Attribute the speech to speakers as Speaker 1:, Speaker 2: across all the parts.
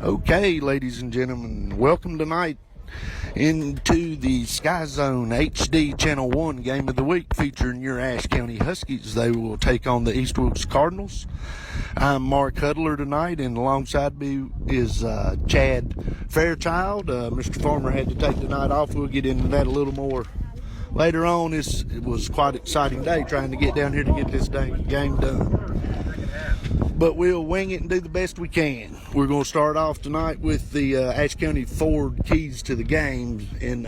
Speaker 1: Okay, ladies and gentlemen, welcome tonight into the SkyZhone HD Channel 1 Game of the Week featuring your Ashe County Huskies. They will take on the East Wilkes Cardinals. I'm Mark Hudler tonight, and alongside me is Chad Fairchild. Mr. Farmer had to take the night off. We'll get into that a little more later on. It was quite an exciting day trying to get down here to get this game done. But we'll wing it and do the best we can. We're going to start off tonight with the Ashe County Ford keys to the game. And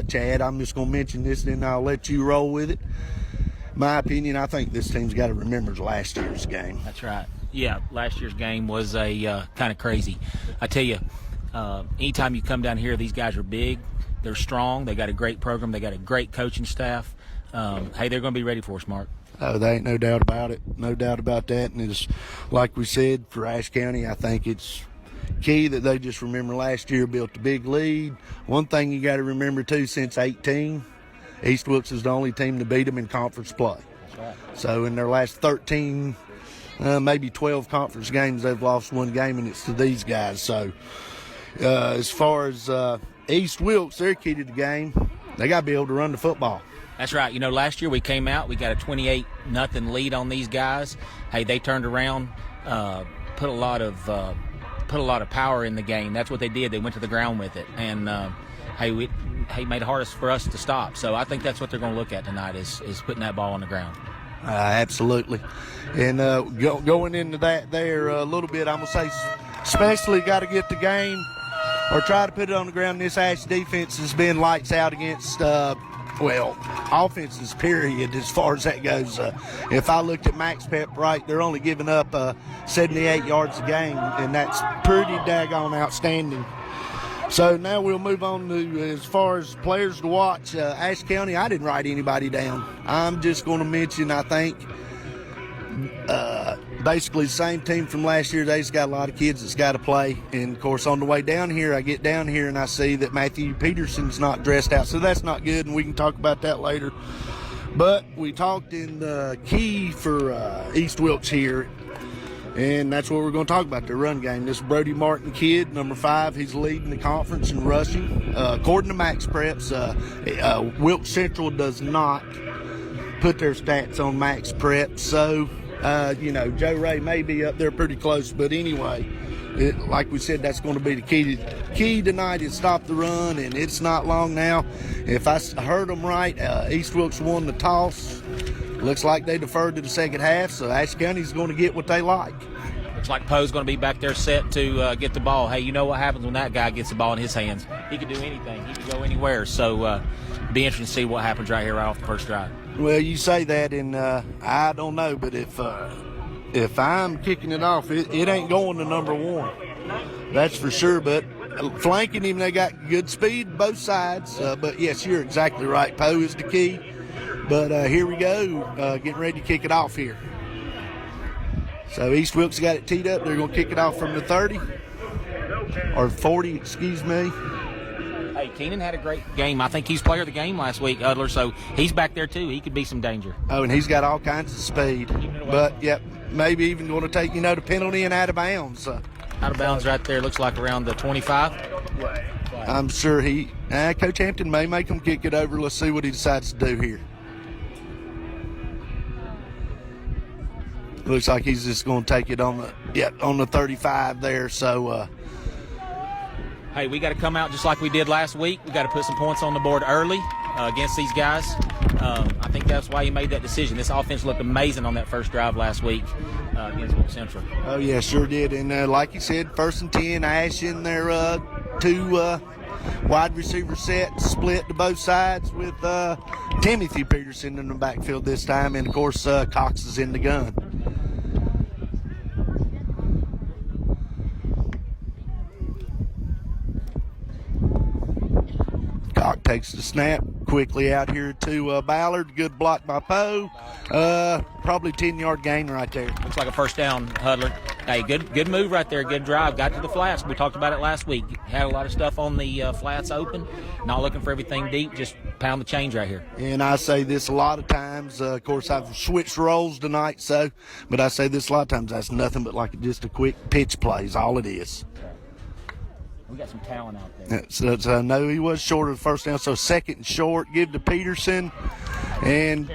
Speaker 1: Chad, I'm just going to mention this, then I'll let you roll with it. My opinion, I think this team's got to remember last year's game.
Speaker 2: That's right. Yeah, last year's game was a kind of crazy. I tell you, anytime you come down here, these guys are big. They're strong. They got a great program. They got a great coaching staff. Hey, they're going to be ready for us, Mark.
Speaker 1: Oh, there ain't no doubt about it. No doubt about that. And it's like we said, for Ashe County, I think it's key that they just remember last year built a big lead. One thing you got to remember, too, since 18, East Wilkes is the only team to beat them in conference play.
Speaker 2: That's right.
Speaker 1: So in their last 13, maybe 12 conference games, they've lost one game, and it's to these guys. So as far as East Wilkes, their key to the game, they got to be able to run the football.
Speaker 2: That's right. You know, last year we came out, we got a 28-0 lead on these guys. Hey, they turned around, put a lot of power in the game. That's what they did. They went to the ground with it, and made it hardest for us to stop. So I think that's what they're going to look at tonight is putting that ball on the ground.
Speaker 1: Absolutely. And going into that there a little bit, I'm going to say especially got to get the game or try to put it on the ground. This Ashe defense has been lights out against offenses, period, as far as that goes. If I looked at Max Pep right, they're only giving up 78 yards a game, and that's pretty daggone outstanding. So now we'll move on to as far as players to watch. Ashe County, I didn't write anybody down. I'm just going to mention, I think, basically the same team from last year. They just got a lot of kids that's got to play. And, of course, on the way down here, I get down here and I see that Matthew Peterson's not dressed out. So that's not good, and we can talk about that later. But we talked in the key for East Wilkes here, and that's what we're going to talk about, the run game. This Brody Martin kid, number 5, he's leading the conference in rushing. According to Max Preps, Wilkes Central does not put their stats on Max Preps. So, Joe Ray may be up there pretty close. But anyway, like we said, that's going to be the key tonight is stop the run, and it's not long now. If I heard them right, East Wilkes won the toss. Looks like they deferred to the second half, so Ashe County's going to get what they like.
Speaker 2: Looks like Poe's going to be back there set to get the ball. Hey, you know what happens when that guy gets the ball in his hands? He can do anything. He can go anywhere. So be interesting to see what happens right here right off the first drive.
Speaker 1: Well, you say that, and I don't know, but if I'm kicking it off, it ain't going to number 1. That's for sure. But flanking him, they got good speed both sides. But, yes, you're exactly right. Poe is the key. But here we go, getting ready to kick it off here. So East Wilkes got it teed up. They're going to kick it off from the 30 or 40, excuse me.
Speaker 2: Hey, Keenan had a great game. I think he's player of the game last week, Udler, so he's back there too. He could be some danger.
Speaker 1: Oh, and he's got all kinds of speed. But, yep, maybe even going to take, the penalty and out of bounds.
Speaker 2: Out of bounds right there, looks like around the 25.
Speaker 1: I'm sure Coach Hampton may make him kick it over. Let's see what he decides to do here. Looks like he's just going to take it on the 35 there. So,
Speaker 2: hey, we got to come out just like we did last week. We got to put some points on the board early against these guys. I think that's why he made that decision. This offense looked amazing on that first drive last week against Wilkes Central.
Speaker 1: Oh, yeah, sure did. And like you said, 1st and 10, Ashe in their 2 wide receiver set, split to both sides with Timothy Peterson in the backfield this time. And, of course, Cox is in the gun. Cox takes the snap quickly out here to Ballard. Good block by Poe. Probably 10-yard gain right there.
Speaker 2: Looks like a first down, Hudler. Hey, good move right there. Good drive. Got to the flats. We talked about it last week. Had a lot of stuff on the flats open. Not looking for everything deep. Just pound the change right here.
Speaker 1: And I say this a lot of times. Of course, I've switched roles tonight, but I say this a lot of times. That's nothing but like just a quick pitch play is all it is.
Speaker 2: We got some talent out there.
Speaker 1: So no, he was short of the first down. So second and short, give to Peterson. And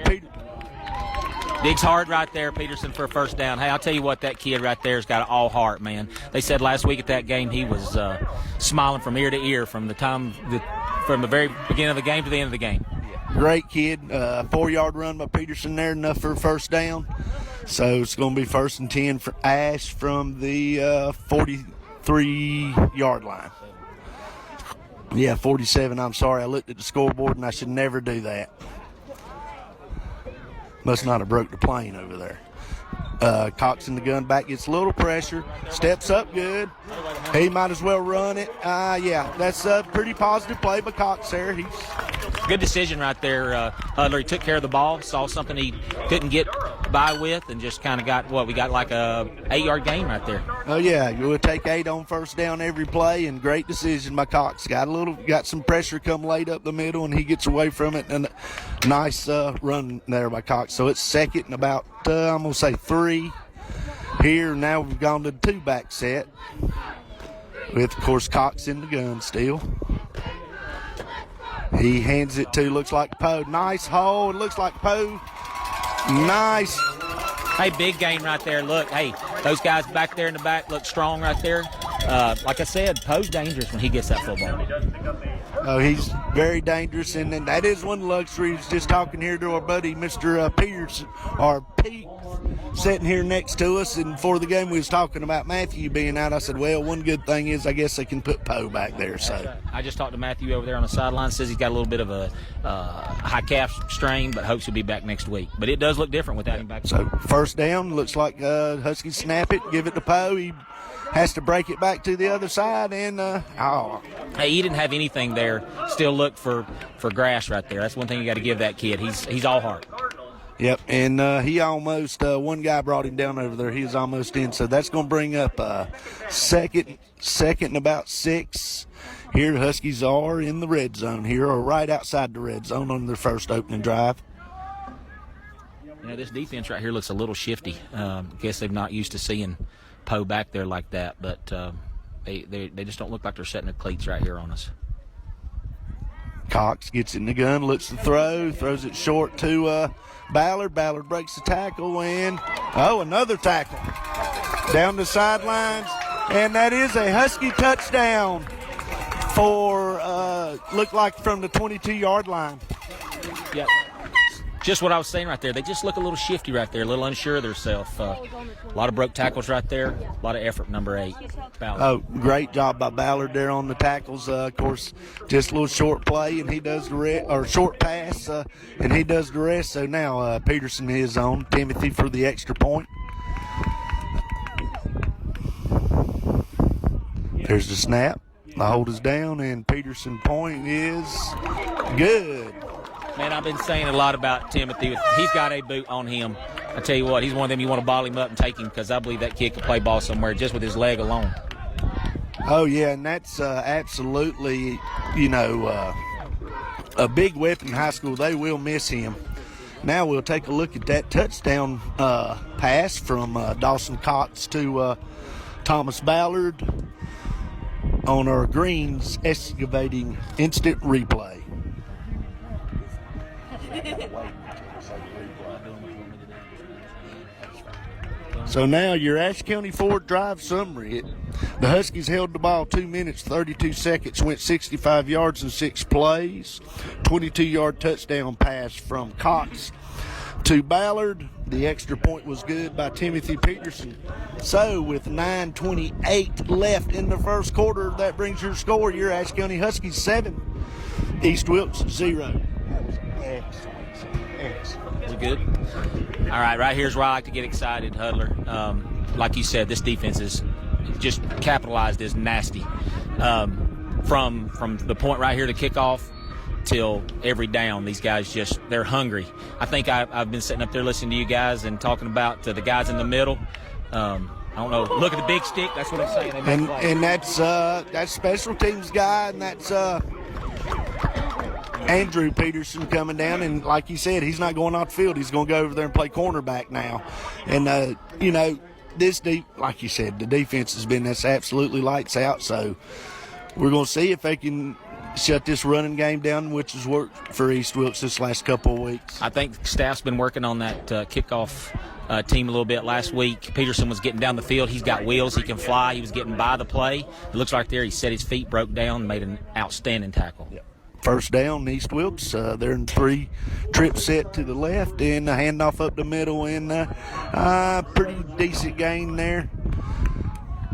Speaker 2: Digs hard right there, Peterson, for a first down. Hey, I'll tell you what, that kid right there has got an all heart, man. They said last week at that game he was smiling from ear to ear from the very beginning of the game to the end of the game.
Speaker 1: Great kid. 4-yard run by Peterson there, enough for a first down. So it's going to be 1st and 10 for Ashe from the 43-yard line. Yeah, 47. I'm sorry. I looked at the scoreboard, and I should never do that. Must not have broke the plane over there. Cox in the gun back, gets a little pressure, steps up good. He might as well run it. Yeah, that's a pretty positive play by Cox there.
Speaker 2: Good decision right there, Hudler. He took care of the ball, saw something he couldn't get by with, and just kind of got we got like a 8-yard gain right there.
Speaker 1: Oh yeah, you would take 8 on first down every play, and great decision by Cox. Got some pressure come late up the middle, and he gets away from it, and a nice run there by Cox. So it's second and about I'm gonna say 3 here. Now we've gone to the 2-back set with, of course, Cox in the gun still. He hands it to, looks like Poe. Nice hole. It looks like Poe. Nice.
Speaker 2: Hey, big game right there. Look, hey, those guys back there in the back look strong right there. Like I said, Poe's dangerous when he gets that football.
Speaker 1: Oh, he's very dangerous, and that is one luxury. He's just talking here to our buddy, Mr. Peterson, or Pete, sitting here next to us. And before the game, we was talking about Matthew being out. I said, well, one good thing is I guess they can put Poe back there. So
Speaker 2: I just talked to Matthew over there on the sideline. Says he's got a little bit of a high calf strain, but hopes he'll be back next week. But it does look different without him back.
Speaker 1: So first down, looks like Huskies snap it, give it to Poe. He has to break it back to the other side, and
Speaker 2: Hey, he didn't have anything there. Still look for grass right there. That's one thing you got to give that kid. He's all heart.
Speaker 1: Yep, and he almost one guy brought him down over there. He was almost in, so that's going to bring up second and about 6. Here, the Huskies are in the red zone here, or right outside the red zone on their first opening drive.
Speaker 2: You know, this defense right here looks a little shifty. Guess they're not used to seeing Poe back there like that, but they just don't look like they're setting the cleats right here on us.
Speaker 1: Cox gets in the gun, looks to throw, throws it short to Ballard. Ballard breaks the tackle, and another tackle down the sidelines, and that is a Husky touchdown for look like from the 22-yard line.
Speaker 2: Yep. Just what I was saying right there. They just look a little shifty right there, a little unsure of themselves. A lot of broke tackles right there. A lot of effort, number 8. Ballard.
Speaker 1: Oh, great job by Ballard there on the tackles. Of course, just a little short play, and he does the rest, or short pass, and he does the rest. So now Peterson is on Timothy for the extra point. There's the snap. The hold is down, and Peterson point is good.
Speaker 2: Man, I've been saying a lot about Timothy. He's got a boot on him. I tell you what, he's one of them you want to ball him up and take him, because I believe that kid can play ball somewhere just with his leg alone.
Speaker 1: Oh, yeah, and that's absolutely, a big weapon in high school. They will miss him. Now we'll take a look at that touchdown pass from Dawson Cox to Thomas Ballard on our Greens Excavating Instant Replay. So now your Ashe County Ford drive summary. The Huskies held the ball 2 minutes, 32 seconds, went 65 yards in 6 plays. 22-yard touchdown pass from Cox to Ballard. The extra point was good by Timothy Peterson. So with 9:28 left in the first quarter, that brings your score. Your Ashe County Huskies 7, East Wilkes 0.
Speaker 2: We good? All right, here's where I like to get excited, Hudler. Like you said, this defense is just capitalized as nasty. From the point right here to kickoff till every down, these guys they're hungry. I think I've been sitting up there listening to you guys and talking about the guys in the middle. don't know. Look at the big stick. That's what I'm saying. They make plays.
Speaker 1: And that's special teams guy, and that's Andrew Peterson coming down. And like you said, he's not going off the field. He's going to go over there and play cornerback now. And like you said, the defense has been that's absolutely lights out. So we're going to see if they can shut this running game down, which has worked for East Wilkes this last couple of weeks.
Speaker 2: I think staff's been working on that kickoff team a little bit last week. Peterson was getting down the field. He's got wheels. He can fly. He was getting by the play. It looks like there he set his feet, broke down, and made an outstanding tackle.
Speaker 1: Yep. First down, East Wilkes. They're in 3 trip set to the left and a handoff up the middle, and pretty decent gain there.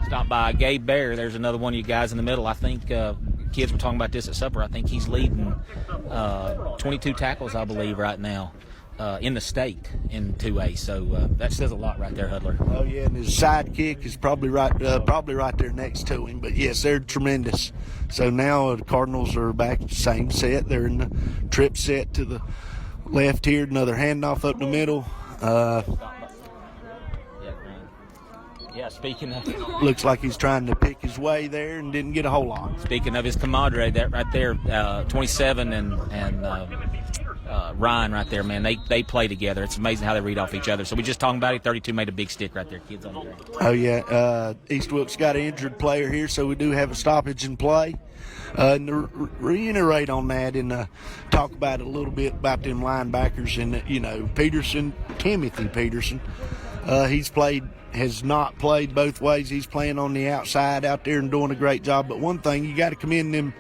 Speaker 2: Stopped by Gabe Bear. There's another one of you guys in the middle. I think kids were talking about this at supper. I think he's leading 22 tackles, I believe, right now in the state in 2A. So that says a lot right there, Hudler.
Speaker 1: Oh yeah, and his sidekick is probably right there next to him. But yes, they're tremendous. So now the Cardinals are back same set. They're in the trip set to the left here. Another handoff up the middle.
Speaker 2: Yeah, speaking of...
Speaker 1: Looks like he's trying to pick his way there and didn't get a whole lot.
Speaker 2: Speaking of his compadre, that right there, 27 and Ryan right there, man, they play together. It's amazing how they read off each other. So we just talking about it. 32 made a big stick right there, kids on the ground.
Speaker 1: Oh, yeah. East Wilkes got an injured player here, so we do have a stoppage in play. And to reiterate on that and talk about it a little bit about them linebackers and, Peterson, Timothy Peterson, has not played both ways. He's playing on the outside out there and doing a great job. But one thing, you got to commend them,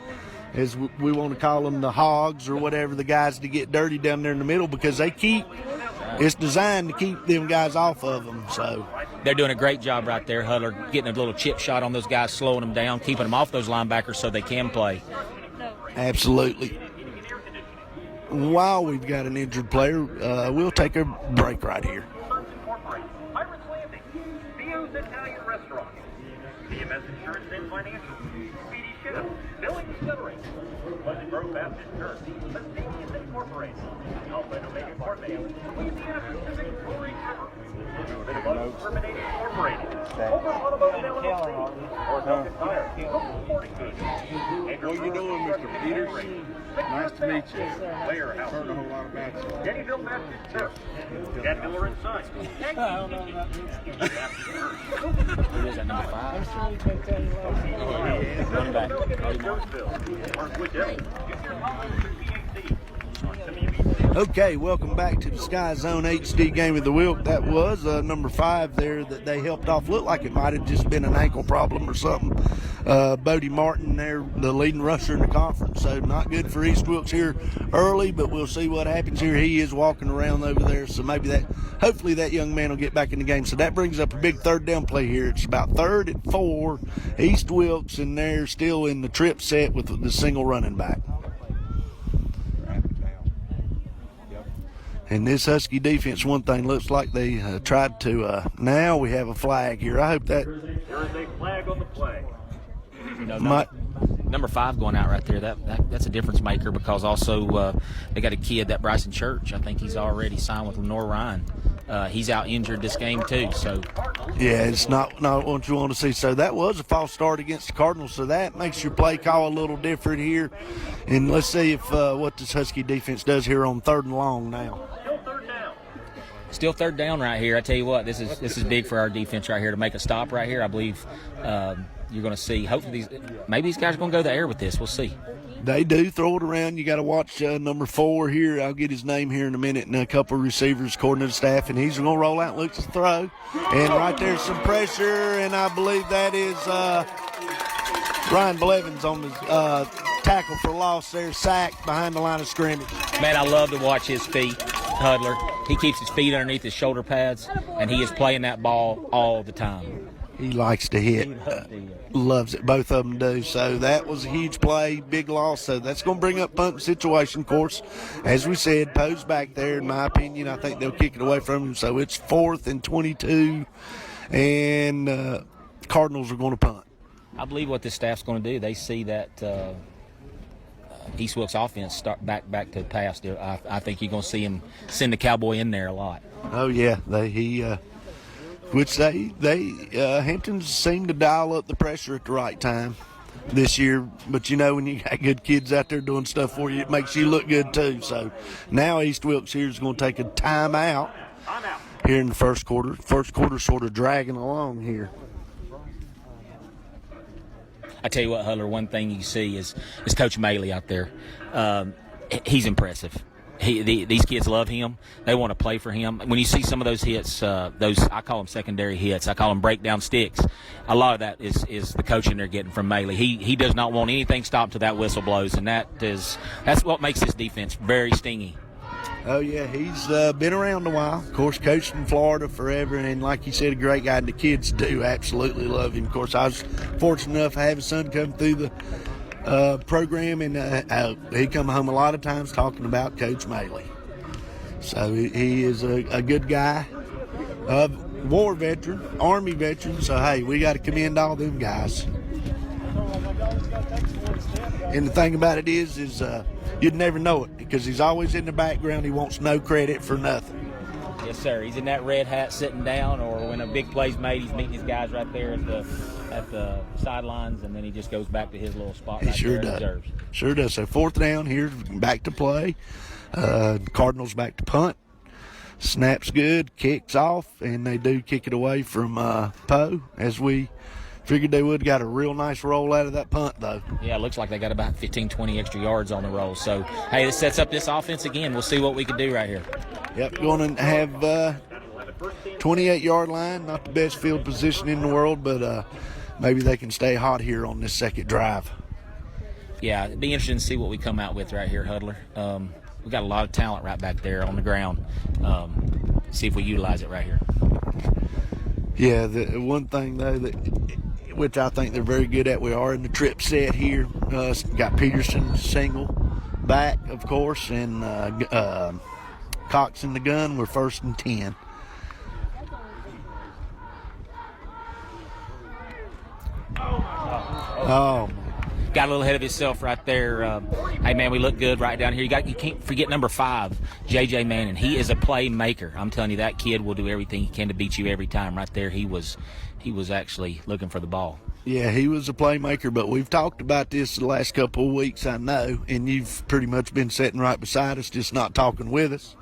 Speaker 1: as we want to call them, the hogs or whatever, the guys to get dirty down there in the middle, because it's designed to keep them guys off of them. So
Speaker 2: they're doing a great job right there, Hudler, getting a little chip shot on those guys, slowing them down, keeping them off those linebackers so they can play.
Speaker 1: Absolutely. While we've got an injured player, we'll take a break right here.
Speaker 3: CMS Insurance and Financial, Speedy Ship, Billing Distillery, Pleasant Grove Baptist Church, Mastanias Incorporated, Alpha Innovative Corporation, Louisiana Pacific Brewery River, Minnesota Terminated Incorporated, Over Automotive LLC, or Duncan Tire, Local Sporting Goods.
Speaker 4: What are you doing, Mr. Peterson? Nice to meet you.
Speaker 3: Warehouse.
Speaker 4: Heard a whole lot about you.
Speaker 3: Dennyville Baptist Church, Chad Miller and Son,
Speaker 2: Who is that, number 5? Running back.
Speaker 1: Okay, welcome back to the SkyZhone HD game of the Wilk. That was number 5 there that they helped off. Looked like it might have just been an ankle problem or something. Bodie Martin there, the leading rusher in the conference. So not good for East Wilkes here early, but we'll see what happens here. He is walking around over there, so hopefully that young man will get back in the game. So that brings up a big third down play here. It's about 3rd and 4, East Wilkes, and they're still in the trip set with the single running back. And this Husky defense, one thing, looks like they tried to. Now we have a flag here. I hope that.
Speaker 3: There is a flag on the play.
Speaker 2: Number 5 going out right there. That's a difference maker, because also they got a kid, that Bryson Church. I think he's already signed with Lenore Ryan. He's out injured this game too. So
Speaker 1: yeah, it's not what you want to see. So that was a false start against the Cardinals. So that makes your play call a little different here. And let's see if what this Husky defense does here on 3rd and long now.
Speaker 2: Still third down right here. I tell you what, this is big for our defense right here to make a stop right here. I believe you're going to see. Hopefully, maybe these guys are going to go the air with this. We'll see.
Speaker 1: They do throw it around. You got to watch number 4 here. I'll get his name here in a minute, and a couple of receivers according to the staff, and he's going to roll out and look to throw. And right there's some pressure, and I believe that is Ryan Blevins on the tackle for loss there, sacked behind the line of scrimmage.
Speaker 2: Man, I love to watch his feet, Hudler. He keeps his feet underneath his shoulder pads, and he is playing that ball all the time.
Speaker 1: He likes to hit. Loves it. Both of them do. So that was a huge play, big loss. So that's going to bring up punting situation, of course. As we said, Poe's back there, in my opinion. I think they'll kick it away from him. So it's 4th and 22, and Cardinals are going to punt.
Speaker 2: I believe what this staff's going to do, they see that East Wilkes offense start back to the pass. I think you're going to see him send the cowboy in there a lot.
Speaker 1: Oh, yeah. which Hamptons seem to dial up the pressure at the right time this year. But when you got good kids out there doing stuff for you, it makes you look good too. So now East Wilkes here is going to take a timeout here in the first quarter. First quarter sort of dragging along here.
Speaker 2: I tell you what, Huddler, one thing you see is Coach Maley out there. He's impressive. These kids love him. They want to play for him. When you see some of those hits, I call them secondary hits. I call them breakdown sticks. A lot of that is the coaching they're getting from Maley. He does not want anything stopped till that whistle blows, and that's what makes this defense very stingy.
Speaker 1: Oh, yeah, he's been around a while. Of course, coached in Florida forever, and like you said, a great guy. And the kids do absolutely love him. Of course, I was fortunate enough to have his son come through the program, and he come home a lot of times talking about Coach Maley. So he is a good guy, war veteran, Army veteran. So, hey, we got to commend all them guys. And the thing about it is you'd never know it because he's always in the background. He wants no credit for nothing.
Speaker 2: Yes, sir. He's in that red hat sitting down, or when a big play's made, he's meeting his guys right there at the sidelines, and then he just goes back to his little spot right
Speaker 1: Sure
Speaker 2: there.
Speaker 1: Does. Sure does. So fourth down here, back to play. Cardinals back to punt. Snaps good, kicks off, and they do kick it away from Poe, as we figured they would. Got a real nice roll out of that punt, though.
Speaker 2: Yeah, it looks like they got about 15, 20 extra yards on the roll. So, hey, this sets up this offense again. We'll see what we can do right here.
Speaker 1: Yep, going to have 28-yard line. Not the best field position in the world, but maybe they can stay hot here on this second drive.
Speaker 2: Yeah, it'd be interesting to see what we come out with right here, Huddler. We got a lot of talent right back there on the ground. See if we utilize it right here.
Speaker 1: Yeah, the one thing, though, which I think they're very good at, we are in the trip set here. Got Peterson single back, of course, and Cox in the gun. We're 1st and 10. Oh,
Speaker 2: got a little ahead of himself right there. Hey, man, we look good right down here. You can't forget number 5, J.J. Manning. He is a playmaker. I'm telling you, that kid will do everything he can to beat you every time. Right there, he was actually looking for the ball.
Speaker 1: Yeah, he was a playmaker, but we've talked about this the last couple of weeks, I know, and you've pretty much been sitting right beside us, just not talking with us.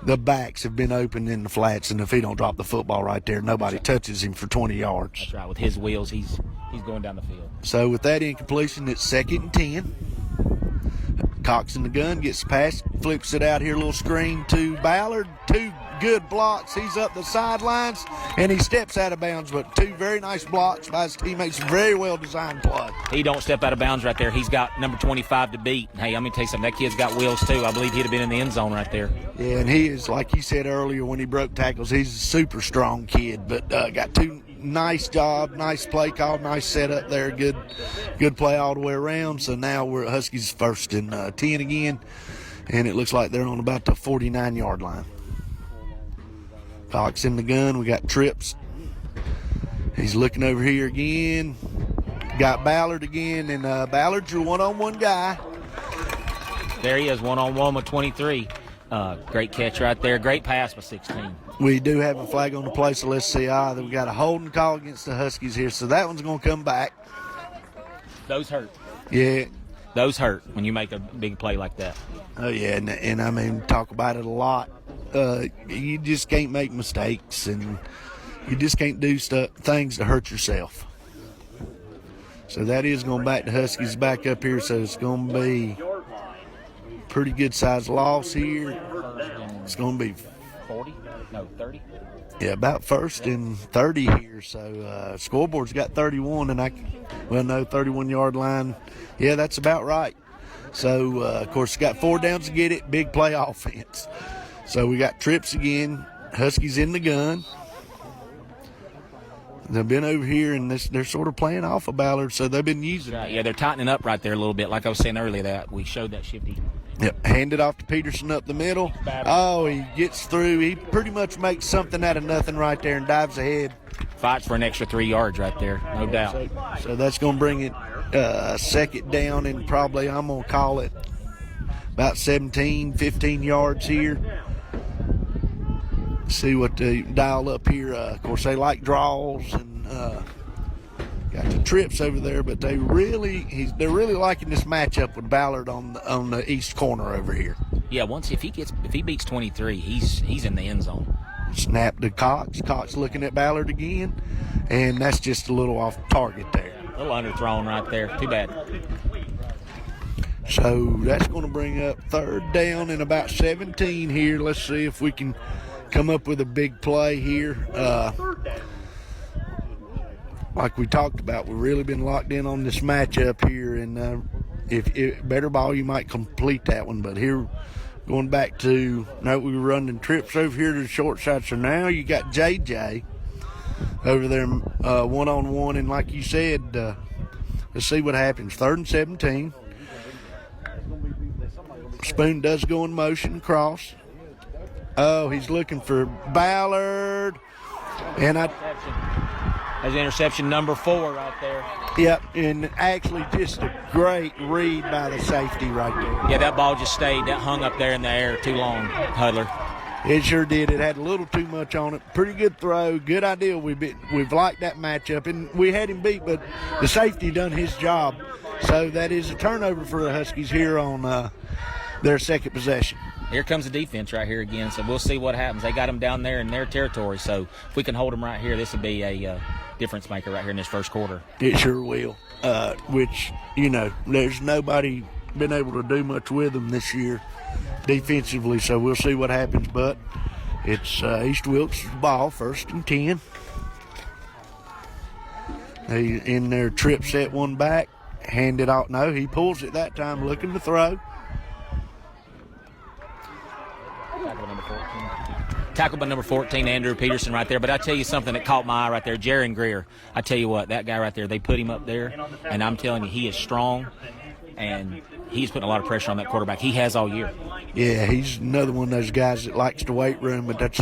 Speaker 1: The backs have been open in the flats, and if he don't drop the football right there, nobody touches him for 20 yards.
Speaker 2: That's right. With his wheels, he's going down the field.
Speaker 1: So with that incompletion, it's 2nd and 10. Cox in the gun, gets past, flips it out here, little screen to Ballard. 2 good blocks. He's up the sidelines, and he steps out of bounds, but 2 very nice blocks by his teammates. Very well designed play.
Speaker 2: He don't step out of bounds right there. He's got number 25 to beat. Hey, I'm going to tell you something. That kid's got wheels, too. I believe he'd have been in the end zone right there.
Speaker 1: Yeah, and he is, like you said earlier when he broke tackles, he's a super strong kid, but got 2 nice job, nice play call, nice setup there. Good play all the way around. So now we're Huskies 1st and 10 again, and it looks like they're on about the 49-yard line. Cox in the gun. We got Trips. He's looking over here again. Got Ballard again, and Ballard's your one-on-one guy.
Speaker 2: There he is, one-on-one with 23. Great catch right there. Great pass by 16.
Speaker 1: We do have a flag on the play, so let's see. We got a holding call against the Huskies here, so that one's going to come back.
Speaker 2: Those hurt.
Speaker 1: Yeah.
Speaker 2: Those hurt when you make a big play like that.
Speaker 1: Oh, yeah, and I mean, talk about it a lot. You just can't make mistakes, and you just can't do things to hurt yourself. So that is going back to Huskies back up here, so it's going to be pretty good size loss here. It's going to be
Speaker 2: 40? No, 30?
Speaker 1: Yeah, about 1st and 30 here. So scoreboard's got 31, and 31-yard line. Yeah, that's about right. So, of course, got 4 downs to get it. Big play offense. So we got Trips again. Huskies in the gun. They've been over here, and they're sort of playing off of Ballard, so they've been using it.
Speaker 2: Yeah, they're tightening up right there a little bit. Like I was saying earlier, that we showed that shifty.
Speaker 1: Yep, hand it off to Peterson up the middle. Oh, he gets through. He pretty much makes something out of nothing right there and dives ahead.
Speaker 2: Fights for an extra 3 yards right there, no doubt.
Speaker 1: So that's going to bring it 2nd down, and probably I'm going to call it about 17, 15 yards here. See what they dial up here. Of course, they like draws and got the trips over there, but they're really liking this matchup with Ballard on the east corner over here.
Speaker 2: Yeah, if he beats 23, he's in the end zone.
Speaker 1: Snap to Cox. Cox looking at Ballard again, and that's just a little off target there.
Speaker 2: A little underthrown right there. Too bad.
Speaker 1: So that's going to bring up third down and about 17 here. Let's see if we can come up with a big play here. Like we talked about, we've really been locked in on this matchup here, and if better ball, you might complete that one. But here, going back to, no, we were running trips over here to the short side. So now you got JJ over there one-on-one, and like you said, let's see what happens. 3rd and 17. Spoon does go in motion across. Oh, he's looking for Ballard. And
Speaker 2: That's interception number 4 right there.
Speaker 1: Yep, and actually just a great read by the safety right there.
Speaker 2: Yeah, that ball just hung up there in the air too long, Hudler.
Speaker 1: It sure did. It had a little too much on it. Pretty good throw. Good idea. We've liked that matchup, and we had him beat, but the safety done his job. So that is a turnover for the Huskies here on their second possession.
Speaker 2: Here comes the defense right here again, so we'll see what happens. They got them down there in their territory, so if we can hold them right here, this will be a difference maker right here in this first quarter.
Speaker 1: It sure will, which, there's nobody been able to do much with them this year defensively, so we'll see what happens. But it's East Wilkes' ball, 1st and 10. They in their trip set one back, hand it out. No, he pulls it that time, looking to throw.
Speaker 2: Tackled by number 14, Andrew Peterson right there. But I tell you something that caught my eye right there, Jaron Greer. I tell you what, that guy right there, they put him up there, and I'm telling you, he is strong, and he's putting a lot of pressure on that quarterback. He has all year.
Speaker 1: Yeah, he's another one of those guys that likes the weight room, but that's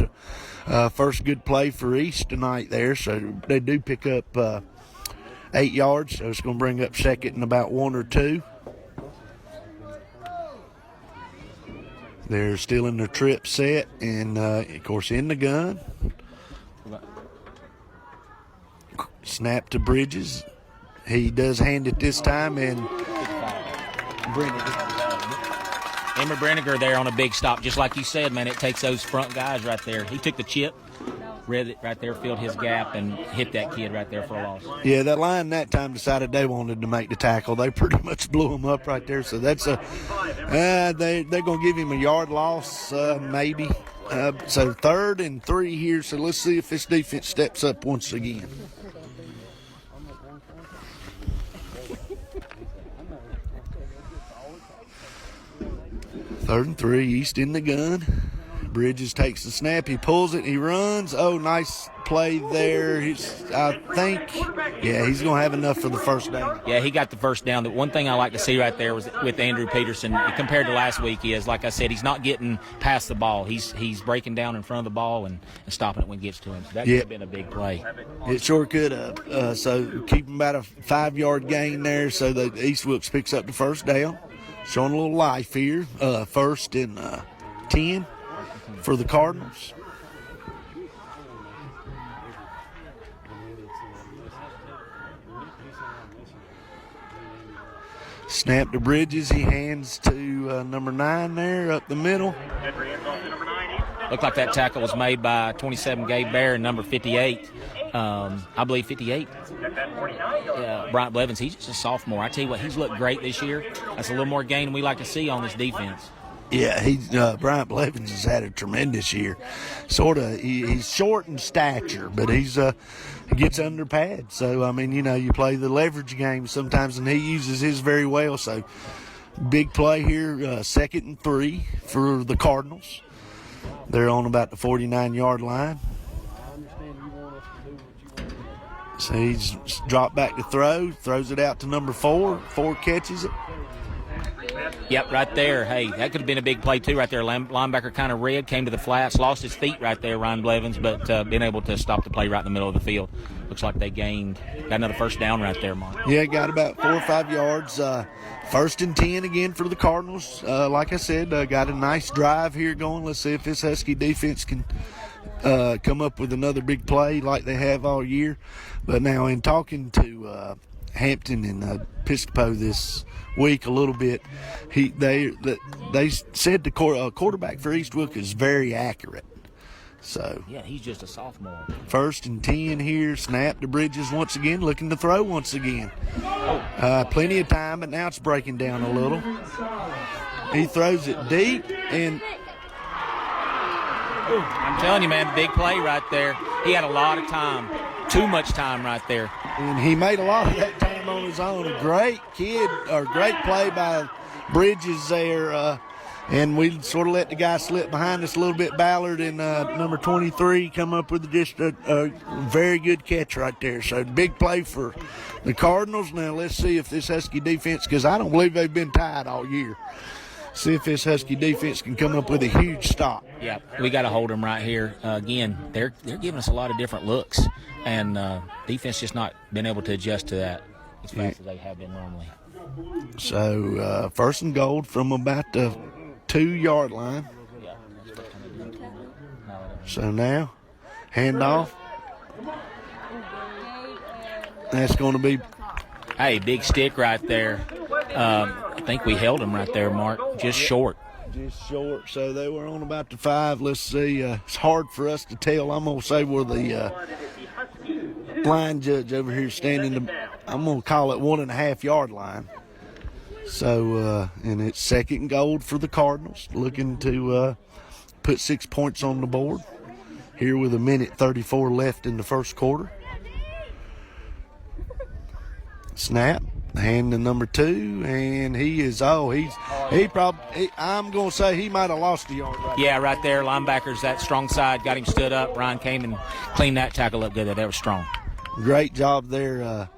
Speaker 1: a first good play for East tonight there. So they do pick up 8 yards, so it's going to bring up 2nd and about 1 or 2. They're still in the trip set, and, of course, in the gun. Snap to Bridges. He does hand it this time, and
Speaker 2: Emory Brenniger there on a big stop. Just like you said, man, it takes those front guys right there. He took the chip, read it right there, filled his gap, and hit that kid right there for a loss.
Speaker 1: Yeah, that line that time decided they wanted to make the tackle. They pretty much blew him up right there. So that's they're going to give him a yard loss, maybe. So 3rd and 3 here. So let's see if this defense steps up once again. Third and 3, East in the gun. Bridges takes the snap. He pulls it. He runs. Oh, nice play there. I think, he's going to have enough for the first down.
Speaker 2: Yeah, he got the first down. The one thing I like to see right there was with Andrew Peterson compared to last week is, like I said, he's not getting past the ball. He's breaking down in front of the ball and stopping it when it gets to him. So that could have been a big play.
Speaker 1: It sure could have. So keep him about a 5-yard gain there. So the East Wilkes picks up the first down. Showing a little life here. 1st and 10 for the Cardinals. Snap to Bridges. He hands to number 9 there up the middle.
Speaker 2: Looked like that tackle was made by 27 Gabe Bear and number 58. I believe 58. Bryant Blevins, he's just a sophomore. I tell you what, he's looked great this year. That's a little more gain than we like to see on this defense.
Speaker 1: Yeah, Bryant Blevins has had a tremendous year. He's short in stature, but he gets under pad. So, I mean, you play the leverage game sometimes, and he uses his very well. So, big play here, 2nd and 3 for the Cardinals. They're on about the 49-yard line. So he's dropped back to throws it out to number 4. 4 catches it.
Speaker 2: Yep, right there. Hey, that could have been a big play, too, right there. Linebacker kind of read, came to the flats, lost his feet right there, Ryan Blevins, but been able to stop the play right in the middle of the field. Looks like they got another first down right there, Mark.
Speaker 1: Yeah, got about 4 or 5 yards. 1st and 10 again for the Cardinals. Like I said, got a nice drive here going. Let's see if this Husky defense can come up with another big play like they have all year. But now in talking to Hampton and Episcopo this week a little bit, they said the quarterback for East Wilkes is very accurate. So
Speaker 2: Yeah, he's just a sophomore.
Speaker 1: 1st and 10 here. Snap to Bridges once again, looking to throw once again. Plenty of time, but now it's breaking down a little. He throws it deep, and
Speaker 2: I'm telling you, man, big play right there. He had a lot of time, too much time right there.
Speaker 1: And he made a lot of that time on his own. A great great play by Bridges there. And we sort of let the guy slip behind us a little bit. Ballard and number 23 come up with just a very good catch right there. So big play for the Cardinals. Now let's see if this Husky defense, because I don't believe they've been tied all year. See if this Husky defense can come up with a huge stop.
Speaker 2: Yeah, we got to hold them right here. Again, they're giving us a lot of different looks, and defense just not been able to adjust to that as fast as they have been normally.
Speaker 1: So 1st and goal from about the 2-yard line. So now, handoff. That's going to be.
Speaker 2: Hey, big stick right there. I think we held him right there, Mark. Just short.
Speaker 1: Just short. So they were on about the 5. Let's see. It's hard for us to tell. I'm going to say where the line judge over here standing. I'm going to call it 1.5-yard line. So, and it's 2nd and goal for the Cardinals, looking to put 6 points on the board here with 1:34 left in the first quarter. Snap, hand to number 2, and he is, I'm going to say he might have lost a yard right there.
Speaker 2: Yeah, right there. Linebackers, that strong side, got him stood up. Ryan came and cleaned that tackle up good. That was strong.
Speaker 1: Great job there.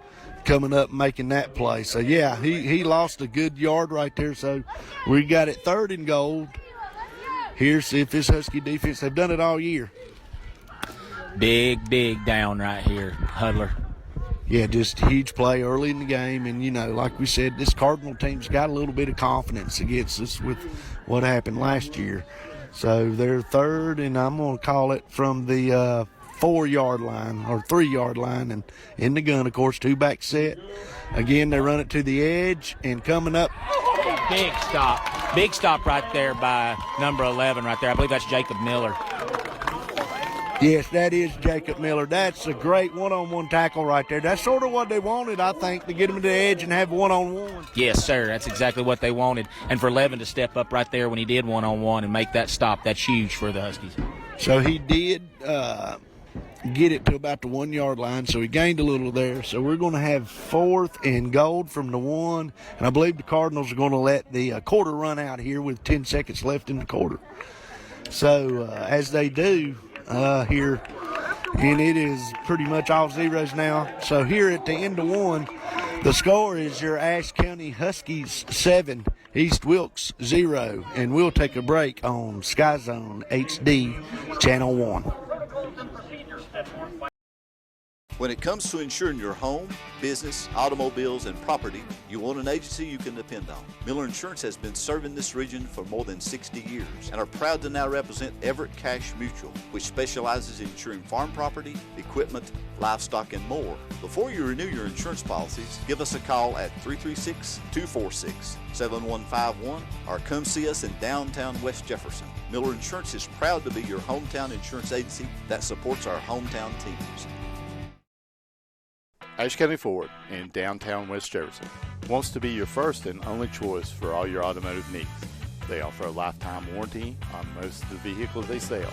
Speaker 1: Coming up and making that play. So, yeah, he lost a good yard right there. So, we got it 3rd and goal. Here, see if this Husky defense, they've done it all year.
Speaker 2: Big down right here, Huddler.
Speaker 1: Yeah, just a huge play early in the game. And, you know, like we said, this Cardinal team's got a little bit of confidence against us with what happened last year. So, they're 3rd, and I'm going to call it from the 4-yard line or 3-yard line, and in the gun, of course, 2-back set. Again, they run it to the edge, and coming up. Big stop right there by number 11 right there. I believe that's Jacob Miller. Yes, that is Jacob Miller. That's a great one-on-one tackle right there. That's sort of what they wanted, I think, to get him to the edge and have one-on-one.
Speaker 2: Yes, sir. That's exactly what they wanted. And for 11 to step up right there when he did one-on-one and make that stop, that's huge for the Huskies.
Speaker 1: So he did get it to about the 1-yard line, so he gained a little there. So we're going to have 4th and goal from the 1, and I believe the Cardinals are going to let the quarter run out here with 10 seconds left in the quarter. So as they do here, and it is pretty much all zeros now. So here at the end of 1, the score is your Ashe County Huskies 7, East Wilkes 0, and we'll take a break on SkyZhone HD Channel 1.
Speaker 5: When it comes to insuring your home, business, automobiles, and property, you want an agency you can depend on. Miller Insurance has been serving this region for more than 60 years and are proud to now represent Everett Cash Mutual, which specializes in insuring farm property, equipment, livestock, and more. Before you renew your insurance policies, give us a call at 336-246-7151 or come see us in downtown West Jefferson. Miller Insurance is proud to be your hometown insurance agency that supports our hometown teams.
Speaker 6: Ashe County Ford in downtown West Jefferson wants to be your first and only choice for all your automotive needs. They offer a lifetime warranty on most of the vehicles they sell.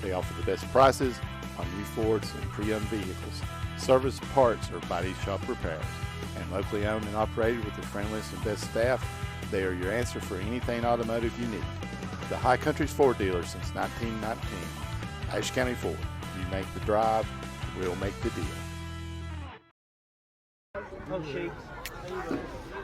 Speaker 6: They offer the best prices on new Fords and pre-owned vehicles, service, parts, or body shop repairs. And locally owned and operated with the friendliest and best staff, they are your answer for anything automotive you need. The High Country's Ford dealer since 1919. Ashe County Ford. You make the drive, we'll make the deal.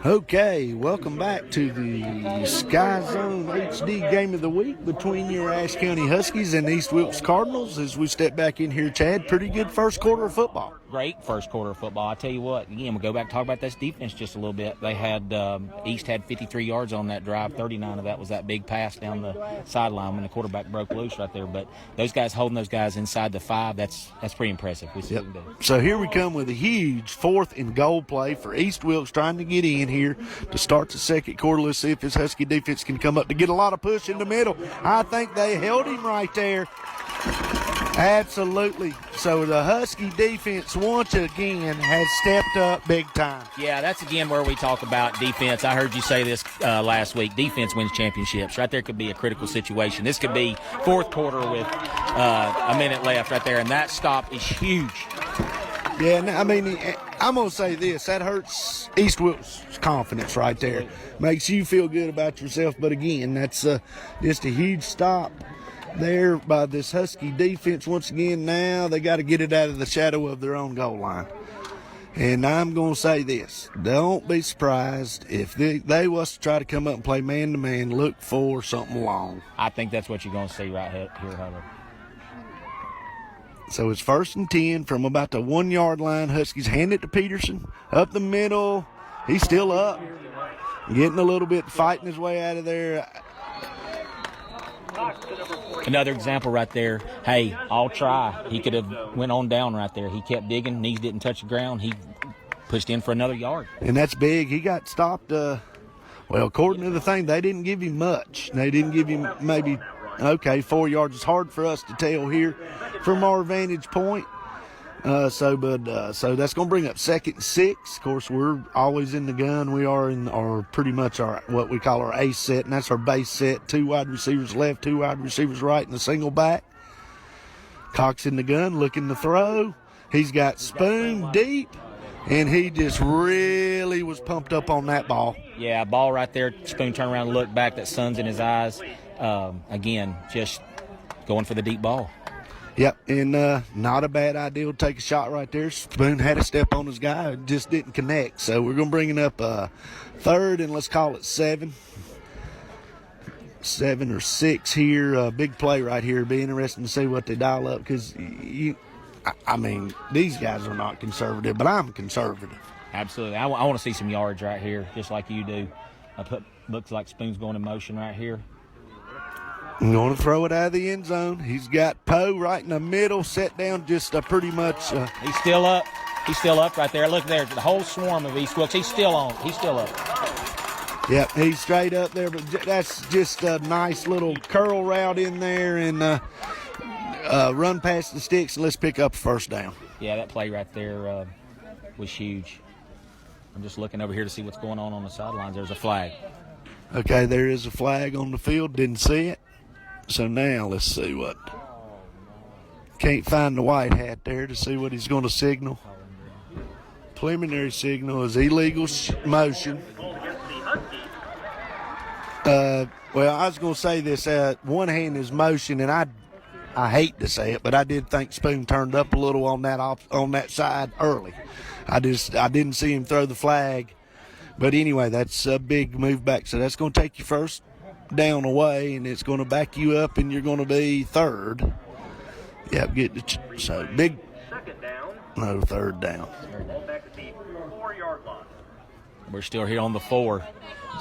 Speaker 1: Okay, welcome back to the SkyZhone HD Game of the Week between your Ashe County Huskies and East Wilkes Cardinals. As we step back in here, Chad, pretty good first quarter of football.
Speaker 2: Great first quarter of football. I tell you what, again, we'll go back and talk about this defense just a little bit. They had East had 53 yards on that drive. 39 of that was that big pass down the sideline when the quarterback broke loose right there. But those guys holding those guys inside the 5, that's pretty impressive. We see what we do.
Speaker 1: So here we come with a huge 4th and goal play for East Wilkes trying to get in here to start the second quarter. Let's see if this Husky defense can come up to get a lot of push in the middle. I think they held him right there. Absolutely. So the Husky defense once again has stepped up big time.
Speaker 2: Yeah, that's again where we talk about defense. I heard you say this last week. Defense wins championships. Right there could be a critical situation. This could be fourth quarter with a minute left right there, and that stop is huge.
Speaker 1: Yeah, I mean, I'm going to say this. That hurts East Wilkes' confidence right there. Makes you feel good about yourself. But, again, that's just a huge stop there by this Husky defense. Once again, now they got to get it out of the shadow of their own goal line. And I'm going to say this. Don't be surprised if they was to try to come up and play man-to-man, look for something long.
Speaker 2: I think that's what you're going to see right here, Hunter.
Speaker 1: So it's 1st and 10 from about the 1-yard line. Huskies hand it to Peterson. Up the middle. He's still up. Getting a little bit, fighting his way out of there.
Speaker 2: Another example right there. Hey, I'll try. He could have went on down right there. He kept digging. Knees didn't touch the ground. He pushed in for another yard.
Speaker 1: And that's big. He got stopped. Well, according to the thing, they didn't give him much. They didn't give him maybe, 4 yards. It's hard for us to tell here from our vantage point. So that's going to bring up 2nd and 6. Of course, we're always in the gun. We are in our pretty much our what we call our ace set, and that's our base set. 2 wide receivers left, 2 wide receivers right, and a single back. Cox in the gun, looking to throw. He's got Spoon deep, and he just really was pumped up on that ball.
Speaker 2: Yeah, ball right there. Spoon turned around and looked back. That sun's in his eyes. Again, just going for the deep ball.
Speaker 1: Yep, and not a bad idea to take a shot right there. Spoon had a step on his guy, just didn't connect. So we're going to bring it up 3rd and let's call it 7. 7 or 6 here. Big play right here. Be interesting to see what they dial up because, these guys are not conservative, but I'm conservative.
Speaker 2: Absolutely. I want to see some yards right here, just like you do. Looks like Spoon's going in motion right here.
Speaker 1: I'm going to throw it out of the end zone. He's got Poe right in the middle, set down just pretty much.
Speaker 2: He's still up. He's still up right there. Look there. The whole swarm of East Wilkes. He's still on. He's still up.
Speaker 1: Yep, he's straight up there, but that's just a nice little curl route in there and run past the sticks, and let's pick up a 1st down.
Speaker 2: Yeah, that play right there was huge. I'm just looking over here to see what's going on the sidelines. There's a flag.
Speaker 1: Okay, there is a flag on the field. Didn't see it. So now let's see what. Can't find the white hat there to see what he's going to signal. Preliminary signal is illegal motion. Well, I was going to say this. One hand is motion, and I hate to say it, but I did think Spoon turned up a little on that side early. I didn't see him throw the flag. But anyway, that's a big move back. So that's going to take you 1st down away, and it's going to back you up, and you're going to be 3rd. Yep, so big.
Speaker 3: 2nd down.
Speaker 1: No, 3rd down.
Speaker 3: Back at the 4-yard line.
Speaker 2: We're still here on the 4,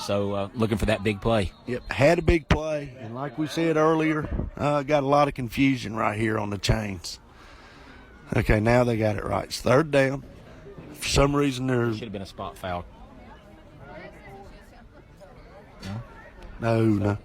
Speaker 2: so looking for that big play.
Speaker 1: Yep, had a big play, and like we said earlier, got a lot of confusion right here on the chains. Okay, now they got it right. It's 3rd down. For some reason,
Speaker 2: Should have been a spot foul.
Speaker 1: No.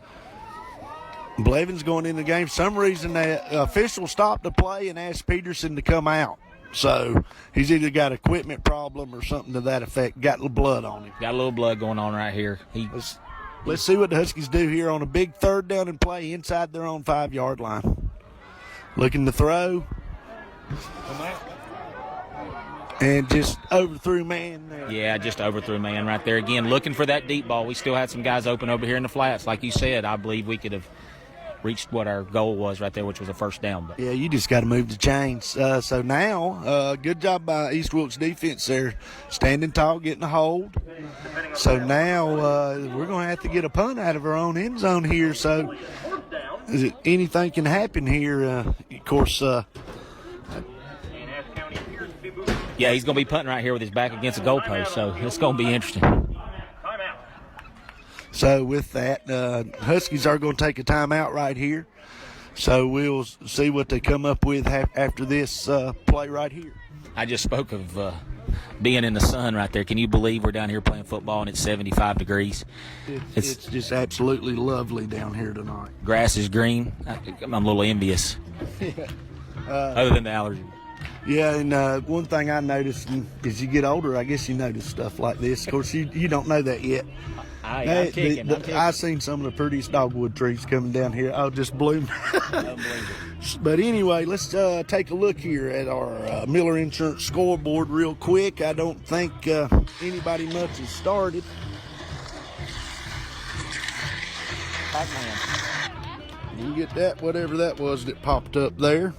Speaker 1: Blevin's going in the game. For some reason, the official stopped the play and asked Peterson to come out. So he's either got an equipment problem or something to that effect. Got a little blood on him.
Speaker 2: Got a little blood going on right here.
Speaker 1: Let's see what the Huskies do here on a big 3rd down and play inside their own 5-yard line. Looking to throw. And just overthrew man there.
Speaker 2: Yeah, just overthrew man right there. Again, looking for that deep ball. We still had some guys open over here in the flats. Like you said, I believe we could have reached what our goal was right there, which was a first down. But
Speaker 1: Yeah, you just got to move the chains. So now, good job by East Wilkes defense there, standing tall, getting a hold. So now we're going to have to get a punt out of our own end zone here. So anything can happen here. Of course,
Speaker 2: yeah, he's going to be punting right here with his back against the goalpost, so it's going to be interesting.
Speaker 1: So with that, Huskies are going to take a timeout right here. So we'll see what they come up with after this play right here.
Speaker 2: I just spoke of being in the sun right there. Can you believe we're down here playing football and it's 75 degrees?
Speaker 1: It's just absolutely lovely down here tonight.
Speaker 2: Grass is green. I'm a little envious. Other than the allergy.
Speaker 1: Yeah, and one thing I noticed as you get older, I guess you notice stuff like this. Of course, you don't know that yet.
Speaker 2: I'm kicking.
Speaker 1: I've seen some of the prettiest dogwood trees coming down here. I'll just bloom. But anyway, let's take a look here at our Miller Insurance scoreboard real quick. I don't think anybody much has started. You get that, whatever that was that popped up there.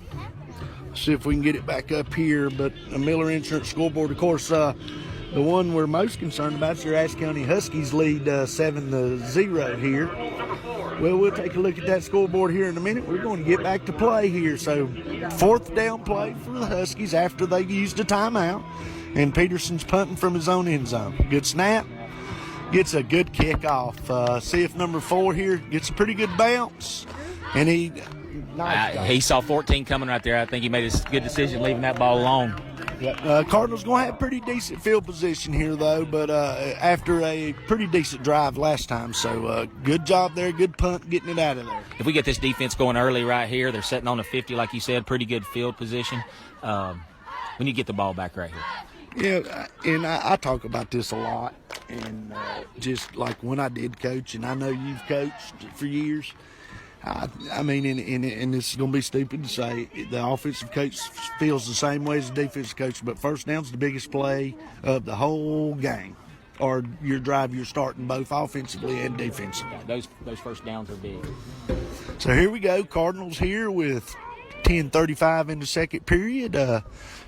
Speaker 1: See if we can get it back up here. But a Miller Insurance scoreboard, of course, the one we're most concerned about is your Ashe County Huskies lead 7-0 here. Well, we'll take a look at that scoreboard here in a minute. We're going to get back to play here. So, fourth down play for the Huskies after they used a timeout. And Peterson's punting from his own end zone. Good snap. Gets a good kickoff. See if number 4 here gets a pretty good bounce. And he
Speaker 2: saw 14 coming right there. I think he made a good decision leaving that ball alone.
Speaker 1: Cardinals going to have pretty decent field position here, though, but after a pretty decent drive last time. So good job there, good punt, getting it out of there.
Speaker 2: If we get this defense going early right here, they're sitting on the 50, like you said, pretty good field position. We need to get the ball back right here.
Speaker 1: Yeah, and I talk about this a lot, and just like when I did coach, and I know you've coached for years. I mean, and this is going to be stupid to say, the offensive coach feels the same way as the defensive coach, but first down's the biggest play of the whole game, or your drive you're starting both offensively and defensively.
Speaker 2: Those first downs are big.
Speaker 1: So here we go, Cardinals here with 10:35 in the second period.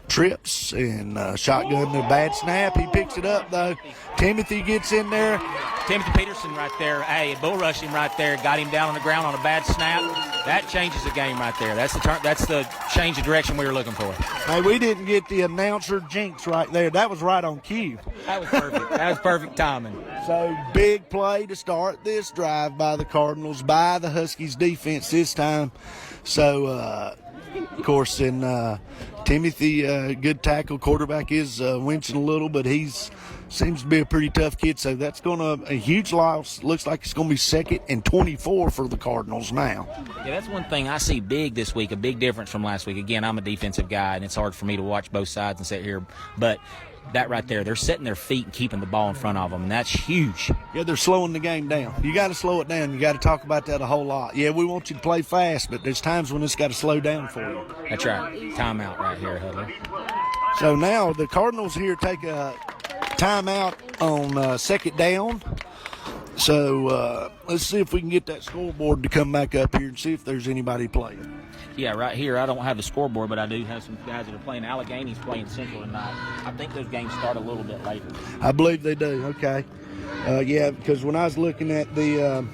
Speaker 1: Trips and shotgun, a bad snap. He picks it up, though. Timothy gets in there.
Speaker 2: Timothy Peterson right there. Hey, bull rushed him right there. Got him down on the ground on a bad snap. That changes the game right there. That's the change of direction we were looking for.
Speaker 1: Hey, we didn't get the announcer jinx right there. That was right on cue.
Speaker 2: That was perfect. That was perfect timing.
Speaker 1: So, big play to start this drive by the Cardinals, by the Huskies defense this time. So, of course, in Timothy, good tackle. Quarterback is winching a little, but he's seems to be a pretty tough kid. So that's going to a huge loss. Looks like it's going to be 2nd and 24 for the Cardinals now.
Speaker 2: Yeah, that's one thing I see big this week, a big difference from last week. Again, I'm a defensive guy, and it's hard for me to watch both sides and sit here. But that right there, they're setting their feet and keeping the ball in front of them, and that's huge.
Speaker 1: Yeah, they're slowing the game down. You got to slow it down. You got to talk about that a whole lot. Yeah, we want you to play fast, but there's times when it's got to slow down for you.
Speaker 2: That's right. Timeout right here, Hudler.
Speaker 1: So now the Cardinals here take a timeout on 2nd down. So let's see if we can get that scoreboard to come back up here and see if there's anybody playing.
Speaker 2: Yeah, right here, I don't have the scoreboard, but I do have some guys that are playing. Allegheny's playing Central tonight. I think those games start a little bit later.
Speaker 1: I believe they do. Okay. Yeah, because when I was looking at the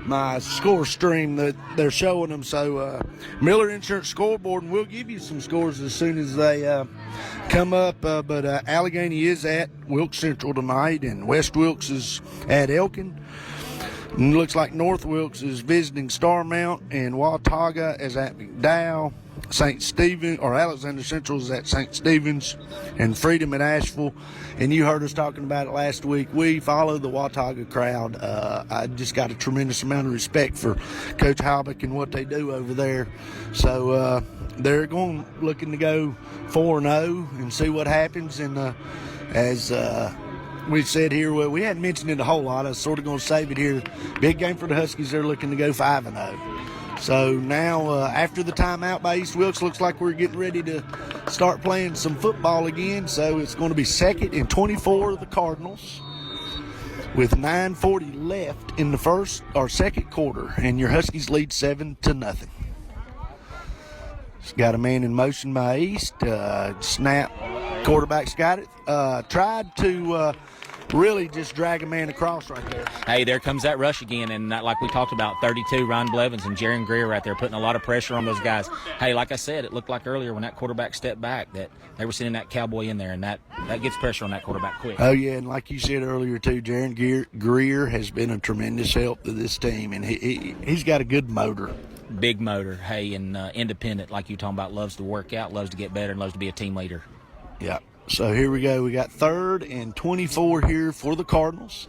Speaker 1: my score stream that they're showing them, so Miller Insurance scoreboard, and we'll give you some scores as soon as they come up. But Allegheny is at Wilkes Central tonight, and West Wilkes is at Elkin. And it looks like North Wilkes is visiting Starmount, and Watauga is at McDowell. St. Stephen, or Alexander Central is at St. Stephen's, and Freedom at Asheville. And you heard us talking about it last week. We follow the Watauga crowd. I just got a tremendous amount of respect for Coach Halbeck and what they do over there. So they're looking to go 4-0 and see what happens. And as we said here, well, we hadn't mentioned it a whole lot. I was sort of going to save it here. Big game for the Huskies. They're looking to go 5-0. So now, after the timeout by East Wilkes, looks like we're getting ready to start playing some football again. So it's going to be 2nd and 24 of the Cardinals with 9:40 left in the first or second quarter, and your Huskies lead 7-0. It's got a man in motion by East. Snap. Quarterback's got it. Tried to really just drag a man across right there.
Speaker 2: Hey, there comes that rush again, and like we talked about, 32, Ryan Blevins and Jaron Greer right there putting a lot of pressure on those guys. Hey, like I said, it looked like earlier when that quarterback stepped back that they were sending that cowboy in there, and that gets pressure on that quarterback quick.
Speaker 1: Oh, yeah, and like you said earlier, too, Jaron Greer has been a tremendous help to this team, and he's got a good motor.
Speaker 2: Big motor. Hey, and independent, like you talking about, loves to work out, loves to get better, and loves to be a team leader.
Speaker 1: Yeah. So here we go. We got 3rd and 24 here for the Cardinals.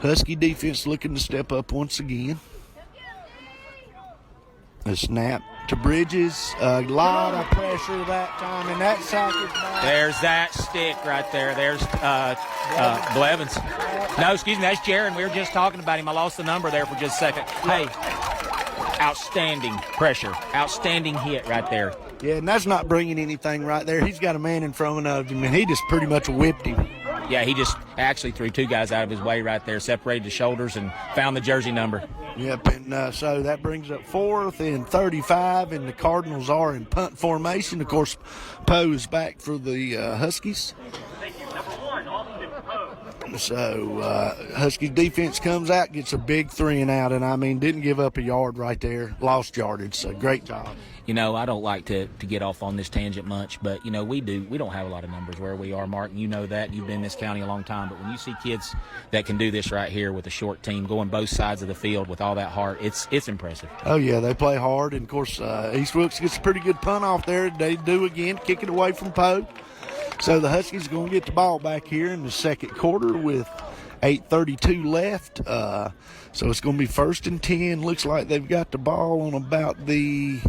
Speaker 1: Husky defense looking to step up once again. A snap to Bridges. A lot of pressure that time, and that sack is back.
Speaker 2: There's that stick right there. There's Blevins. No, excuse me, that's Jaron. We were just talking about him. I lost the number there for just a second. Hey, outstanding pressure. Outstanding hit right there.
Speaker 1: Yeah, and that's not bringing anything right there. He's got a man in front of him, and he just pretty much whipped him.
Speaker 2: Yeah, he just actually threw 2 guys out of his way right there, separated the shoulders, and found the jersey number.
Speaker 1: Yep, and so that brings up 4th and 35, and the Cardinals are in punt formation. Of course, Poe is back for the Huskies. So Huskies defense comes out, gets a big 3 and out, and I mean didn't give up a yard right there, lost yardage. So great job.
Speaker 2: You know, I don't like to get off on this tangent much, but, you know, we don't have a lot of numbers where we are, Mark, and you know that. You've been in this county a long time. But when you see kids that can do this right here with a short team, going both sides of the field with all that heart, it's impressive.
Speaker 1: Oh, yeah, they play hard. And, of course, East Wilkes gets a pretty good punt off there. They do again, kick it away from Poe. So the Huskies are going to get the ball back here in the second quarter with 8:32 left. So it's going to be 1st and 10. Looks like they've got the ball on about the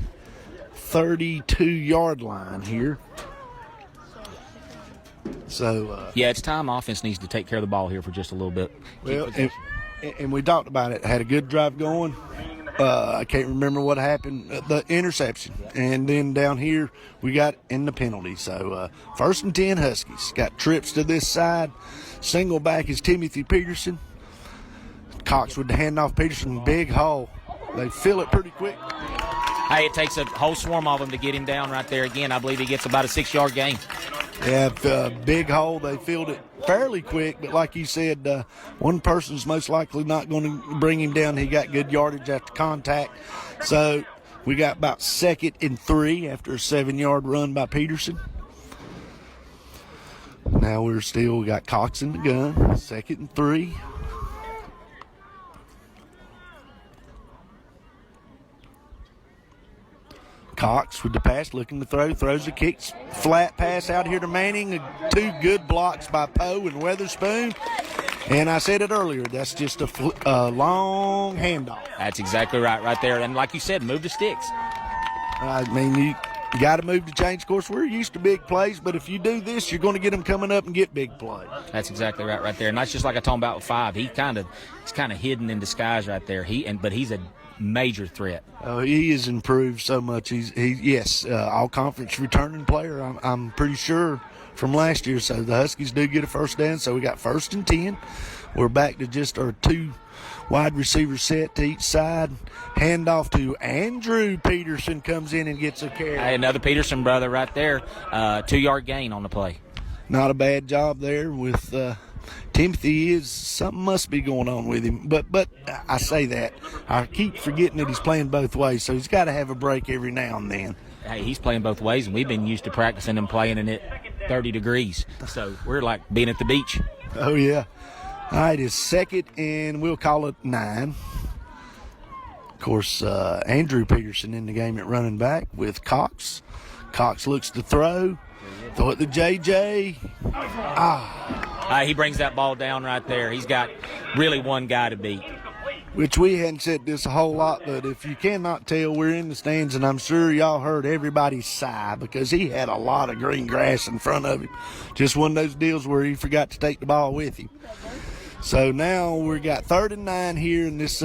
Speaker 1: 32-yard line here. So
Speaker 2: yeah, it's time offense needs to take care of the ball here for just a little bit.
Speaker 1: Well, and we talked about it. Had a good drive going. I can't remember what happened. The interception, and then down here we got in the penalty. So 1st and 10 Huskies. Got trips to this side. Single back is Timothy Peterson. Cox with the handoff. Peterson, big hole. They fill it pretty quick.
Speaker 2: Hey, it takes a whole swarm of them to get him down right there again. I believe he gets about a 6-yard gain.
Speaker 1: Yeah, big hole. They filled it fairly quick, but like you said, one person's most likely not going to bring him down. He got good yardage after contact. So we got about 2nd and 3 after a 7-yard run by Peterson. Now we got Cox in the gun, 2nd and 3. Cox with the pass, looking to throw, throws the kicks, flat pass out here to Manning. 2 good blocks by Poe and Weatherspoon. And I said it earlier, that's just a long handoff.
Speaker 2: That's exactly right there. And like you said, move the sticks.
Speaker 1: I mean, you got to move to change course. We're used to big plays, but if you do this, you're going to get them coming up and get big plays.
Speaker 2: That's exactly right there. And that's just like I talked about with 5. He's kind of hidden in disguise right there. But he's a major threat.
Speaker 1: Oh, he has improved so much. He's all conference returning player. I'm pretty sure from last year. So the Huskies do get a 1st down. So we got 1st and 10. We're back to just our 2 wide receivers set to each side. Handoff to Andrew Peterson, comes in and gets a carry.
Speaker 2: Hey, another Peterson brother right there. 2-yard gain on the play.
Speaker 1: Not a bad job there with Timothy. Something must be going on with him. But I say that. I keep forgetting that he's playing both ways, so he's got to have a break every now and then.
Speaker 2: Hey, he's playing both ways, and we've been used to practicing him playing in it 30 degrees. So we're like being at the beach.
Speaker 1: Oh, yeah. All right, it's 2nd, and we'll call it 9. Of course, Andrew Peterson in the game at running back with Cox. Cox looks to throw. Throw it to JJ.
Speaker 2: He brings that ball down right there. He's got really one guy to beat.
Speaker 1: Which we hadn't said this a whole lot, but if you cannot tell, we're in the stands, and I'm sure y'all heard everybody sigh because he had a lot of green grass in front of him. Just one of those deals where he forgot to take the ball with him. So now we got 3rd and 9 here, and this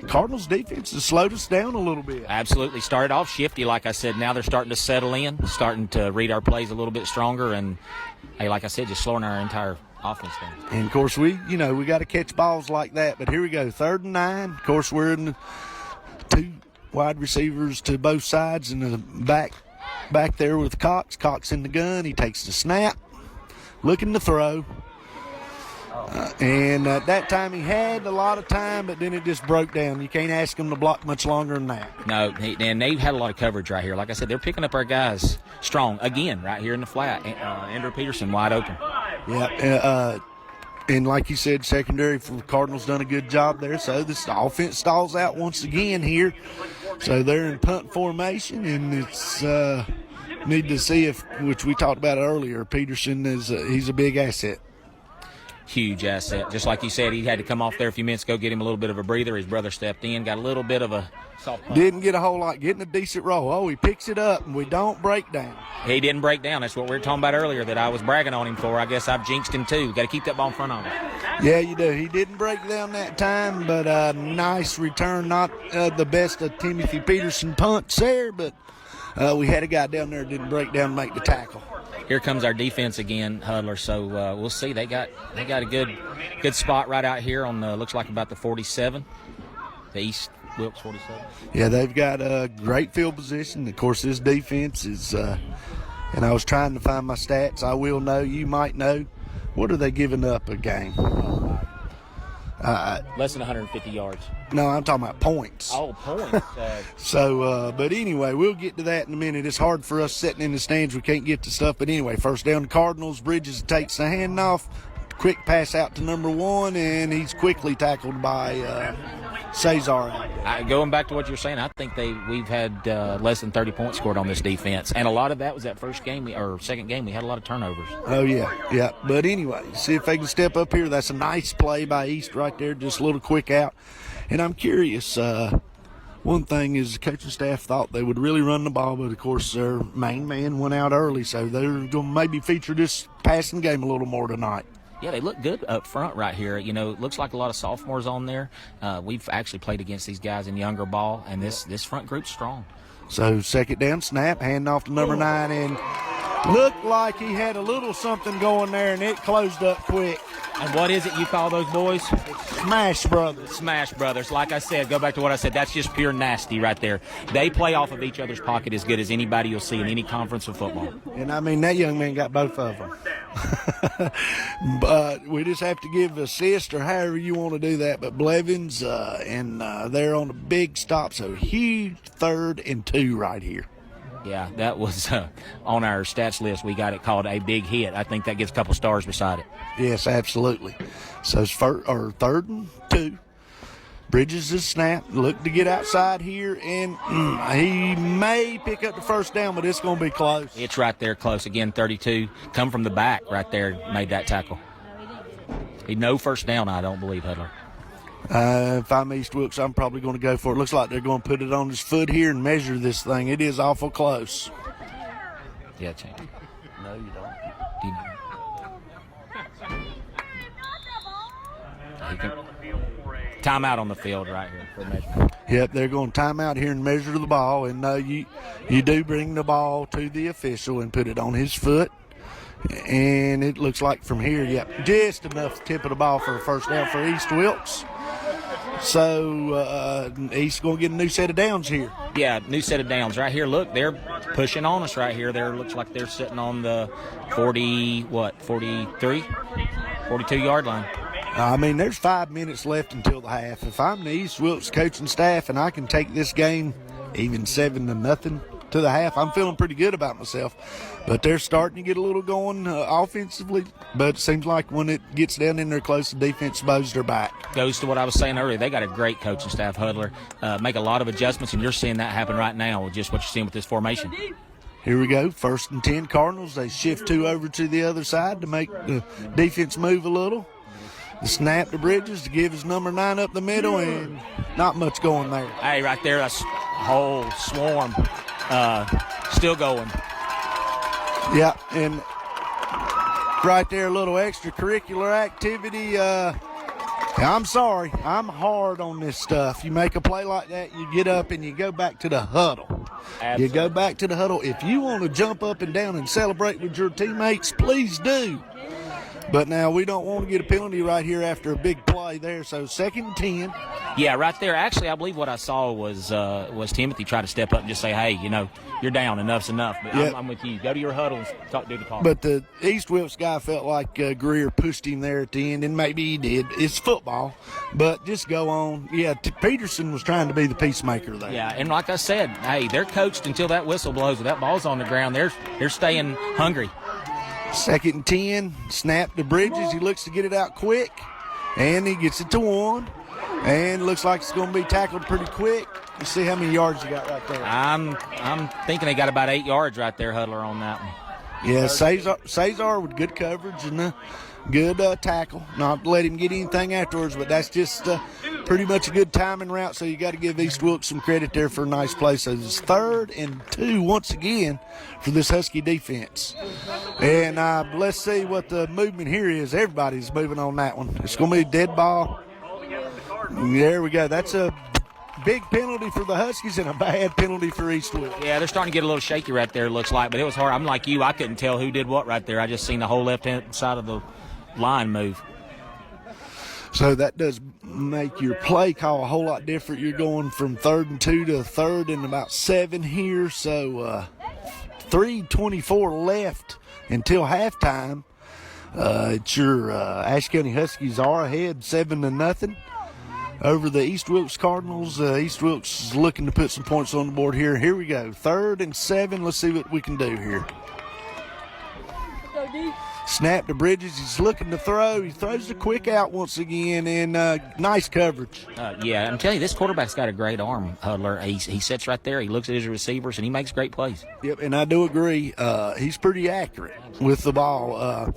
Speaker 1: Cardinals defense has slowed us down a little bit.
Speaker 2: Absolutely. Started off shifty, like I said. Now they're starting to settle in, starting to read our plays a little bit stronger, and, hey, like I said, just slowing our entire Offense does.
Speaker 1: And, of course, we got to catch balls like that. But here we go, 3rd and 9. Of course, we're in the 2 wide receivers to both sides and the back there with Cox. Cox in the gun. He takes the snap, looking to throw. And at that time, he had a lot of time, but then it just broke down. You can't ask him to block much longer than that.
Speaker 2: No, and they've had a lot of coverage right here. Like I said, they're picking up our guys strong again right here in the flat. Andrew Peterson wide open.
Speaker 1: Yeah, and like you said, secondary for the Cardinals done a good job there. So this offense stalls out once again here. So they're in punt formation, and it's need to see which we talked about earlier, Peterson he's a big asset.
Speaker 2: Huge asset. Just like you said, he had to come off there a few minutes ago, get him a little bit of a breather. His brother stepped in, got a little bit of a soft punt.
Speaker 1: Didn't get a whole lot, getting a decent roll. Oh, he picks it up, and we don't break down.
Speaker 2: He didn't break down. That's what we were talking about earlier that I was bragging on him for. I guess I've jinxed him too. Got to keep that ball in front of him.
Speaker 1: Yeah, you do. He didn't break down that time, but nice return. Not the best of Timothy Peterson punts there, but we had a guy down there that didn't break down and make the tackle.
Speaker 2: Here comes our defense again, Hudler. So we'll see. They got a good spot right out here on looks like about the 47, the East Wilkes 47.
Speaker 1: Yeah, they've got a great field position. Of course, this defense is. And I was trying to find my stats. I will know. You might know. What are they giving up a game?
Speaker 2: Less than 150 yards.
Speaker 1: No, I'm talking about points.
Speaker 2: Oh, points.
Speaker 1: So, but anyway, we'll get to that in a minute. It's hard for us sitting in the stands. We can't get to stuff. But anyway, first down, Cardinals. Bridges takes the handoff. Quick pass out to number 1, and he's quickly tackled by Cesar.
Speaker 2: Going back to what you're saying, I think we've had less than 30 points scored on this defense. And a lot of that was that first game or second game. We had a lot of turnovers.
Speaker 1: Oh, yeah. But anyway, see if they can step up here. That's a nice play by East right there, just a little quick out. And I'm curious, one thing is the coaching staff thought they would really run the ball, but, of course, their main man went out early, so they're going to maybe feature this passing game a little more tonight.
Speaker 2: Yeah, they look good up front right here. You know, it looks like a lot of sophomores on there. We've actually played against these guys in younger ball, and this front group's strong.
Speaker 1: So, second down, snap, hand off to number 9, and looked like he had a little something going there, and it closed up quick.
Speaker 2: And what is it you call those boys?
Speaker 1: Smash Brothers.
Speaker 2: Smash Brothers. Like I said, go back to what I said. That's just pure nasty right there. They play off of each other's pocket as good as anybody you'll see in any conference of football.
Speaker 1: And, I mean, that young man got both of them. But we just have to give assist or however you want to do that. But Blevins, and they're on a big stop, so huge 3rd and 2 right here.
Speaker 2: Yeah, that was on our stats list. We got it called a big hit. I think that gets a couple stars beside it.
Speaker 1: Yes, absolutely. So it's 3rd and 2. Bridges the snap, look to get outside here, and he may pick up the first down, but it's going to be close.
Speaker 2: It's right there close. Again, 32. Come from the back right there, made that tackle. No first down, I don't believe, Hudler.
Speaker 1: If I'm East Wilkes, I'm probably going to go for it. Looks like they're going to put it on his foot here and measure this thing. It is awful close.
Speaker 2: Yeah, change.
Speaker 1: No, you don't.
Speaker 2: Timeout on the field right here for measurement.
Speaker 1: Yep, they're going to time out here and measure the ball. And you do bring the ball to the official and put it on his foot. And it looks like from here, just enough to tip of the ball for a first down for East Wilkes. So East going to get a new set of downs here.
Speaker 2: Yeah, new set of downs right here. Look, they're pushing on us right here. Looks like they're sitting on the 42-yard line.
Speaker 1: I mean, there's 5 minutes left until the half. If I'm the East Wilkes coaching staff and I can take this game even 7-0 to the half, I'm feeling pretty good about myself. But they're starting to get a little going offensively. But it seems like when it gets down in there close, the defense bows their back.
Speaker 2: Goes to what I was saying earlier. They got a great coaching staff, Hudler. Make a lot of adjustments, and you're seeing that happen right now with just what you're seeing with this formation.
Speaker 1: Here we go. 1st and 10 Cardinals. They shift 2 over to the other side to make the defense move a little. The snap to Bridges to give his number 9 up the middle, and not much going there.
Speaker 2: Hey, right there, that's a whole swarm still going.
Speaker 1: Yeah, and right there, a little extracurricular activity. I'm sorry, I'm hard on this stuff. You make a play like that, you get up and you go back to the huddle.
Speaker 2: Absolutely.
Speaker 1: You go back to the huddle. If you want to jump up and down and celebrate with your teammates, please do. But now we don't want to get a penalty right here after a big play there. So 2nd and 10.
Speaker 2: Yeah, right there. Actually, I believe what I saw was Timothy try to step up and just say, hey, you're down. Enough's enough. But
Speaker 1: Yep.
Speaker 2: I'm with you. Go to your huddle and do the call.
Speaker 1: But the East Wilkes guy felt like Greer pushed him there at the end, and maybe he did. It's football. But just go on. Yeah, Peterson was trying to be the peacemaker there.
Speaker 2: Yeah, and like I said, hey, they're coached until that whistle blows. If that ball's on the ground, they're staying hungry.
Speaker 1: 2nd and 10, snap to Bridges. He looks to get it out quick, and he gets it to 1. And looks like it's going to be tackled pretty quick. You see how many yards you got right there.
Speaker 2: I'm thinking they got about 8 yards right there, Huddler, on that one.
Speaker 1: Yeah, Cesar with good coverage and a good tackle. Not to let him get anything afterwards, but that's just pretty much a good timing route, so you got to give East Wilkes some credit there for a nice play. So it's 3rd and 2 once again for this Husky defense. And let's see what the movement here is. Everybody's moving on that one. It's going to be a dead ball. There we go. That's a big penalty for the Huskies and a bad penalty for East Wilkes.
Speaker 2: Yeah, they're starting to get a little shaky right there, it looks like, but it was hard. I'm like you. I couldn't tell who did what right there. I just seen the whole left-hand side of the line move.
Speaker 1: So that does make your play call a whole lot different. You're going from 3rd and 2 to 3rd and about 7 here. So 3:24 left until halftime. It's your Ashe County Huskies are ahead 7-0 over the East Wilkes Cardinals. East Wilkes is looking to put some points on the board here. Here we go. 3rd and 7. Let's see what we can do here. Snap to Bridges. He's looking to throw. He throws the quick out once again, and nice coverage.
Speaker 2: Yeah, I'm telling you, this quarterback's got a great arm, Huddler. He sits right there. He looks at his receivers, and he makes great plays.
Speaker 1: Yep, and I do agree. He's pretty accurate with the ball.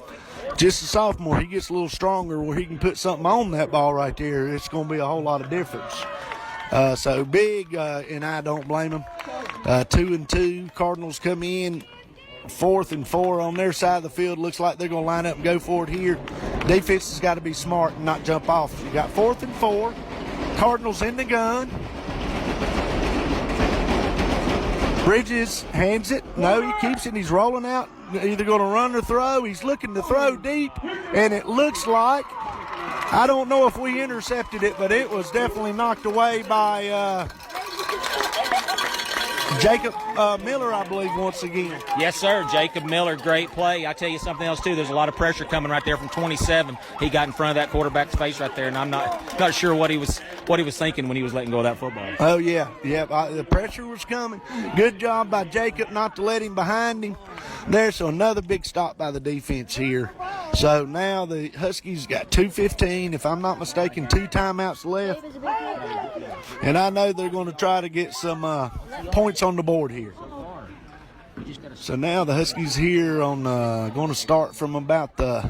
Speaker 1: Just a sophomore, he gets a little stronger where he can put something on that ball right there. It's going to be a whole lot of difference. So big, and I don't blame him. 2 and 2. Cardinals come in. 4th and 4 on their side of the field. Looks like they're going to line up and go for it here. Defense has got to be smart and not jump off. You got 4th and 4. Cardinals in the gun. Bridges hands it. No, he keeps it. He's rolling out. Either going to run or throw. He's looking to throw deep, and it looks like, I don't know if we intercepted it, but it was definitely knocked away by Jacob Miller, I believe, once again.
Speaker 2: Yes, sir. Jacob Miller, great play. I tell you something else, too. There's a lot of pressure coming right there from 27. He got in front of that quarterback's face right there, and I'm not sure what he was thinking when he was letting go of that football.
Speaker 1: Oh, yeah. The pressure was coming. Good job by Jacob not to let him behind him there. So another big stop by the defense here. So now the Huskies got 2:15, if I'm not mistaken, 2 timeouts left. And I know they're going to try to get some points on the board here. So now the Huskies here on going to start from about the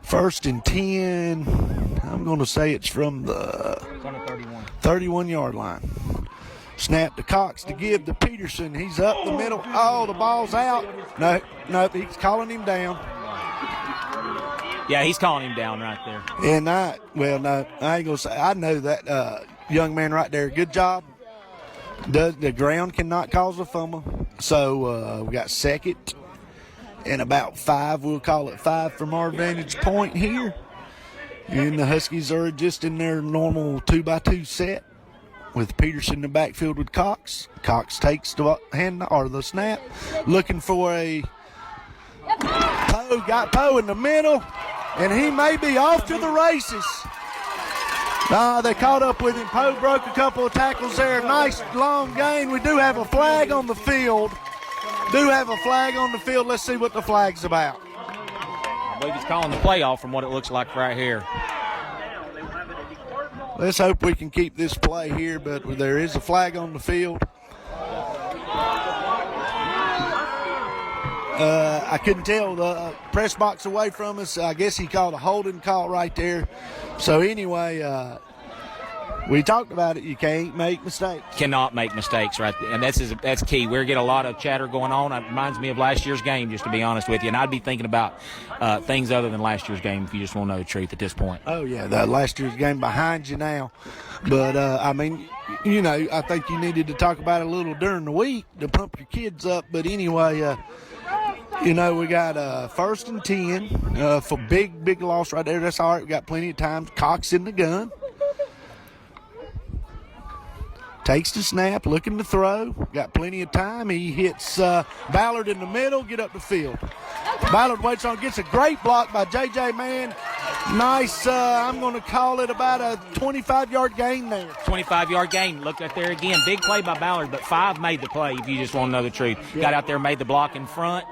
Speaker 1: 1st and 10. I'm going to say it's from the 31-yard line. Snap to Cox to give to Peterson. He's up the middle. Oh, the ball's out. No, he's calling him down.
Speaker 2: Yeah, he's calling him down right there.
Speaker 1: And I ain't going to say, I know that young man right there. Good job. The ground cannot cause a fumble. So we got 2nd and about 5. We'll call it 5 from our vantage point here. And the Huskies are just in their normal 2x2 set with Peterson in the backfield with Cox. Cox takes the snap, looking for a Poe. Got Poe in the middle, and he may be off to the races. They caught up with him. Poe broke a couple of tackles there. Nice long gain. We do have a flag on the field. Let's see what the flag's about.
Speaker 2: I believe he's calling the play off from what it looks like right here.
Speaker 1: Let's hope we can keep this play here, but there is a flag on the field. I couldn't tell. The press box away from us, I guess he called a holding call right there. So anyway, we talked about it. You can't make mistakes.
Speaker 2: Cannot make mistakes, right? And that's key. We're getting a lot of chatter going on. It reminds me of last year's game, just to be honest with you. And I'd be thinking about things other than last year's game if you just want to know the truth at this point.
Speaker 1: Oh, yeah, the last year's game behind you now. But, I think you needed to talk about it a little during the week to pump your kids up. But anyway, You know, we got 1st and 10 for big loss right there. That's all right. We got plenty of time. Cox in the gun. Takes the snap, looking to throw. Got plenty of time. He hits Ballard in the middle, get up the field. Ballard waits on, gets a great block by J.J. Mann. Nice, I'm going to call it about a 25-yard gain there.
Speaker 2: 25-yard gain. Look right there again. Big play by Ballard, but 5 made the play, if you just want to know the truth. Got out there, made the block in front.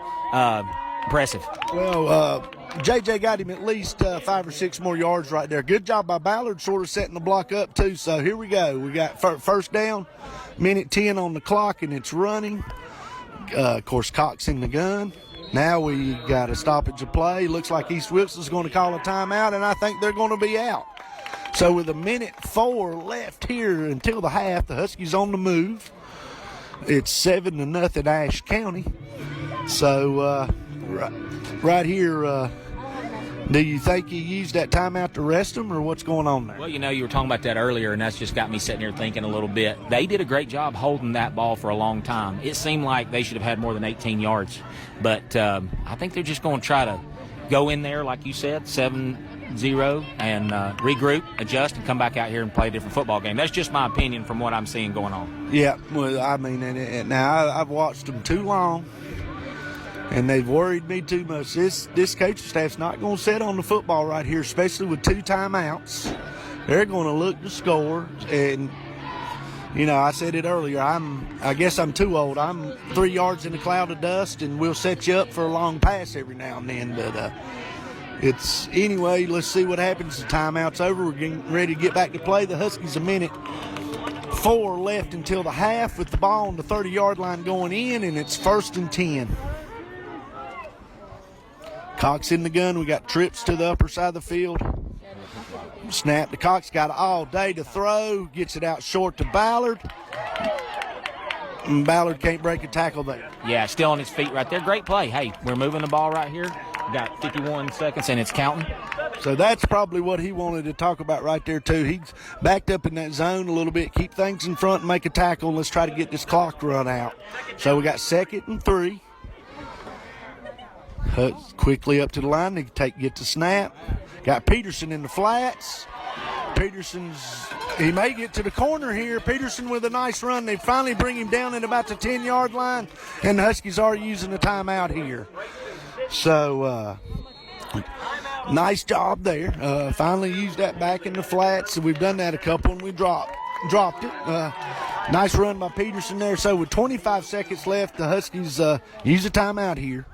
Speaker 2: Impressive.
Speaker 1: Well, J.J. got him at least 5 or 6 more yards right there. Good job by Ballard, sort of setting the block up, too. So here we go. We got first down, minute 10 on the clock, and it's running. Of course, Cox in the gun. Now we got a stoppage of play. Looks like East Wilkes is going to call a timeout, and I think they're going to be out. So with a minute 4 left here until the half, the Huskies on the move. It's 7-0 Ashe County. So right here, do you think he used that timeout to rest them, or what's going on there?
Speaker 2: Well, you know, you were talking about that earlier, and that's just got me sitting here thinking a little bit. They did a great job holding that ball for a long time. It seemed like they should have had more than 18 yards. But I think they're just going to try to go in there, like you said, 7-0, and regroup, adjust, and come back out here and play a different football game. That's just my opinion from what I'm seeing going on.
Speaker 1: Yeah, well, I mean, and now I've watched them too long. And they've worried me too much. This coaching staff's not going to sit on the football right here, especially with 2 timeouts. They're going to look to score. And, you know, I said it earlier, I guess I'm too old. I'm 3 yards in a cloud of dust, and we'll set you up for a long pass every now and then. But anyway, let's see what happens. The timeout's over. We're getting ready to get back to play. The Huskies a minute 4 left until the half with the ball on the 30-yard line going in, and it's 1st and 10. Cox in the gun. We got trips to the upper side of the field. Snap to Cox. Got all day to throw. Gets it out short to Ballard. And Ballard can't break a tackle there.
Speaker 2: Yeah, still on his feet right there. Great play. Hey, we're moving the ball right here. We got 51 seconds, and it's counting.
Speaker 1: So that's probably what he wanted to talk about right there, too. He's backed up in that zone a little bit. Keep things in front and make a tackle. Let's try to get this clock run out. So we got 2nd and 3. Quickly up to the line. They get the snap. Got Peterson in the flats. He may get to the corner here. Peterson with a nice run. They finally bring him down at about the 10-yard line, and the Huskies are using a timeout here. So, nice job there. Finally used that back in the flats. We've done that a couple, and we dropped it. Nice run by Peterson there. So with 25 seconds left, the Huskies use a timeout here.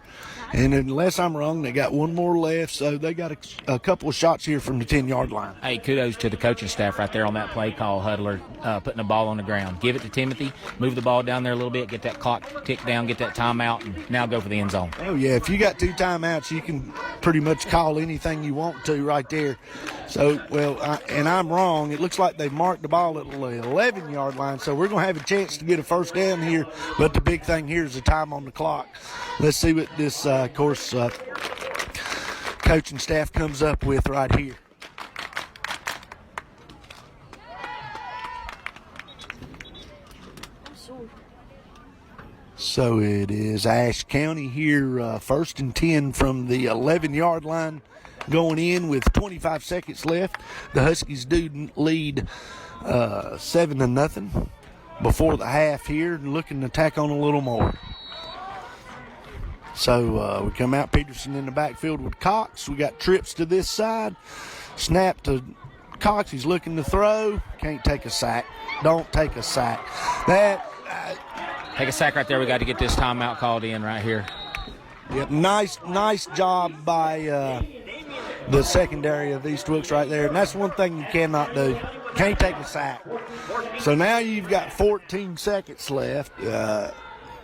Speaker 1: And unless I'm wrong, they got 1 more left, so they got a couple of shots here from the 10-yard line.
Speaker 2: Hey, kudos to the coaching staff right there on that play call, Huddler, putting the ball on the ground. Give it to Timothy, move the ball down there a little bit, get that clock tick down, get that timeout, and now go for the end zone.
Speaker 1: Oh, yeah, if you got 2 timeouts, you can pretty much call anything you want to right there. So, well, and I'm wrong. It looks like they marked the ball at the 11-yard line, so we're going to have a chance to get a first down here. But the big thing here is the time on the clock. Let's see what this, coaching staff comes up with right here. So it is Ashe County here, 1st and 10 from the 11-yard line. Going in with 25 seconds left. The Huskies do lead 7-0 before the half here, and looking to tack on a little more. So we come out, Peterson in the backfield with Cox. We got trips to this side. Snap to Cox. He's looking to throw. Can't take a sack. Don't take a sack.
Speaker 2: Take a sack right there. We got to get this timeout called in right here.
Speaker 1: Yep, nice job by the secondary of East Wilkes right there. And that's one thing you cannot do. Can't take a sack. So now you've got 14 seconds left.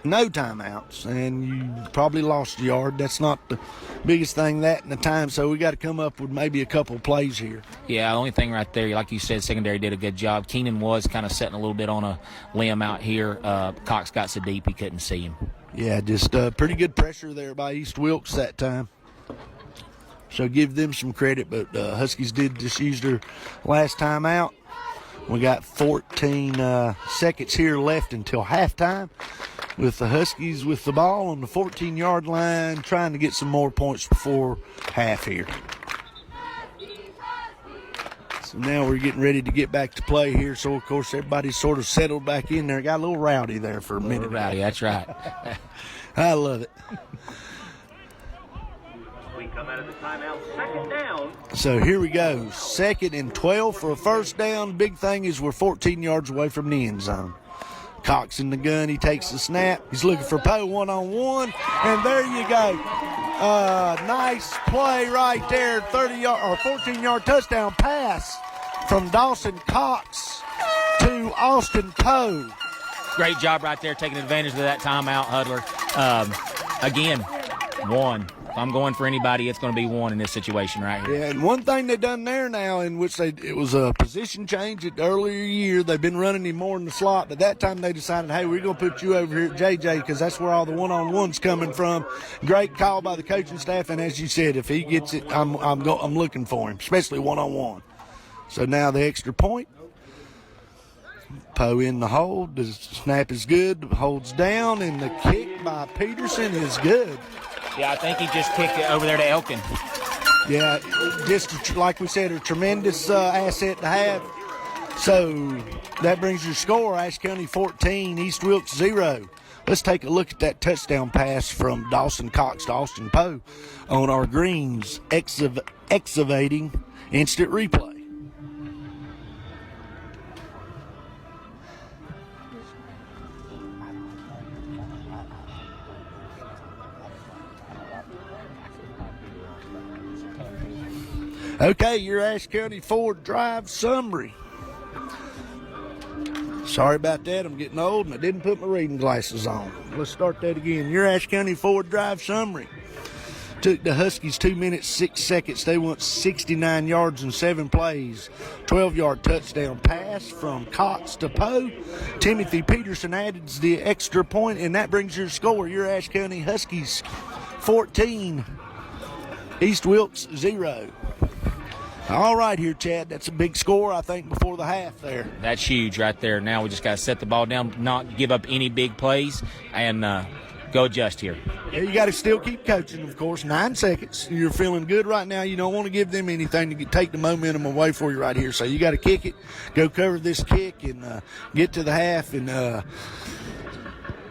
Speaker 1: No timeouts, and you probably lost a yard. That's not the biggest thing that in the time, so we got to come up with maybe a couple of plays here.
Speaker 2: Yeah, the only thing right there, like you said, secondary did a good job. Keenan was kind of setting a little bit on a limb out here. Cox got so deep he couldn't see him.
Speaker 1: Yeah, just pretty good pressure there by East Wilkes that time. So give them some credit, but Huskies did just use their last time out. We got 14 seconds here left until halftime. with the Huskies with the ball on the 14-yard line, trying to get some more points before half here. So now we're getting ready to get back to play here. So, of course, everybody's sort of settled back in there. Got a little rowdy there for a minute.
Speaker 2: Rowdy, that's right.
Speaker 1: I love it.
Speaker 3: We come out of the timeout, second down.
Speaker 1: So here we go. 2nd and 12 for a first down. Big thing is we're 14 yards away from the end zone. Cox in the gun. He takes the snap. He's looking for Poe one-on-one. And there you go. Nice play right there. 30-yard or 14-yard touchdown pass from Dawson Cox to Austin Poe.
Speaker 2: Great job right there, taking advantage of that timeout, Hudler. Again, one. If I'm going for anybody, it's going to be one in this situation right here.
Speaker 1: Yeah, and one thing they done there now, in which it was a position change at the earlier year. They've been running him more in the slot, but that time they decided, hey, we're going to put you over here at JJ because that's where all the one-on-one's coming from. Great call by the coaching staff, and as you said, if he gets it, I'm looking for him, especially one-on-one. So now the extra point. Poe in the hold. The snap is good. Holds down, and the kick by Peterson is good.
Speaker 2: Yeah, I think he just kicked it over there to Elkin.
Speaker 1: Yeah, just like we said, a tremendous asset to have. So that brings your score, Ashe County 14, East Wilkes 0. Let's take a look at that touchdown pass from Dawson Cox to Austin Poe on our greens, excavating instant replay. Okay, your Ashe County Ford Drive summary. Sorry about that. I'm getting old and I didn't put my reading glasses on. Let's start that again. Your Ashe County Ford Drive summary. Took the Huskies 2 minutes, 6 seconds. They went 69 yards and 7 plays. 12-yard touchdown pass from Cox to Poe. Timothy Peterson added the extra point, and that brings your score. Your Ashe County Huskies 14, East Wilkes 0. All right here, Chad. That's a big score, I think, before the half there.
Speaker 2: That's huge right there. Now we just got to set the ball down, not give up any big plays, and go adjust here.
Speaker 1: Yeah, you got to still keep coaching, of course. 9 seconds. You're feeling good right now. You don't want to give them anything to take the momentum away for you right here. So you got to kick it, go cover this kick, and get to the half and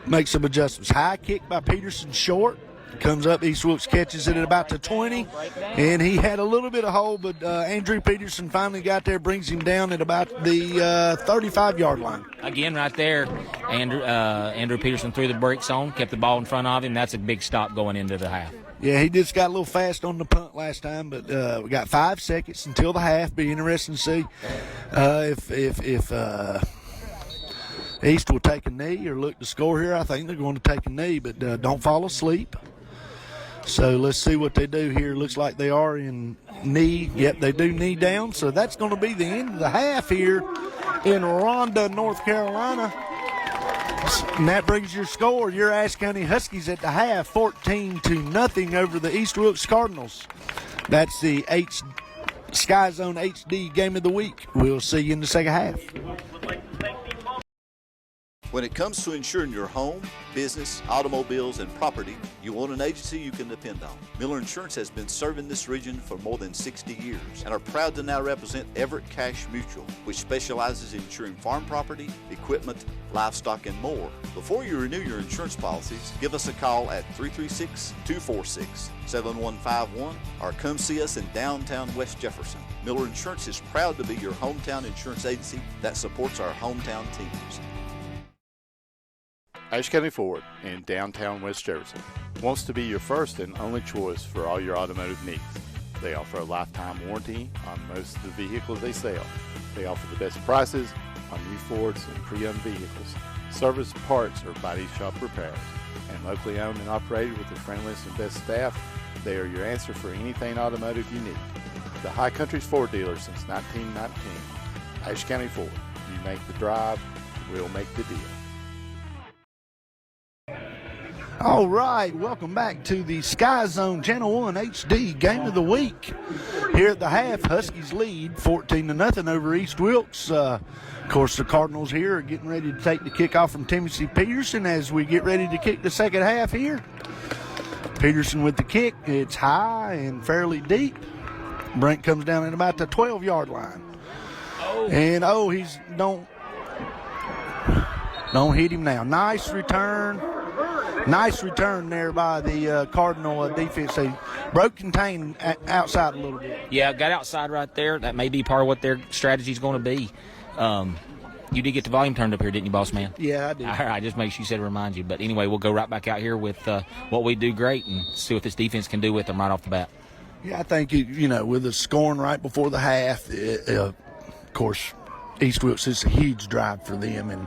Speaker 1: make some adjustments. High kick by Peterson, short. Comes up, East Wilkes catches it at about the 20, and he had a little bit of hold, but Andrew Peterson finally got there, brings him down at about the 35-yard line.
Speaker 2: Again, right there, Andrew Peterson threw the brakes on, kept the ball in front of him. That's a big stop going into the half.
Speaker 1: Yeah, he just got a little fast on the punt last time, but we got 5 seconds until the half. Be interesting to see if East will take a knee or look to score here. I think they're going to take a knee, but don't fall asleep. So let's see what they do here. Looks like they are in knee. Yep, they do knee down. So that's going to be the end of the half here in Ronda, North Carolina. And that brings your score. Your Ashe County Huskies at the half, 14-0 over the East Wilkes Cardinals. That's the SkyZone HD Game of the Week. We'll see you in the second half.
Speaker 5: When it comes to insuring your home, business, automobiles, and property, you want an agency you can depend on. Miller Insurance has been serving this region for more than 60 years and are proud to now represent Everett Cash Mutual, which specializes in insuring farm property, equipment, livestock, and more. Before you renew your insurance policies, give us a call at 336-246-7151 or come see us in downtown West Jefferson. Miller Insurance is proud to be your hometown insurance agency that supports our hometown teams.
Speaker 6: Ashe County Ford in downtown West Jefferson wants to be your first and only choice for all your automotive needs. They offer a lifetime warranty on most of the vehicles they sell. They offer the best prices on new Fords and pre-owned vehicles, service, parts, or body shop repairs. And locally owned and operated with the friendliest and best staff, they are your answer for anything automotive you need. The High Country's Ford dealer since 1919. Ashe County Ford. You make the drive, we'll make the deal.
Speaker 1: All right, welcome back to the SkyZone Channel 1 HD Game of the Week. Here at the half, Huskies lead 14-0 over East Wilkes. Of course, the Cardinals here are getting ready to take the kickoff from Timothy Peterson as we get ready to kick the second half here. Peterson with the kick. It's high and fairly deep. Brent comes down at about the 12-yard line. And, he's don't hit him now. Nice return. Nice return there by the Cardinal defense. They broke contain outside a little bit.
Speaker 2: Yeah, got outside right there. That may be part of what their strategy is going to be. You did get the volume turned up here, didn't you, boss man?
Speaker 1: Yeah, I did.
Speaker 2: All right, just make sure you said remind you. But anyway, we'll go right back out here with what we do great and see what this defense can do with them right off the bat.
Speaker 1: Yeah, I think, with the scoring right before the half, of course, East Wilkes is a huge drive for them, and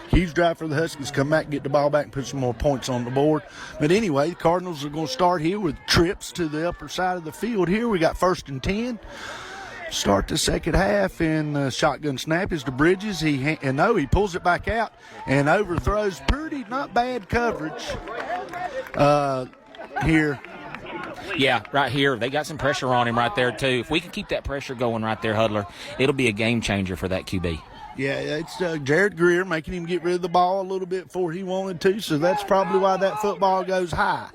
Speaker 1: huge drive for the Huskies. Come back, get the ball back, and put some more points on the board. But anyway, the Cardinals are going to start here with trips to the upper side of the field here. We got 1st and 10. Start the second half, and shotgun snap is to Bridges. He pulls it back out and overthrows pretty not bad coverage here.
Speaker 2: Yeah, right here. They got some pressure on him right there, too. If we can keep that pressure going right there, Hudler, it'll be a game changer for that QB.
Speaker 1: Yeah, it's Jared Greer making him get rid of the ball a little bit before he wanted to, so that's probably why that football goes high.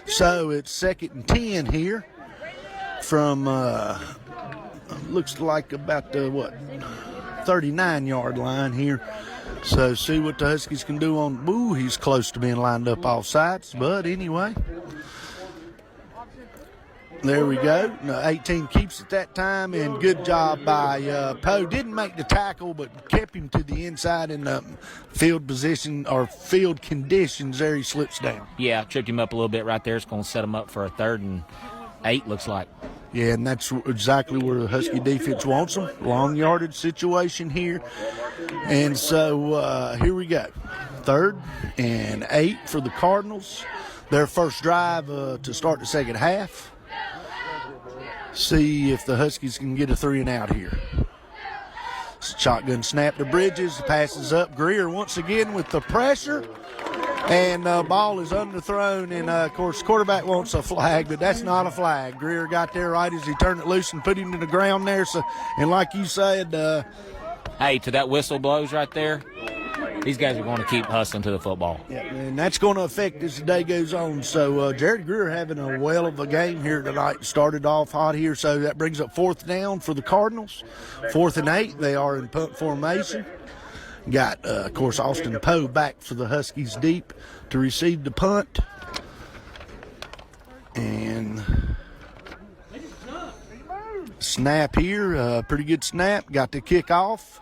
Speaker 1: So it's 2nd and 10 here from, looks like about the, 39-yard line here. So see what the Huskies can do on, he's close to being lined up off sides, but anyway. There we go. 18 keeps it that time, and good job by Poe. Didn't make the tackle, but kept him to the inside in the field position or field conditions. There he slips down.
Speaker 2: Yeah, tripped him up a little bit right there. It's going to set him up for a 3rd and 8, looks like.
Speaker 1: Yeah, and that's exactly where the Husky defense wants them. Long yardage situation here. And so here we go. 3rd and 8 for the Cardinals. Their first drive to start the second half. See if the Huskies can get a 3 and out here. Shotgun snap to Bridges. Passes up. Greer once again with the pressure. And ball is underthrown. And, of course, quarterback wants a flag, but that's not a flag. Greer got there right as he turned it loose and put him to the ground there. So, and like you said.
Speaker 2: Hey, to that whistle blows right there. These guys are going to keep hustling to the football.
Speaker 1: Yeah, and that's going to affect as the day goes on. So Jared Greer having a whale of a game here tonight. Started off hot here, so that brings up 4th down for the Cardinals. 4th and 8, they are in punt formation. Got, of course, Austin Poe back for the Huskies deep to receive the punt. And snap here, pretty good snap. Got the kick off.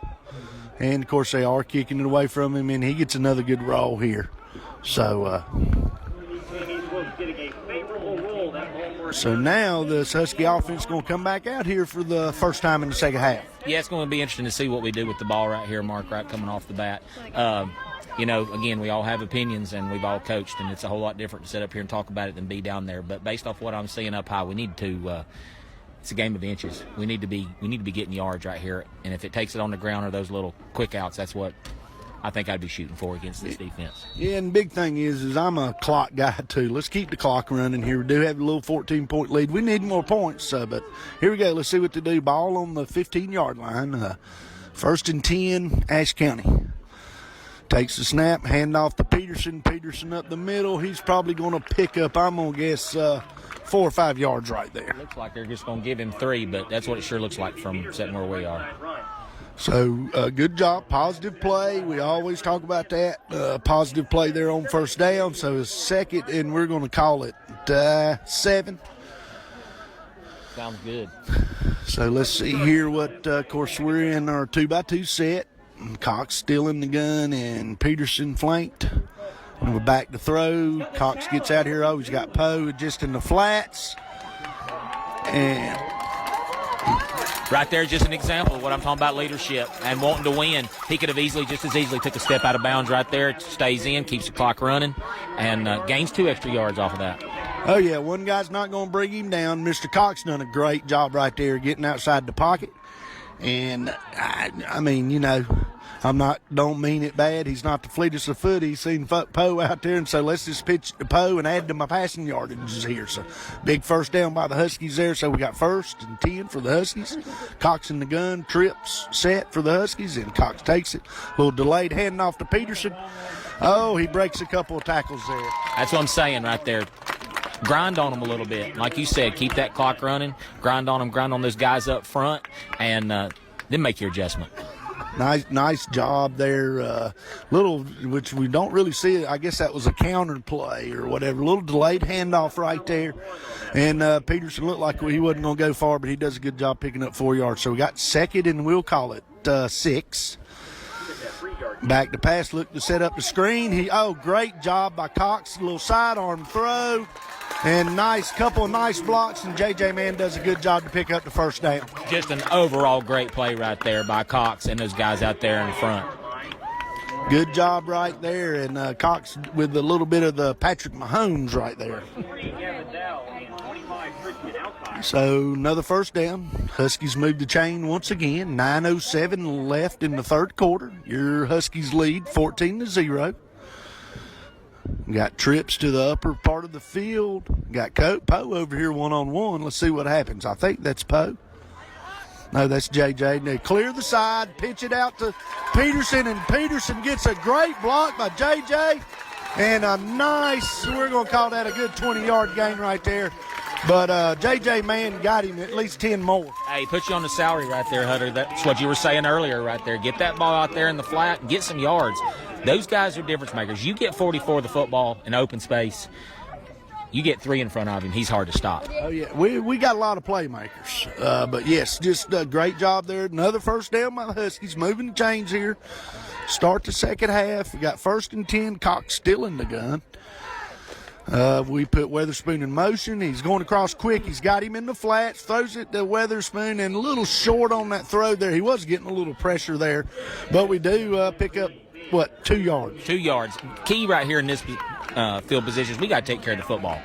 Speaker 1: And, of course, they are kicking it away from him, and he gets another good roll here. So now this Husky offense is going to come back out here for the first time in the second half.
Speaker 2: Yeah, it's going to be interesting to see what we do with the ball right here, Mark, right coming off the bat. Again, we all have opinions, and we've all coached, and it's a whole lot different to sit up here and talk about it than be down there. But based off what I'm seeing up high, we need to it's a game of inches. We need to be getting yards right here, and if it takes it on the ground or those little quick outs, that's what I think I'd be shooting for against this defense.
Speaker 1: Yeah, and the big thing is I'm a clock guy too. Let's keep the clock running here. We do have a little 14-point lead. We need more points, but here we go. Let's see what they do. Ball on the 15-yard line. 1st and 10, Ashe County. Takes the snap, hand off to Peterson. Peterson up the middle. He's probably going to pick up, I'm going to guess, 4 or 5 yards right there.
Speaker 2: Looks like they're just going to give him 3, but that's what it sure looks like from sitting where we are.
Speaker 1: So, good job. Positive play. We always talk about that. Positive play there on 1st down. So, it's 2nd, and we're going to call it 7.
Speaker 2: Sounds good. So,
Speaker 1: let's see here what, of course, we're in our 2x2 set. Cox still in the gun, and Peterson flanked. And we're back to throw. Cox gets out here. He's got Poe just in the flats. And
Speaker 2: right there, just an example of what I'm talking about, leadership and wanting to win. He could have just as easily took a step out of bounds right there. It stays in, keeps the clock running, and gains 2 extra yards off of that.
Speaker 1: Oh, yeah, one guy's not going to bring him down. Mr. Cox done a great job right there getting outside the pocket. And, I mean, Don't mean it bad. He's not the fleetest of foot. He's seen Poe out there, and so let's just pitch to Poe and add to my passing yardage here. So big first down by the Huskies there. So we got 1st and 10 for the Huskies. Cox in the gun, trips set for the Huskies, and Cox takes it. A little delayed handoff to Peterson. Oh, he breaks a couple of tackles there.
Speaker 2: That's what I'm saying right there. Grind on them a little bit. Like you said, keep that clock running. Grind on them, grind on those guys up front, and then make your adjustment.
Speaker 1: Nice job there. Little, which we don't really see. I guess that was a counter play or whatever. A little delayed handoff right there. And Peterson looked like he wasn't going to go far, but he does a good job picking up 4 yards. So we got 2nd, and we'll call it 6. Back to pass, look to set up the screen. Great job by Cox. A little sidearm throw. And couple of nice blocks, and J.J. Mann does a good job to pick up the first down.
Speaker 2: Just an overall great play right there by Cox and those guys out there in front.
Speaker 1: Good job right there, and Cox with a little bit of the Patrick Mahomes right there. So another first down. Huskies move the chain once again. 9:07 left in the third quarter. Your Huskies lead 14-0. Got trips to the upper part of the field. Got Poe over here one-on-one. Let's see what happens. I think that's Poe. No, that's J.J. They clear the side, pitch it out to Peterson, and Peterson gets a great block by J.J. And we're going to call that a good 20-yard gain right there. But J.J. Mann got him at least 10 more.
Speaker 2: Hey, put you on the salary right there, Hunter. That's what you were saying earlier right there. Get that ball out there in the flat and get some yards. Those guys are difference makers. You get 44 of the football in open space, you get 3 in front of him, he's hard to stop.
Speaker 1: Oh, yeah, we got a lot of playmakers. But, yes, just a great job there. Another first down by the Huskies, moving the chains here. Start the second half. We got 1st and 10, Cox still in the gun. We put Weatherspoon in motion. He's going across quick. He's got him in the flats, throws it to Weatherspoon, and a little short on that throw there. He was getting a little pressure there. But we do pick up, 2 yards?
Speaker 2: 2 yards. Key right here in this field positions, we got to take care of the football.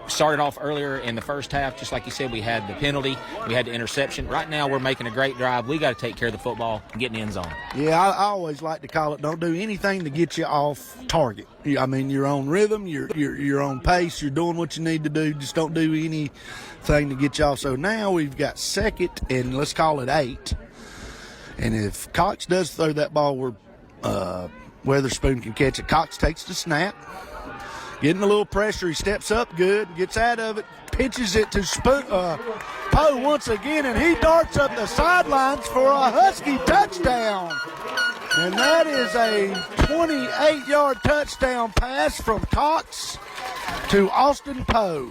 Speaker 2: Started off earlier in the first half, just like you said, we had the penalty, we had the interception. Right now we're making a great drive. We got to take care of the football and get in the end zone.
Speaker 1: Yeah, I always like to call it, don't do anything to get you off target. I mean, your own rhythm, your own pace, you're doing what you need to do. Just don't do anything to get you off. So now we've got 2nd and let's call it 8. And if Cox does throw that ball where Weatherspoon can catch it, Cox takes the snap. Getting a little pressure. He steps up good, gets out of it, pitches it to Poe once again, and he darts up the sidelines for a Husky touchdown. And that is a 28-yard touchdown pass from Cox to Austin Poe.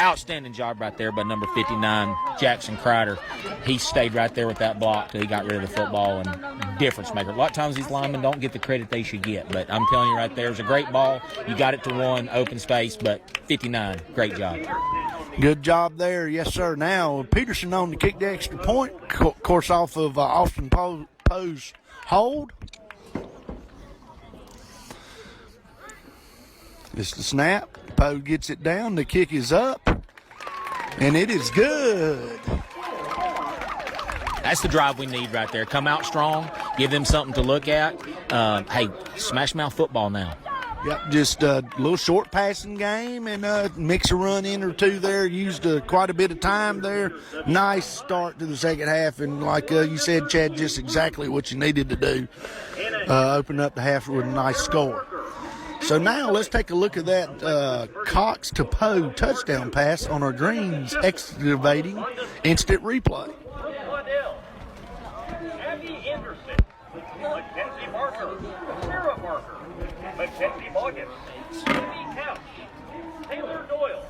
Speaker 2: Outstanding job right there by number 59, Jackson Crider. He stayed right there with that block till he got rid of the football, and difference maker. A lot of times these linemen don't get the credit they should get, but I'm telling you right there, it was a great ball. You got it to 1, open space, but 59, great job.
Speaker 1: Good job there, yes, sir. Now, Peterson on to kick the extra point, of course, off of Austin Poe's hold. It's the snap. Poe gets it down. The kick is up, and it is good.
Speaker 2: That's the drive we need right there. Come out strong, give them something to look at. Hey, smash mouth football now.
Speaker 1: Yep, just a little short passing game and mix a run in or two there. Used quite a bit of time there. Nice start to the second half, and like you said, Chad, just exactly what you needed to do. Open up the half with a nice score. So now let's take a look at that Cox to Poe touchdown pass on our Greens excavating instant replay.
Speaker 3: Abby Anderson, Mackenzie Barker, Sarah Barker, Mackenzie Morgan, Amy Couch, Taylor Doyle,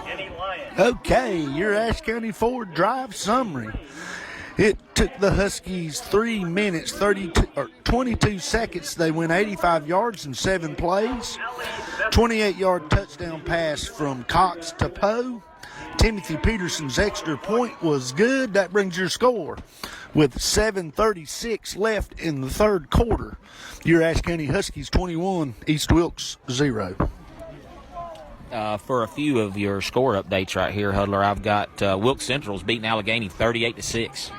Speaker 3: Jenny Lyon.
Speaker 1: Okay, your Ashe County Ford Drive summary. It took the Huskies 3 minutes, 22 seconds. They went 85 yards in 7 plays. 28-yard touchdown pass from Cox to Poe. Timothy Peterson's extra point was good. That brings your score with 7:36 left in the third quarter. Your Ashe County Huskies 21, East Wilkes 0.
Speaker 2: For a few of your score updates right here, Huddler, I've got Wilkes Central's beating Allegheny 38-6.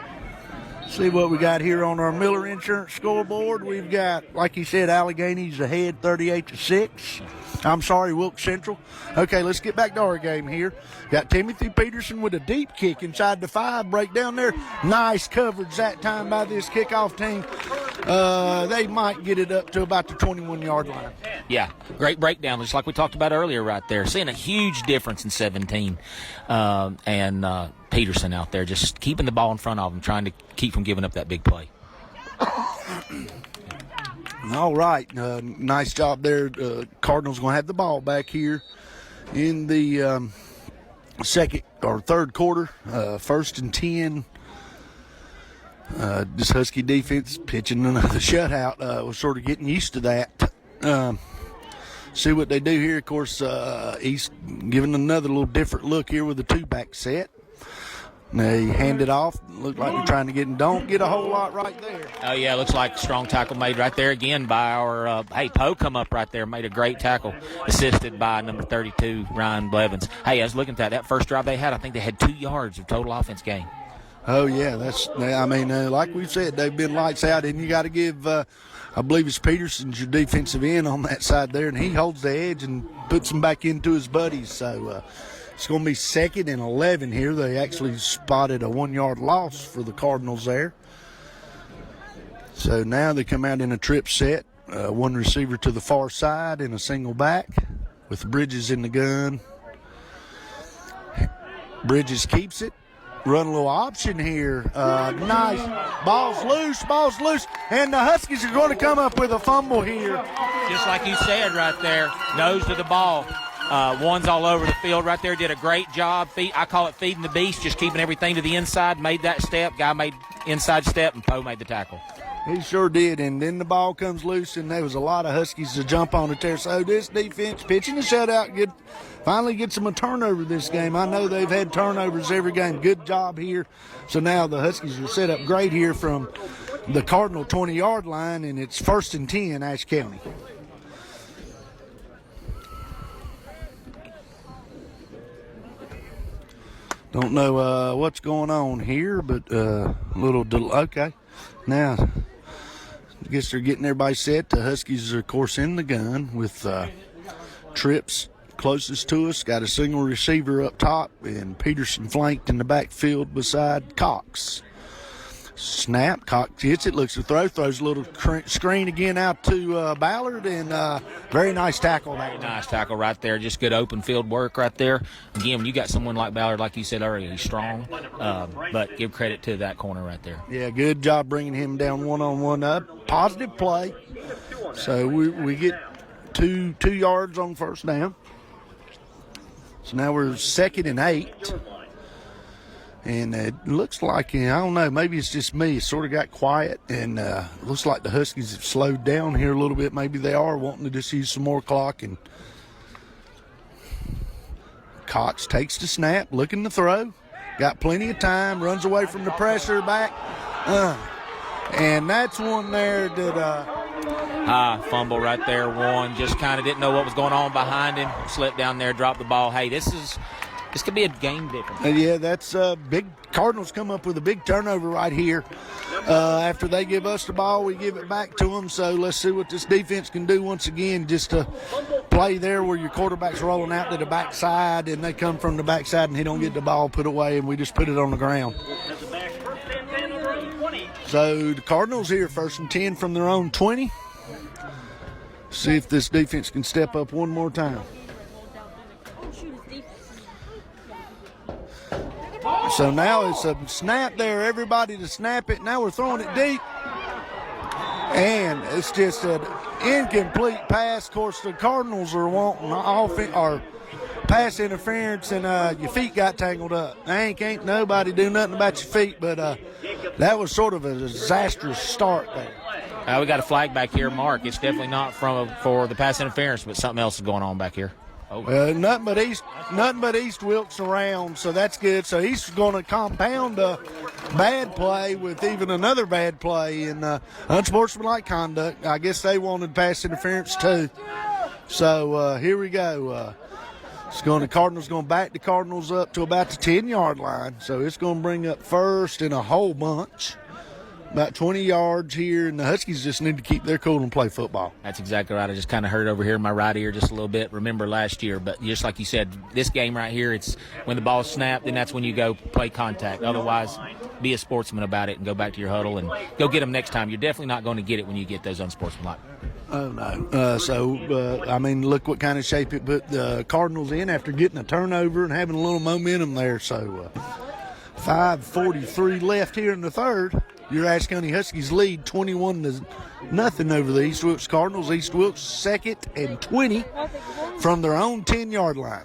Speaker 1: See what we got here on our Miller Insurance scoreboard. We've got, like you said, Allegany's ahead 38-6. I'm sorry, Wilkes Central. Okay, let's get back to our game here. Got Timothy Peterson with a deep kick inside the 5. Break down there. Nice coverage that time by this kickoff team. They might get it up to about the 21-yard line.
Speaker 2: Yeah, great breakdown, just like we talked about earlier right there. Seeing a huge difference in 17. And Peterson out there just keeping the ball in front of him, trying to keep from giving up that big play.
Speaker 1: All right, nice job there. Cardinals going to have the ball back here in the second or third quarter. 1st and 10. This Husky defense pitching another shutout. We're sort of getting used to that. See what they do here. Of course, East giving another little different look here with the 2-back set. They hand it off. Look like they're trying to get him. Don't get a whole lot right there.
Speaker 2: Oh, yeah, looks like a strong tackle made right there again by our Poe come up right there, made a great tackle, assisted by number 32, Ryan Blevins. Hey, I was looking at that first drive they had. I think they had 2 yards of total offense gain.
Speaker 1: Oh, yeah, like we said, they've been lights out, and you got to give, I believe it's Peterson's your defensive end on that side there, and he holds the edge and puts them back into his buddies. So it's going to be 2nd and 11 here. They actually spotted a 1-yard loss for the Cardinals there. So now they come out in a trip set, 1 receiver to the far side and a single back with Bridges in the gun. Bridges keeps it. Run a little option here. Nice. Ball's loose. And the Huskies are going to come up with a fumble here.
Speaker 2: Just like you said right there, nose to the ball. One's all over the field right there. Did a great job. I call it feeding the beast, just keeping everything to the inside. Made that step. Guy made inside step, and Poe made the tackle.
Speaker 1: He sure did, and then the ball comes loose, and there was a lot of Huskies to jump on it there. So this defense pitching a shutout, finally gets them a turnover this game. I know they've had turnovers every game. Good job here. So now the Huskies are set up great here from the Cardinal 20-yard line, and it's 1st and 10, Ashe County. Don't know what's going on here, but a little delay. Okay. Now, I guess they're getting everybody set. The Huskies are, of course, in the gun with Trips closest to us. Got a single receiver up top, and Peterson flanked in the backfield beside Cox. Snap. Cox hits it, looks to throws a little screen again out to Ballard, and very nice tackle there.
Speaker 2: Very nice tackle right there. Just good open field work right there. Again, when you got someone like Ballard, like you said earlier, he's strong, but give credit to that corner right there.
Speaker 1: Yeah, good job bringing him down one-on-one up. Positive play. So we get two yards on 1st down. So now we're 2nd and 8. And it looks like, I don't know, maybe it's just me. It sort of got quiet, and looks like the Huskies have slowed down here a little bit. Maybe they are wanting to just use some more clock. And Cox takes the snap, looking to throw. Got plenty of time, runs away from the pressure, back. And that's one there that...
Speaker 2: fumble right there, one. Just kind of didn't know what was going on behind him. Slipped down there, dropped the ball. Hey, this could be a game difference.
Speaker 1: Yeah, that's big. Cardinals come up with a big turnover right here. After they give us the ball, we give it back to them. So let's see what this defense can do once again. Just to play there where your quarterback's rolling out to the backside, and they come from the backside, and he don't get the ball put away, and we just put it on the ground. So the Cardinals here, 1st and 10 from their own 20. See if this defense can step up one more time. So now it's a snap there, everybody to snap it. Now we're throwing it deep. And it's just an incomplete pass. Of course, the Cardinals are wanting pass interference, and your feet got tangled up. Ain't nobody do nothing about your feet, but that was sort of a disastrous start there.
Speaker 2: We got a flag back here, Mark. It's definitely not for the pass interference, but something else is going on back here.
Speaker 1: Nothing but East Wilkes around, so that's good. So he's going to compound a bad play with even another bad play in unsportsmanlike conduct. I guess they wanted pass interference too. So here we go. Cardinals going to back the Cardinals up to about the 10-yard line. So it's going to bring up 1st and a whole bunch. about 20 yards here, and the Huskies just need to keep their cool and play football.
Speaker 2: That's exactly right. I just kind of heard over here in my right ear just a little bit. Remember last year, but just like you said, this game right here, it's when the ball's snapped, then that's when you go play contact. Otherwise, be a sportsman about it and go back to your huddle and go get them next time. You're definitely not going to get it when you get those unsportsmanlike.
Speaker 1: Oh, no. I mean, look what kind of shape it put the Cardinals in after getting a turnover and having a little momentum there. So 5:43 left here in the third. Your Ashe County Huskies lead 21-0 over the East Wilkes Cardinals. East Wilkes second and 20 from their own 10-yard line.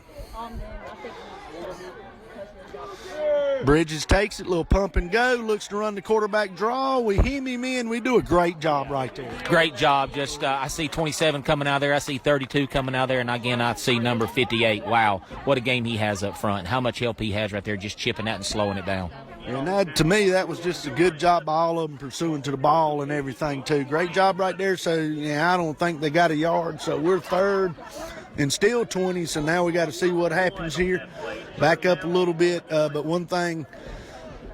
Speaker 1: Bridges takes it, little pump and go, looks to run the quarterback draw. We hem him in. We do a great job right there.
Speaker 2: Great job. Just I see 27 coming out there. I see 32 coming out there. And, again, I see number 58. Wow, what a game he has up front. How much help he has right there just chipping that and slowing it down.
Speaker 1: And that, to me, that was just a good job by all of them pursuing to the ball and everything, too. Great job right there. So, yeah, I don't think they got a yard. So we're third and still 20. So now we got to see what happens here. Back up a little bit. But one thing,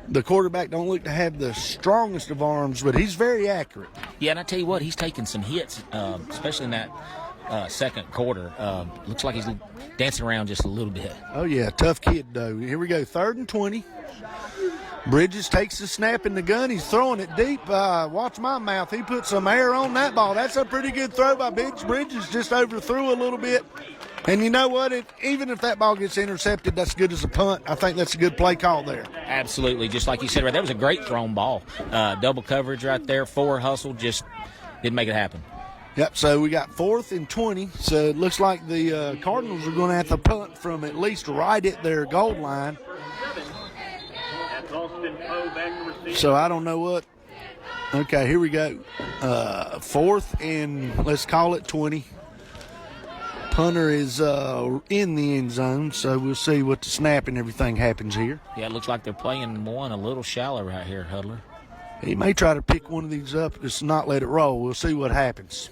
Speaker 1: the quarterback don't look to have the strongest of arms, but he's very accurate.
Speaker 2: Yeah, and I tell you what, he's taking some hits, especially in that second quarter. Looks like he's dancing around just a little bit.
Speaker 1: Oh, yeah, tough kid, though. Here we go, 3rd and 20. Bridges takes the snap in the gun. He's throwing it deep. Watch my mouth. He put some air on that ball. That's a pretty good throw by Bridges. Just overthrew a little bit. And you know what? Even if that ball gets intercepted, that's good as a punt. I think that's a good play call there.
Speaker 2: Absolutely. Just like you said, right, that was a great thrown ball. Double coverage right there. Forward hustle. Just didn't make it happen.
Speaker 1: Yep, so we got 4th and 20. So it looks like the Cardinals are going to have to punt from at least right at their goal line. So I don't know what. Okay, here we go. 4th and let's call it 20. Punter is in the end zone, so we'll see what the snap and everything happens here.
Speaker 2: Yeah, it looks like they're playing one a little shallow right here, Huddler.
Speaker 1: He may try to pick one of these up, just not let it roll. We'll see what happens.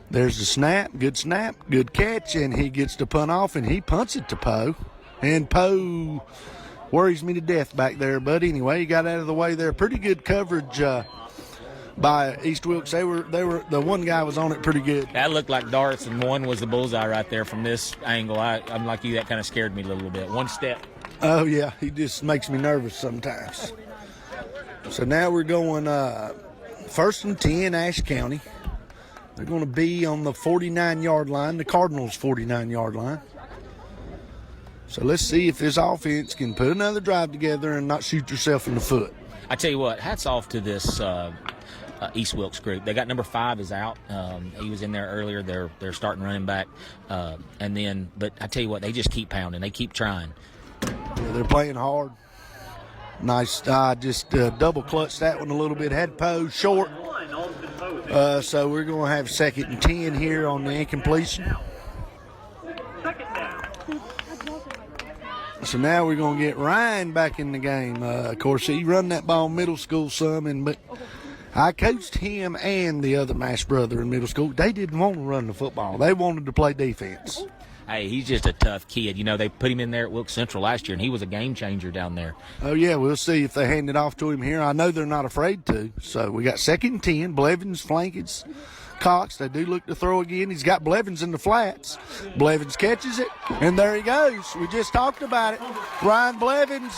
Speaker 1: There's the snap, good catch, and he gets to punt off, and he punts it to Poe. And Poe worries me to death back there, but anyway, he got out of the way there. Pretty good coverage by East Wilkes. They were the one guy was on it pretty good.
Speaker 2: That looked like darts, and one was the bullseye right there from this angle. I'm like you, that kind of scared me a little bit. One step.
Speaker 1: Oh, yeah, he just makes me nervous sometimes. So now we're going 1st and 10, Ashe County. They're going to be on the 49-yard line, the Cardinals' 49-yard line. So let's see if this offense can put another drive together and not shoot yourself in the foot.
Speaker 2: I tell you what, hats off to this East Wilkes group. They got number 5 is out. He was in there earlier. They're starting running back. But I tell you what, they just keep pounding. They keep trying.
Speaker 1: Yeah, they're playing hard. Nice. Just double clutched that one a little bit. Had Poe short. So we're going to have 2nd and 10 here on the incompletion. So now we're going to get Ryan back in the game. Of course, he run that ball middle school some, but I coached him and the other Mash brother in middle school. They didn't want to run the football. They wanted to play defense.
Speaker 2: Hey, he's just a tough kid. You know, they put him in there at Wilkes Central last year, and he was a game changer down there.
Speaker 1: Oh, yeah, we'll see if they hand it off to him here. I know they're not afraid to. So we got 2nd and 10, Blevins, Flankets, Cox. They do look to throw again. He's got Blevins in the flats. Blevins catches it, and there he goes. We just talked about it. Ryan Blevins,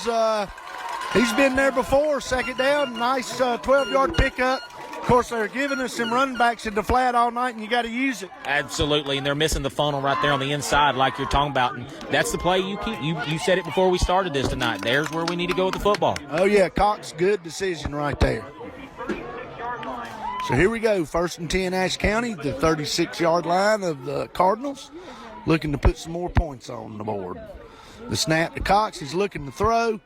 Speaker 1: he's been there before. 2nd down, nice 12-yard pickup. Of course, they're giving us some running backs in the flat all night, and you got to use it.
Speaker 2: Absolutely, and they're missing the funnel right there on the inside like you're talking about. And that's the play you keep. You said it before we started this tonight. There's where we need to go with the football.
Speaker 1: Oh, yeah, Cox, good decision right there. So here we go, 1st and 10, Ashe County, the 36-yard line of the Cardinals, looking to put some more points on the board. The snap to Cox, he's looking to throw.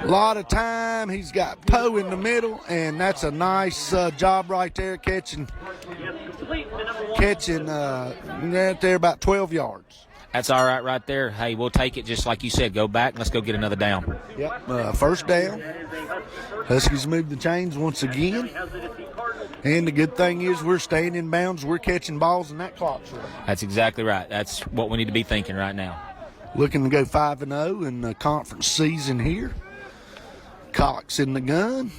Speaker 1: A lot of time. He's got Poe in the middle, and that's a nice job right there, catching right there about 12 yards.
Speaker 2: That's all right there. Hey, we'll take it just like you said. Go back. Let's go get another down.
Speaker 1: Yep, 1st down. Huskies move the chains once again. And the good thing is we're staying in bounds. We're catching balls, and that clock's running.
Speaker 2: That's exactly right. That's what we need to be thinking right now.
Speaker 1: Looking to go 5-0 in the conference season here. Cox in the gun.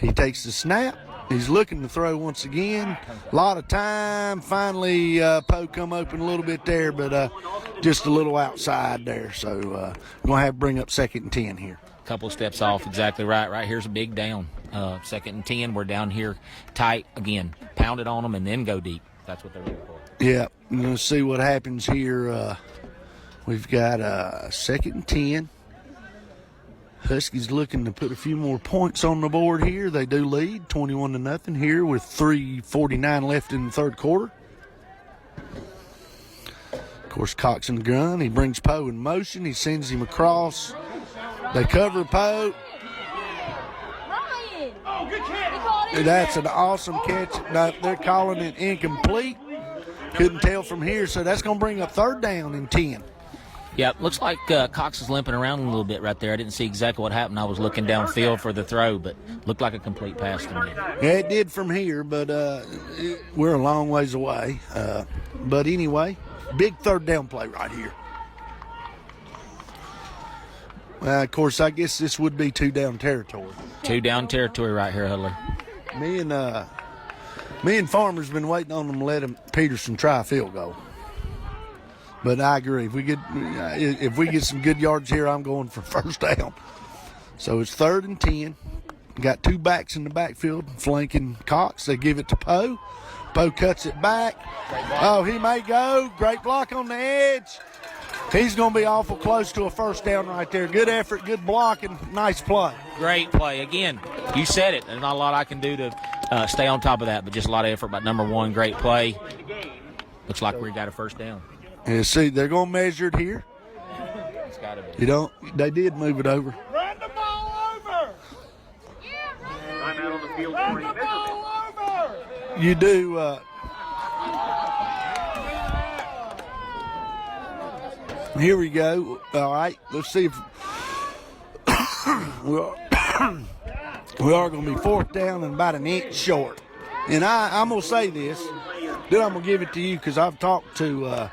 Speaker 1: He takes the snap. He's looking to throw once again. A lot of time. Finally, Poe come open a little bit there, but just a little outside there. So we're going to have to bring up 2nd and 10 here.
Speaker 2: Couple steps off, exactly right. Right here's a big down. 2nd and 10. We're down here tight. Again, pound it on them and then go deep. That's what they're looking for.
Speaker 1: Yeah, we're going to see what happens here. We've got 2nd and 10. Huskies looking to put a few more points on the board here. They do lead 21-0 here with 3:49 left in the third quarter. Of course, Cox in the gun. He brings Poe in motion. He sends him across. They cover Poe. That's an awesome catch. No, they're calling it incomplete. Couldn't tell from here, so that's going to bring up 3rd down and 10.
Speaker 2: Yeah, looks like Cox is limping around a little bit right there. I didn't see exactly what happened. I was looking downfield for the throw, but looked like a complete pass to me.
Speaker 1: Yeah, it did from here, but we're a long ways away. But anyway, big 3rd down play right here. Of course, I guess this would be 2 down territory.
Speaker 2: 2 down territory right here, Hudler.
Speaker 1: Me and Farmer's been waiting on them to let Peterson try a field goal. But I agree. If we get some good yards here, I'm going for 1st down. So it's 3rd and 10. Got 2 backs in the backfield flanking Cox. They give it to Poe. Poe cuts it back. Oh, he may go. Great block on the edge. He's going to be awful close to a 1st down right there. Good effort, good blocking, nice play.
Speaker 2: Great play. Again, you said it. There's not a lot I can do to stay on top of that, but just a lot of effort by number 1. Great play. Looks like we got a 1st down.
Speaker 1: And see, they're going to measure it here.
Speaker 2: It's got to be.
Speaker 1: They did move it over.
Speaker 3: Run the ball over! I'm out on the field. Run the ball over!
Speaker 1: You do. Here we go. All right, let's see if we are going to be 4th down and about an inch short. And I'm going to say this. Then I'm going to give it to you because I've talked to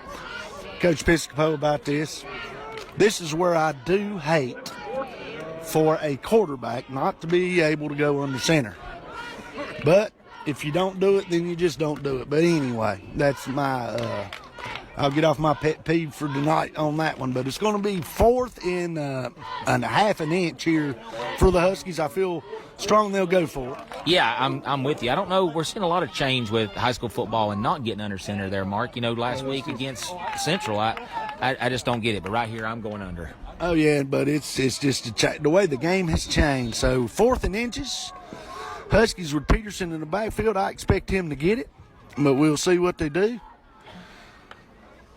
Speaker 1: Coach Piscopo about this. This is where I do hate for a quarterback not to be able to go under center. But if you don't do it, then you just don't do it. But anyway, that's my I'll get off my pet peeve for tonight on that one. But it's going to be 4th and a half an inch here for the Huskies. I feel strong they'll go for it.
Speaker 2: Yeah, I'm with you. I don't know. We're seeing a lot of change with high school football and not getting under center there, Mark. You know, last week against Central, I just don't get it. But right here, I'm going under.
Speaker 1: Oh, yeah, but it's just the way the game has changed. So 4th and inches. Huskies with Peterson in the backfield. I expect him to get it, but we'll see what they do.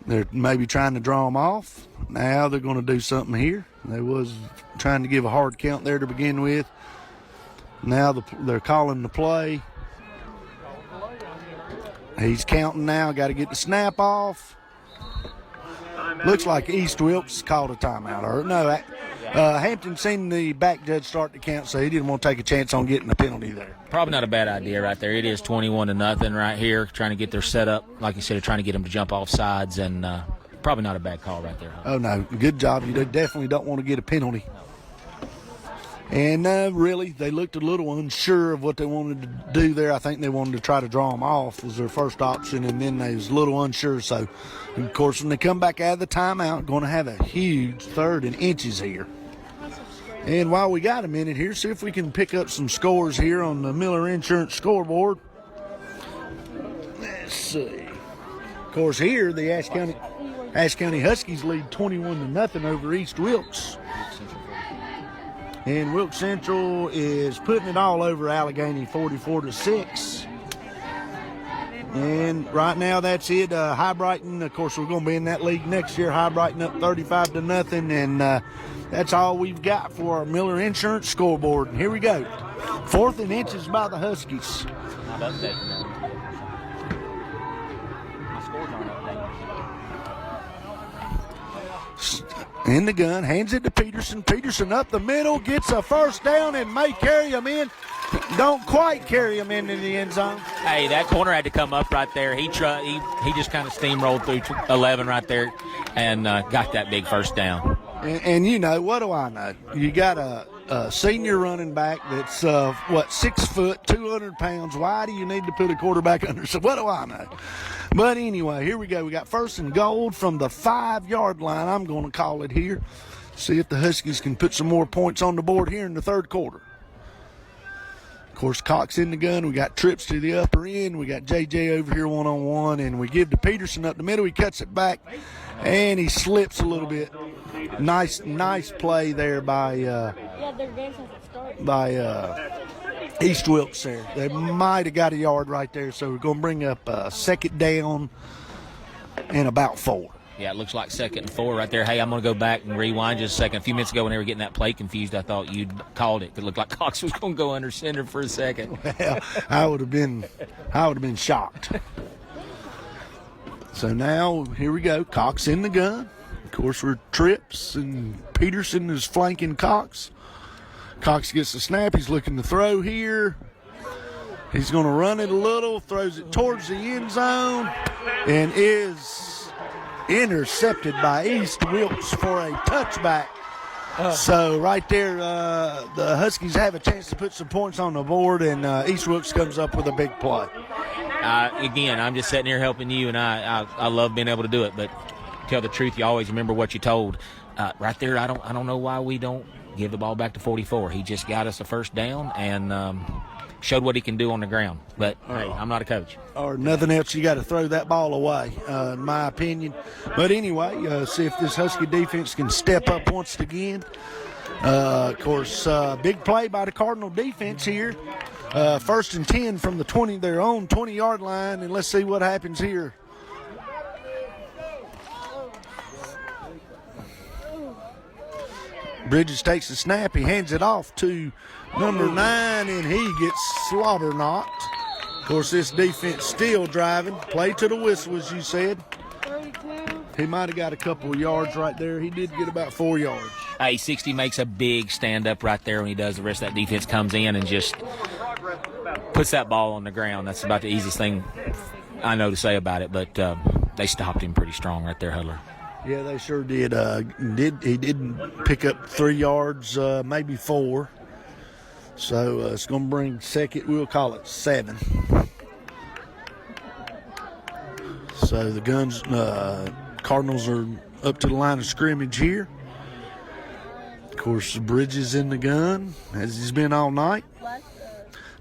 Speaker 1: They're maybe trying to draw them off. Now they're going to do something here. They was trying to give a hard count there to begin with. Now they're calling the play. He's counting now. Got to get the snap off. Looks like East Wilkes called a timeout. Or no, Hampton seen the back judge start to count, so he didn't want to take a chance on getting a penalty there.
Speaker 2: Probably not a bad idea right there. It is 21-0 right here, trying to get their setup. Like you said, trying to get them to jump off sides, and probably not a bad call right there. Huh?
Speaker 1: Oh, no. Good job. You definitely don't want to get a penalty. And really, they looked a little unsure of what they wanted to do there. I think they wanted to try to draw them off was their first option, and then they was a little unsure. So, of course, when they come back out of the timeout, going to have a huge 3rd and inches here. And while we got a minute here, see if we can pick up some scores here on the Miller Insurance scoreboard. Let's see. Of course, here the Ashe County Huskies lead 21-0 over East Wilkes. And Wilkes Central is putting it all over Allegheny 44-6. And right now that's it. High Brighton, of course, we're going to be in that league next year. High Brighton up 35-0. And that's all we've got for our Miller Insurance scoreboard. And here we go. 4th and inches by the Huskies.
Speaker 2: Not updating them. My scores aren't updating.
Speaker 1: In the gun, hands it to Peterson. Peterson up the middle, gets a 1st down and may carry him in. Don't quite carry him into the end zone.
Speaker 2: Hey, that corner had to come up right there. He just kind of steamrolled through 11 right there and got that big 1st down.
Speaker 1: And you know, what do I know? You got a senior running back that's 6 foot, 200 pounds. Why do you need to put a quarterback under? So what do I know? But anyway, here we go. We got 1st and goal from the 5-yard line. I'm going to call it here. See if the Huskies can put some more points on the board here in the 3rd quarter. Of course, Cox in the gun. We got trips to the upper end. We got JJ over here one-on-one, and we give to Peterson up the middle. He cuts it back, and he slips a little bit. Nice play there by East Wilkes there. They might have got a yard right there, so we're going to bring up 2nd down and about 4.
Speaker 2: Yeah, it looks like 2nd and 4 right there. Hey, I'm going to go back and rewind just a second. A few minutes ago when they were getting that play confused, I thought you'd called it. It looked like Cox was going to go under center for a second.
Speaker 1: Well, I would have been shocked. So now, here we go. Cox in the gun. Of course, we're trips, and Peterson is flanking Cox. Cox gets the snap. He's looking to throw here. He's going to run it a little, throws it towards the end zone, and is intercepted by East Wilkes for a touchback. So right there, the Huskies have a chance to put some points on the board, and East Wilkes comes up with a big play.
Speaker 2: Again, I'm just sitting here helping you, and I love being able to do it. But to tell the truth, you always remember what you told. Right there, I don't know why we don't give the ball back to 44. He just got us a 1st down and showed what he can do on the ground. But, hey, I'm not a coach.
Speaker 1: Or nothing else, you got to throw that ball away, in my opinion. But anyway, see if this Husky defense can step up once again. Of course, big play by the Cardinal defense here. 1st and 10 from their own 20-yard line, and let's see what happens here. Bridges takes the snap. He hands it off to number 9, and he gets slobber knocked. Of course, this defense still driving. Play to the whistle, as you said. He might have got a couple of yards right there. He did get about 4 yards.
Speaker 2: Hey, 60 makes a big stand-up right there when he does. The rest of that defense comes in and just puts that ball on the ground. That's about the easiest thing I know to say about it, but they stopped him pretty strong right there, Hudler.
Speaker 1: Yeah, they sure did. He didn't pick up 3 yards, maybe 4. So it's going to bring 2nd. We'll call it 7. So the Cardinals are up to the line of scrimmage here. Of course, Bridges in the gun, as he's been all night.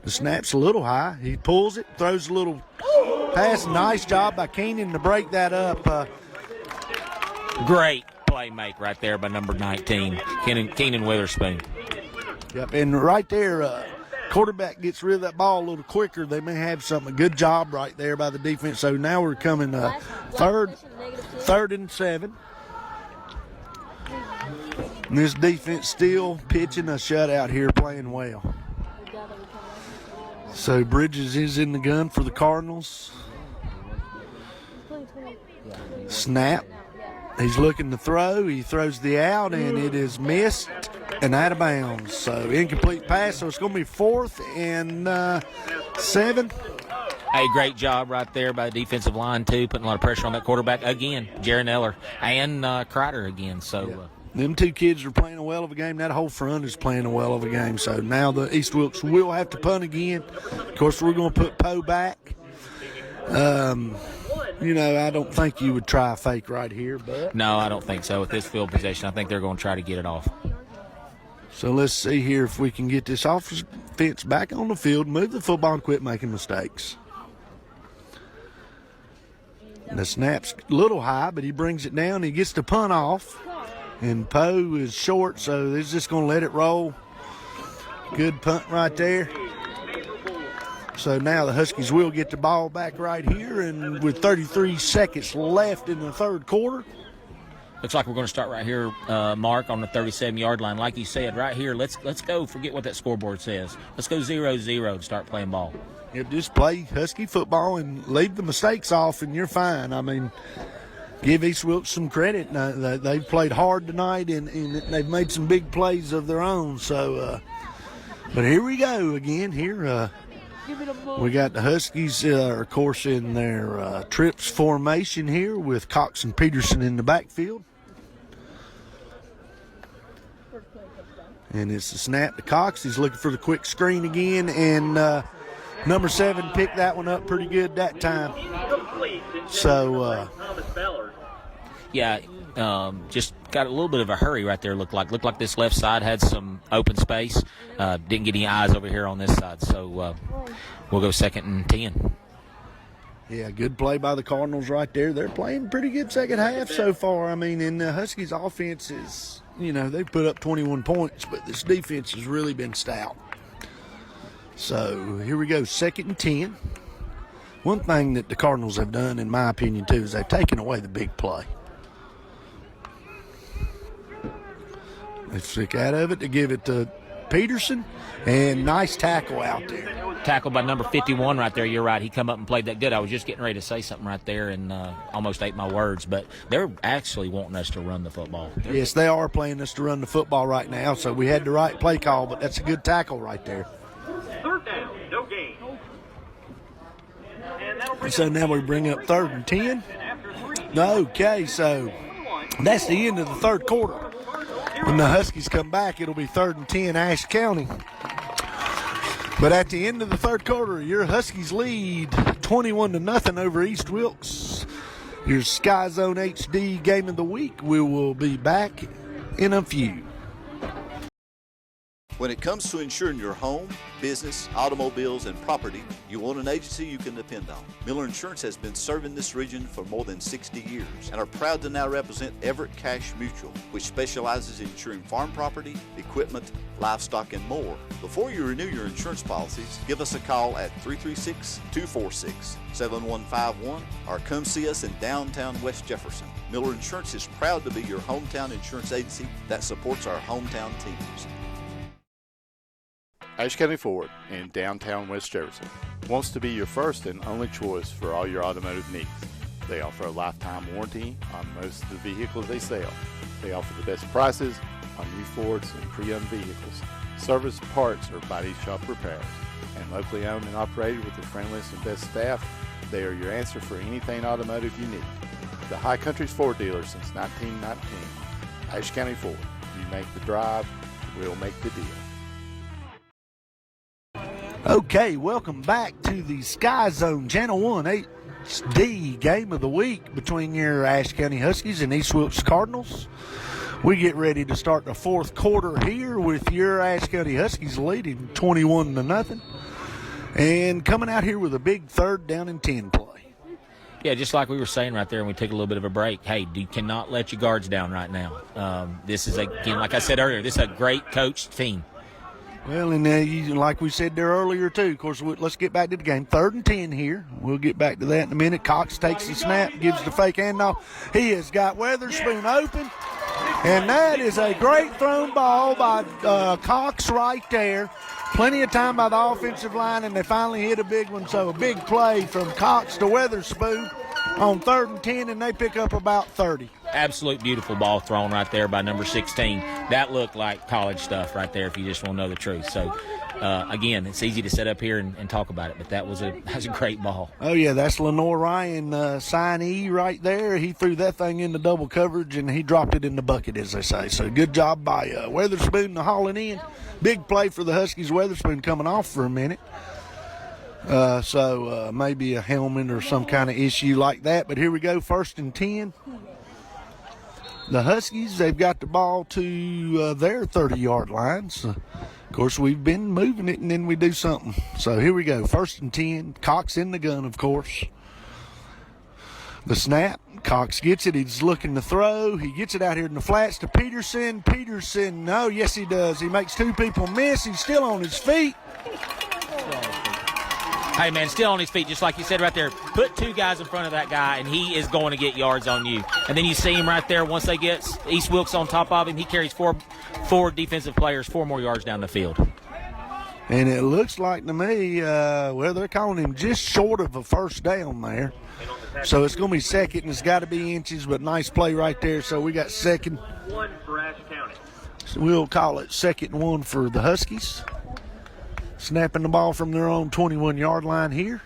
Speaker 1: The snap's a little high. He pulls it, throws a little pass. Nice job by Keenan to break that up.
Speaker 2: Great play make right there by number 19, Keenan Witherspoon.
Speaker 1: Yep, and right there, quarterback gets rid of that ball a little quicker. They may have something. Good job right there by the defense. So now we're coming 3rd and 7. And this defense still pitching a shutout here, playing well. So Bridges is in the gun for the Cardinals. Snap. He's looking to throw. He throws the out, and it is missed and out of bounds. So incomplete pass. So it's going to be 4th and 7.
Speaker 2: Hey, great job right there by the defensive line, too, putting a lot of pressure on that quarterback. Again, Jaron Eller and Kreider again. So
Speaker 1: them 2 kids are playing a well of a game. That whole front is playing a well of a game. So now the East Wilkes will have to punt again. Of course, we're going to put Poe back. I don't think you would try a fake right here. But
Speaker 2: no, I don't think so. With this field possession, I think they're going to try to get it off.
Speaker 1: So let's see here if we can get this offense back on the field, move the football, and quit making mistakes. The snap's a little high, but he brings it down. He gets the punt off, and Poe is short, so they're just going to let it roll. Good punt right there. So now the Huskies will get the ball back right here, and with 33 seconds left in the 3rd quarter.
Speaker 2: Looks like we're going to start right here, Mark, on the 37-yard line. Like you said, right here, let's go. Forget what that scoreboard says. Let's go 0-0 and start playing ball.
Speaker 1: Yeah, just play Husky football and leave the mistakes off, and you're fine. I mean, give East Wilkes some credit. They've played hard tonight, and they've made some big plays of their own. So, but here we go again. Here we got the Huskies, of course, in their trips formation here with Cox and Peterson in the backfield. And it's a snap to Cox. He's looking for the quick screen again, and number 7 picked that one up pretty good that time. So,
Speaker 2: yeah, just got a little bit of a hurry right there. Looked like this left side had some open space. Didn't get any eyes over here on this side. So we'll go 2nd and 10.
Speaker 1: Yeah, good play by the Cardinals right there. They're playing pretty good second half so far. I mean, and the Huskies' offense is, they put up 21 points, but this defense has really been stout. So here we go, 2nd and 10. One thing that the Cardinals have done, in my opinion, too, is they've taken away the big play. They stick out of it to give it to Peterson, and nice tackle out there.
Speaker 2: Tackled by number 51 right there. You're right. He come up and played that good. I was just getting ready to say something right there and almost ate my words, but they're actually wanting us to run the football.
Speaker 1: Yes, they are playing us to run the football right now, so we had the right play call, but that's a good tackle right there.
Speaker 3: 3rd down, no gain.
Speaker 1: And so now we bring up 3rd and 10. Okay, so that's the end of the 3rd quarter. When the Huskies come back, it'll be 3rd and 10, Ashe County. But at the end of the 3rd quarter, your Huskies lead 21-0 over East Wilkes. Your SkyZhone HD Game of the Week. We will be back in a few.
Speaker 5: When it comes to insuring your home, business, automobiles, and property, you want an agency you can depend on. Miller Insurance has been serving this region for more than 60 years and are proud to now represent Everett Cash Mutual, which specializes in insuring farm property, equipment, livestock, and more. Before you renew your insurance policies, give us a call at 336-246-7151 or come see us in downtown West Jefferson. Miller Insurance is proud to be your hometown insurance agency that supports our hometown teams.
Speaker 6: Ashe County Ford in downtown West Jefferson wants to be your first and only choice for all your automotive needs. They offer a lifetime warranty on most of the vehicles they sell. They offer the best prices on new Fords and pre-owned vehicles, service, parts, or body shop repairs. And locally owned and operated with the friendliest and best staff, they are your answer for anything automotive you need. The High Country's Ford dealer since 1919. Ashe County Ford. You make the drive, we'll make the deal.
Speaker 1: Okay, welcome back to the SkyZone Channel 1 HD Game of the Week between your Ashe County Huskies and East Wilkes Cardinals. We get ready to start the 4th quarter here with your Ashe County Huskies leading 21-0 and coming out here with a big 3rd down and 10 play.
Speaker 2: Yeah, just like we were saying right there, and we took a little bit of a break. Hey, you cannot let your guards down right now. This is, again, like I said earlier, this is a great coached team.
Speaker 1: Well, and like we said there earlier, too, of course, let's get back to the game. 3rd and 10 here. We'll get back to that in a minute. Cox takes the snap, gives the fake handoff. He has got Weatherspoon open, and that is a great thrown ball by Cox right there. Plenty of time by the offensive line, and they finally hit a big one. So a big play from Cox to Weatherspoon on 3rd and 10, and they pick up about 30.
Speaker 2: Absolute beautiful ball thrown right there by number 16. That looked like college stuff right there if you just want to know the truth. So, again, it's easy to sit up here and talk about it, but that was a great ball.
Speaker 1: Oh, yeah, that's Lenore Ryan, signee right there. He threw that thing into double coverage, and he dropped it in the bucket, as they say. So good job by Weatherspoon to haul it in. Big play for the Huskies. Weatherspoon coming off for a minute. So maybe a helmet or some kind of issue like that. But here we go, 1st and 10. The Huskies, they've got the ball to their 30-yard line. So, of course, we've been moving it, and then we do something. So here we go, 1st and 10. Cox in the gun, of course. The snap. Cox gets it. He's looking to throw. He gets it out here in the flats to Peterson. Peterson, no, yes, he does. He makes 2 people miss. He's still on his feet.
Speaker 2: Hey, man, still on his feet, just like you said right there. Put 2 guys in front of that guy, and he is going to get yards on you. And then you see him right there. Once they get East Wilkes on top of him, he carries four defensive players 4 more yards down the field.
Speaker 1: And it looks like to me, they're calling him just short of a 1st down there. So it's going to be 2nd, and it's got to be inches, but nice play right there. So we got 2nd.
Speaker 3: 1 for Ashe County.
Speaker 1: So we'll call it 2nd and 1 for the Huskies. Snapping the ball from their own 21-yard line here.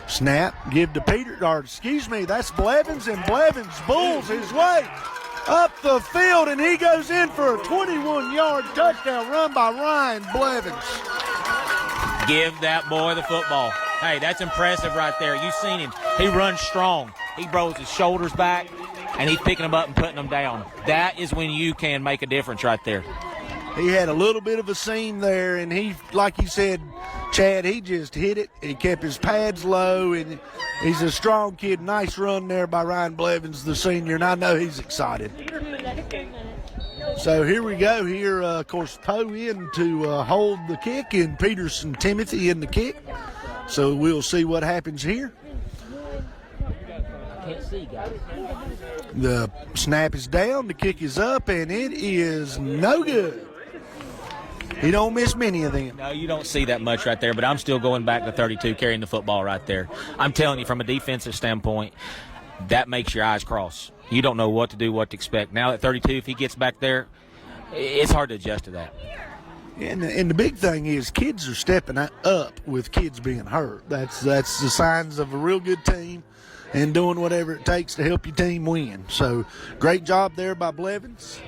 Speaker 1: Snap, give to that's Blevins, and Blevins bulls his way up the field, and he goes in for a 21-yard touchdown run by Ryan Blevins.
Speaker 2: Give that boy the football. Hey, that's impressive right there. You've seen him. He runs strong. He rolls his shoulders back, and he's picking them up and putting them down. That is when you can make a difference right there.
Speaker 1: He had a little bit of a seam there, and he, like you said, Chad, he just hit it. He kept his pads low, and he's a strong kid. Nice run there by Ryan Blevins, the senior, and I know he's excited. So here we go. Here, of course, Poe in to hold the kick, and Peterson Timothy in the kick. So we'll see what happens here.
Speaker 2: I can't see, guys.
Speaker 1: The snap is down, the kick is up, and it is no good. He don't miss many of them.
Speaker 2: No, you don't see that much right there, but I'm still going back to 32 carrying the football right there. I'm telling you, from a defensive standpoint, that makes your eyes cross. You don't know what to do, what to expect. Now at 32, if he gets back there, it's hard to adjust to that.
Speaker 1: And the big thing is kids are stepping up with kids being hurt. That's the signs of a real good team and doing whatever it takes to help your team win. So great job there by Blevins.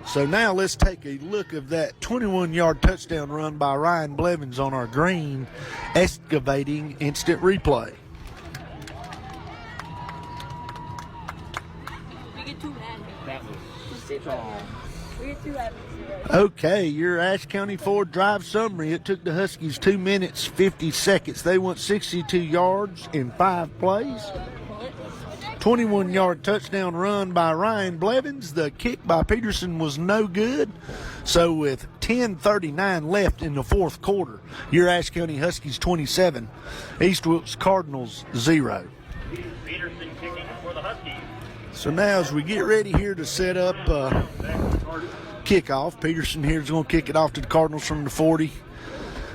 Speaker 1: So now let's take a look of that 21-yard touchdown run by Ryan Blevins on our green excavating instant replay.
Speaker 7: We get too mad. That was strong. We get too happy.
Speaker 1: Okay, your Ashe County Ford drive summary. It took the Huskies 2 minutes, 50 seconds. They went 62 yards in 5 plays. 21-yard touchdown run by Ryan Blevins. The kick by Peterson was no good. So with 10:39 left in the fourth quarter, your Ashe County Huskies 27, East Wilkes Cardinals 0.
Speaker 3: Peterson kicking for the Huskies.
Speaker 1: So now as we get ready here to set up kickoff, Peterson here is going to kick it off to the Cardinals from the 40.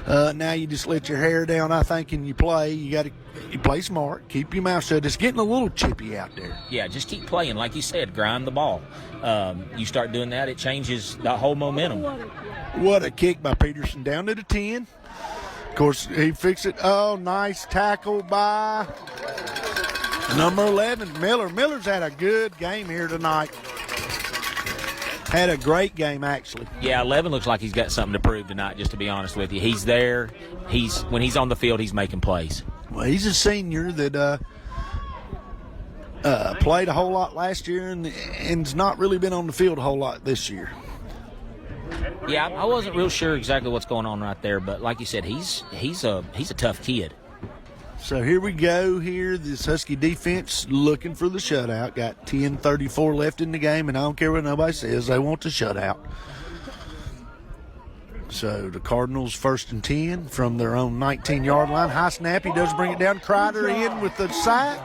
Speaker 1: Now you just let your hair down, I think, and you play. You play smart, keep your mouth shut. It's getting a little chippy out there.
Speaker 2: Yeah, just keep playing. Like you said, grind the ball. You start doing that, it changes the whole momentum.
Speaker 1: What a kick by Peterson down to the 10. Of course, he fixed it. Oh, nice tackle by number 11, Miller. Miller's had a good game here tonight. Had a great game, actually.
Speaker 2: Yeah, 11 looks like he's got something to prove tonight, just to be honest with you. He's there. When he's on the field, he's making plays.
Speaker 1: Well, he's a senior that played a whole lot last year and's not really been on the field a whole lot this year.
Speaker 2: Yeah, I wasn't real sure exactly what's going on right there, but like you said, he's a tough kid.
Speaker 1: So here we go here. This Husky defense looking for the shutout. Got 10:34 left in the game, and I don't care what nobody says. They want the shutout. So the Cardinals 1st and 10 from their own 19-yard line. High snap. He does bring it down. Kreider in with the sack.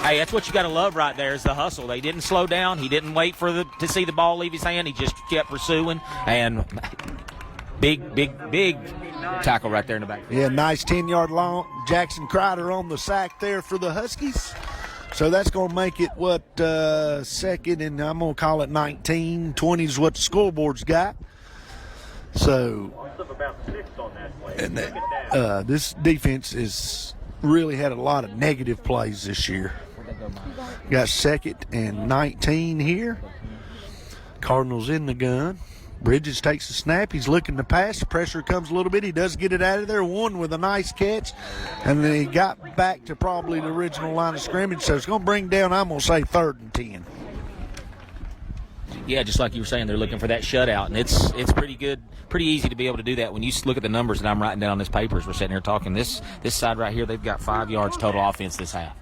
Speaker 2: Hey, that's what you got to love right there is the hustle. They didn't slow down. He didn't wait to see the ball leave his hand. He just kept pursuing. And big tackle right there in the back.
Speaker 1: Yeah, nice 10-yard long. Jackson Kreider on the sack there for the Huskies. So that's going to make it, second, and I'm going to call it 19. 20 is what the scoreboard's got. So, and this defense is really had a lot of negative plays this year. Got 2nd and 19 here. Cardinals in the gun. Bridges takes the snap. He's looking to pass. Pressure comes a little bit. He does get it out of there. One with a nice catch. And then he got back to probably the original line of scrimmage. So it's going to bring down, I'm going to say, 3rd and 10.
Speaker 2: Yeah, just like you were saying, they're looking for that shutout. And it's pretty good, pretty easy to be able to do that. When you look at the numbers that I'm writing down on this paper as we're sitting here talking, this side right here, they've got 5 yards total offense this half.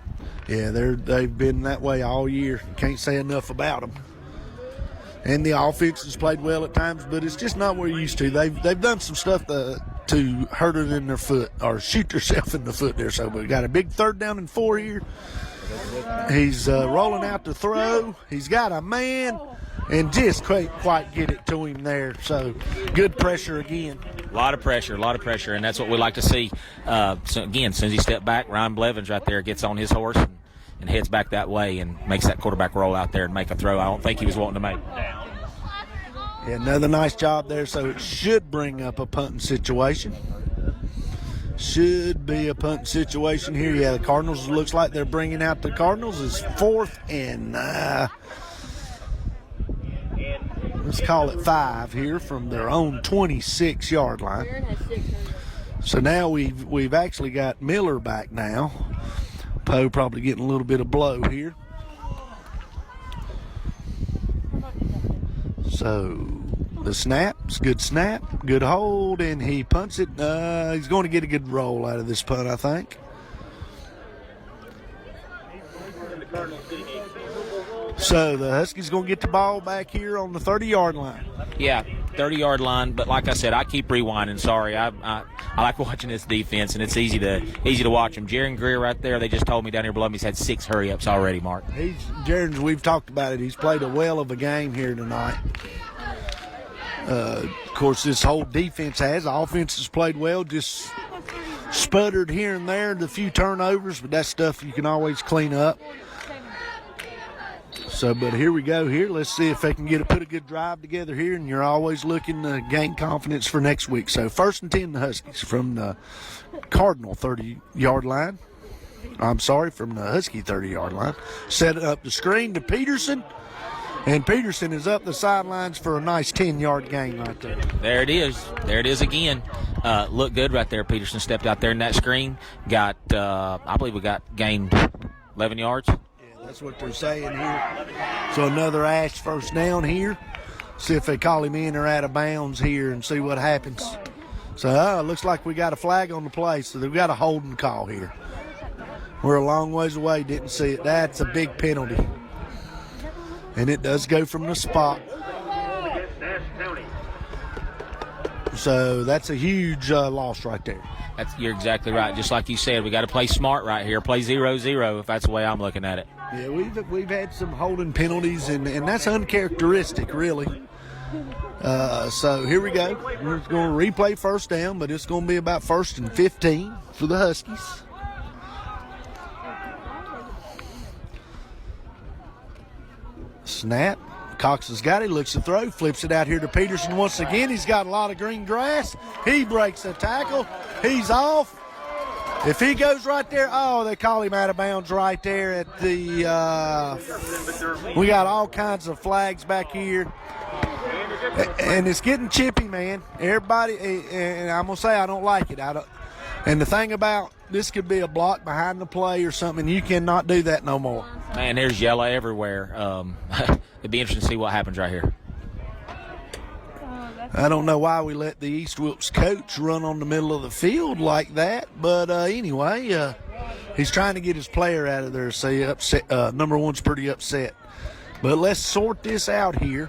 Speaker 1: Yeah, they've been that way all year. Can't say enough about them. And the offense has played well at times, but it's just not what we're used to. They've done some stuff to hurt it in their foot or shoot themselves in the foot there. So we got a big 3rd down and 4 here. He's rolling out to throw. He's got a man and just can't quite get it to him there. So good pressure again.
Speaker 2: A lot of pressure, and that's what we like to see. So again, as soon as he stepped back, Ryan Blevins right there gets on his horse and heads back that way and makes that quarterback roll out there and make a throw I don't think he was wanting to make.
Speaker 1: Yeah, another nice job there, so it should bring up a punting situation. Should be a punt situation here. Yeah, the Cardinals, looks like they're bringing out the Cardinals. Is 4th and let's call it 5 here from their own 26-yard line. So now we've actually got Miller back now. Poe probably getting a little bit of blow here. So the snap, it's a good snap, good hold, and he punts it. He's going to get a good roll out of this punt, I think. So the Huskies going to get the ball back here on the 30-yard line.
Speaker 2: Yeah, 30-yard line. But like I said, I keep rewinding. Sorry, I like watching this defense, and it's easy to watch them. Jaron Greer right there. They just told me down here below me he's had 6 hurry-ups already, Mark.
Speaker 1: Jaron's. We've talked about it. He's played a well of a game here tonight. Of course, this whole defense has. The offense has played well, just sputtered here and there, a few turnovers, but that's stuff you can always clean up. So, but here we go here. Let's see if they can put a good drive together here, and you're always looking to gain confidence for next week. So 1st and 10, the Huskies from the Cardinal 30-yard line. I'm sorry, from the Husky 30-yard line. Set up the screen to Peterson, and Peterson is up the sidelines for a nice 10-yard gain right there.
Speaker 2: There it is. There it is again. Looked good right there. Peterson stepped out there in that screen. Got, I believe we got gained 11 yards.
Speaker 1: That's what they're saying here. So another Ashe first down here. See if they call him in or out of bounds here and see what happens. So it looks like we got a flag on the play, so they've got a holding call here. We're a long ways away, didn't see it. That's a big penalty. And it does go from the spot. So that's a huge loss right there.
Speaker 2: You're exactly right. Just like you said, we got to play smart right here. Play 0-0 if that's the way I'm looking at it.
Speaker 1: Yeah, we've had some holding penalties, and that's uncharacteristic, really. So here we go. We're going to replay first down, but it's going to be about 1st and 15 for the Huskies. Snap. Cox has got it, looks to throw, flips it out here to Peterson once again. He's got a lot of green grass. He breaks the tackle. He's off. If he goes right there, they call him out of bounds right there at the we got all kinds of flags back here. And it's getting chippy, man. Everybody, and I'm going to say I don't like it. And the thing about this could be a block behind the play or something. You cannot do that no more.
Speaker 2: Man, there's yellow everywhere. It'd be interesting to see what happens right here.
Speaker 1: I don't know why we let the East Wilkes coach run on the middle of the field like that, but anyway, he's trying to get his player out of there. Say upset. Number one's pretty upset. But let's sort this out here.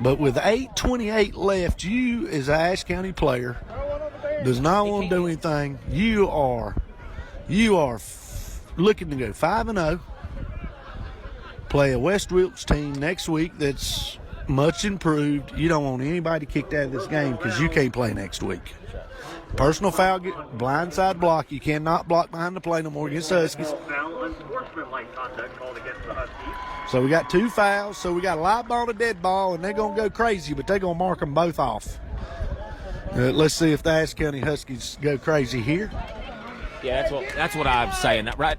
Speaker 1: But with 8:28 left, you as an Ashe County player does not want to do anything. You are looking to go 5-0. Play a West Wilkes team next week that's much improved. You don't want anybody kicked out of this game because you can't play next week. Personal foul, blindside block. You cannot block behind the play no more against the Huskies. So we got 2 fouls. So we got a live ball and a dead ball, and they're going to go crazy, but they're going to mark them both off. Let's see if the Ashe County Huskies go crazy here.
Speaker 2: Yeah, that's what I'm saying. Right,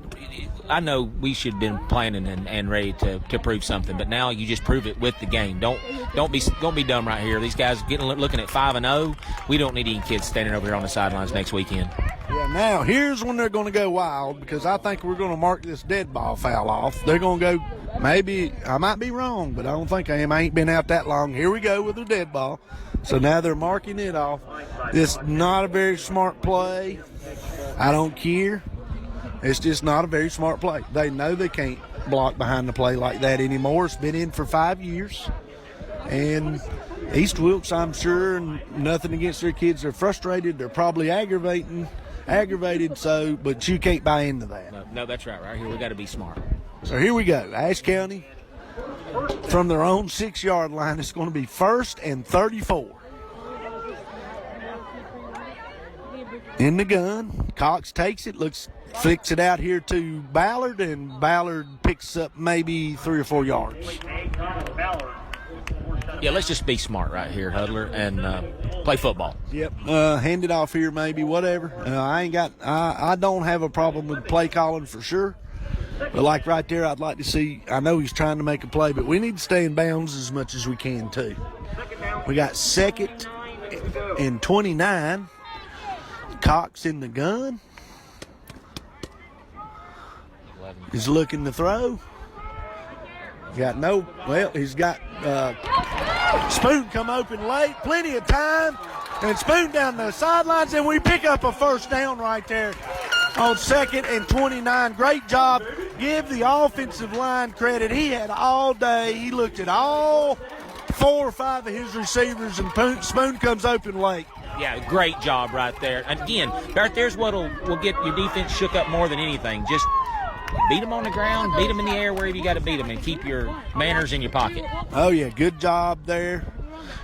Speaker 2: I know we should have been planning and ready to prove something, but now you just prove it with the game. Don't be dumb right here. These guys looking at 5-0. We don't need any kids standing over here on the sidelines next weekend.
Speaker 1: Yeah, now here's when they're going to go wild, because I think we're going to mark this dead ball foul off. They're going to go, maybe, I might be wrong, but I don't think I am. I ain't been out that long. Here we go with the dead ball. So now they're marking it off. It's not a very smart play. I don't care. It's just not a very smart play. They know they can't block behind the play like that anymore. It's been in for 5 years. And East Wilkes, I'm sure, nothing against their kids. They're frustrated. They're probably aggravated, but you can't buy into that.
Speaker 2: No, that's right. Right here, we got to be smart.
Speaker 1: So here we go. Ashe County from their own 6-yard line. It's going to be 1st and 34. In the gun, Cox takes it, flicks it out here to Ballard, and Ballard picks up maybe 3 or 4 yards.
Speaker 2: Yeah, let's just be smart right here, Huddler, and play football.
Speaker 1: Yep. Hand it off here, maybe, whatever. I don't have a problem with play calling for sure. But like right there, I'd like to see, I know he's trying to make a play, but we need to stay in bounds as much as we can too. We got 2nd and 29. Cox in the gun. He's looking to throw. He's got Spoon come open late, plenty of time, and Spoon down the sidelines, and we pick up a first down right there on 2nd and 29. Great job. Give the offensive line credit. He had all day. He looked at all 4 or 5 of his receivers, and Spoon comes open late.
Speaker 2: Yeah, great job right there. And again, right there's what will get your defense shook up more than anything. Just beat them on the ground, beat them in the air, wherever you got to beat them, and keep your manners in your pocket.
Speaker 1: Oh, yeah, good job there.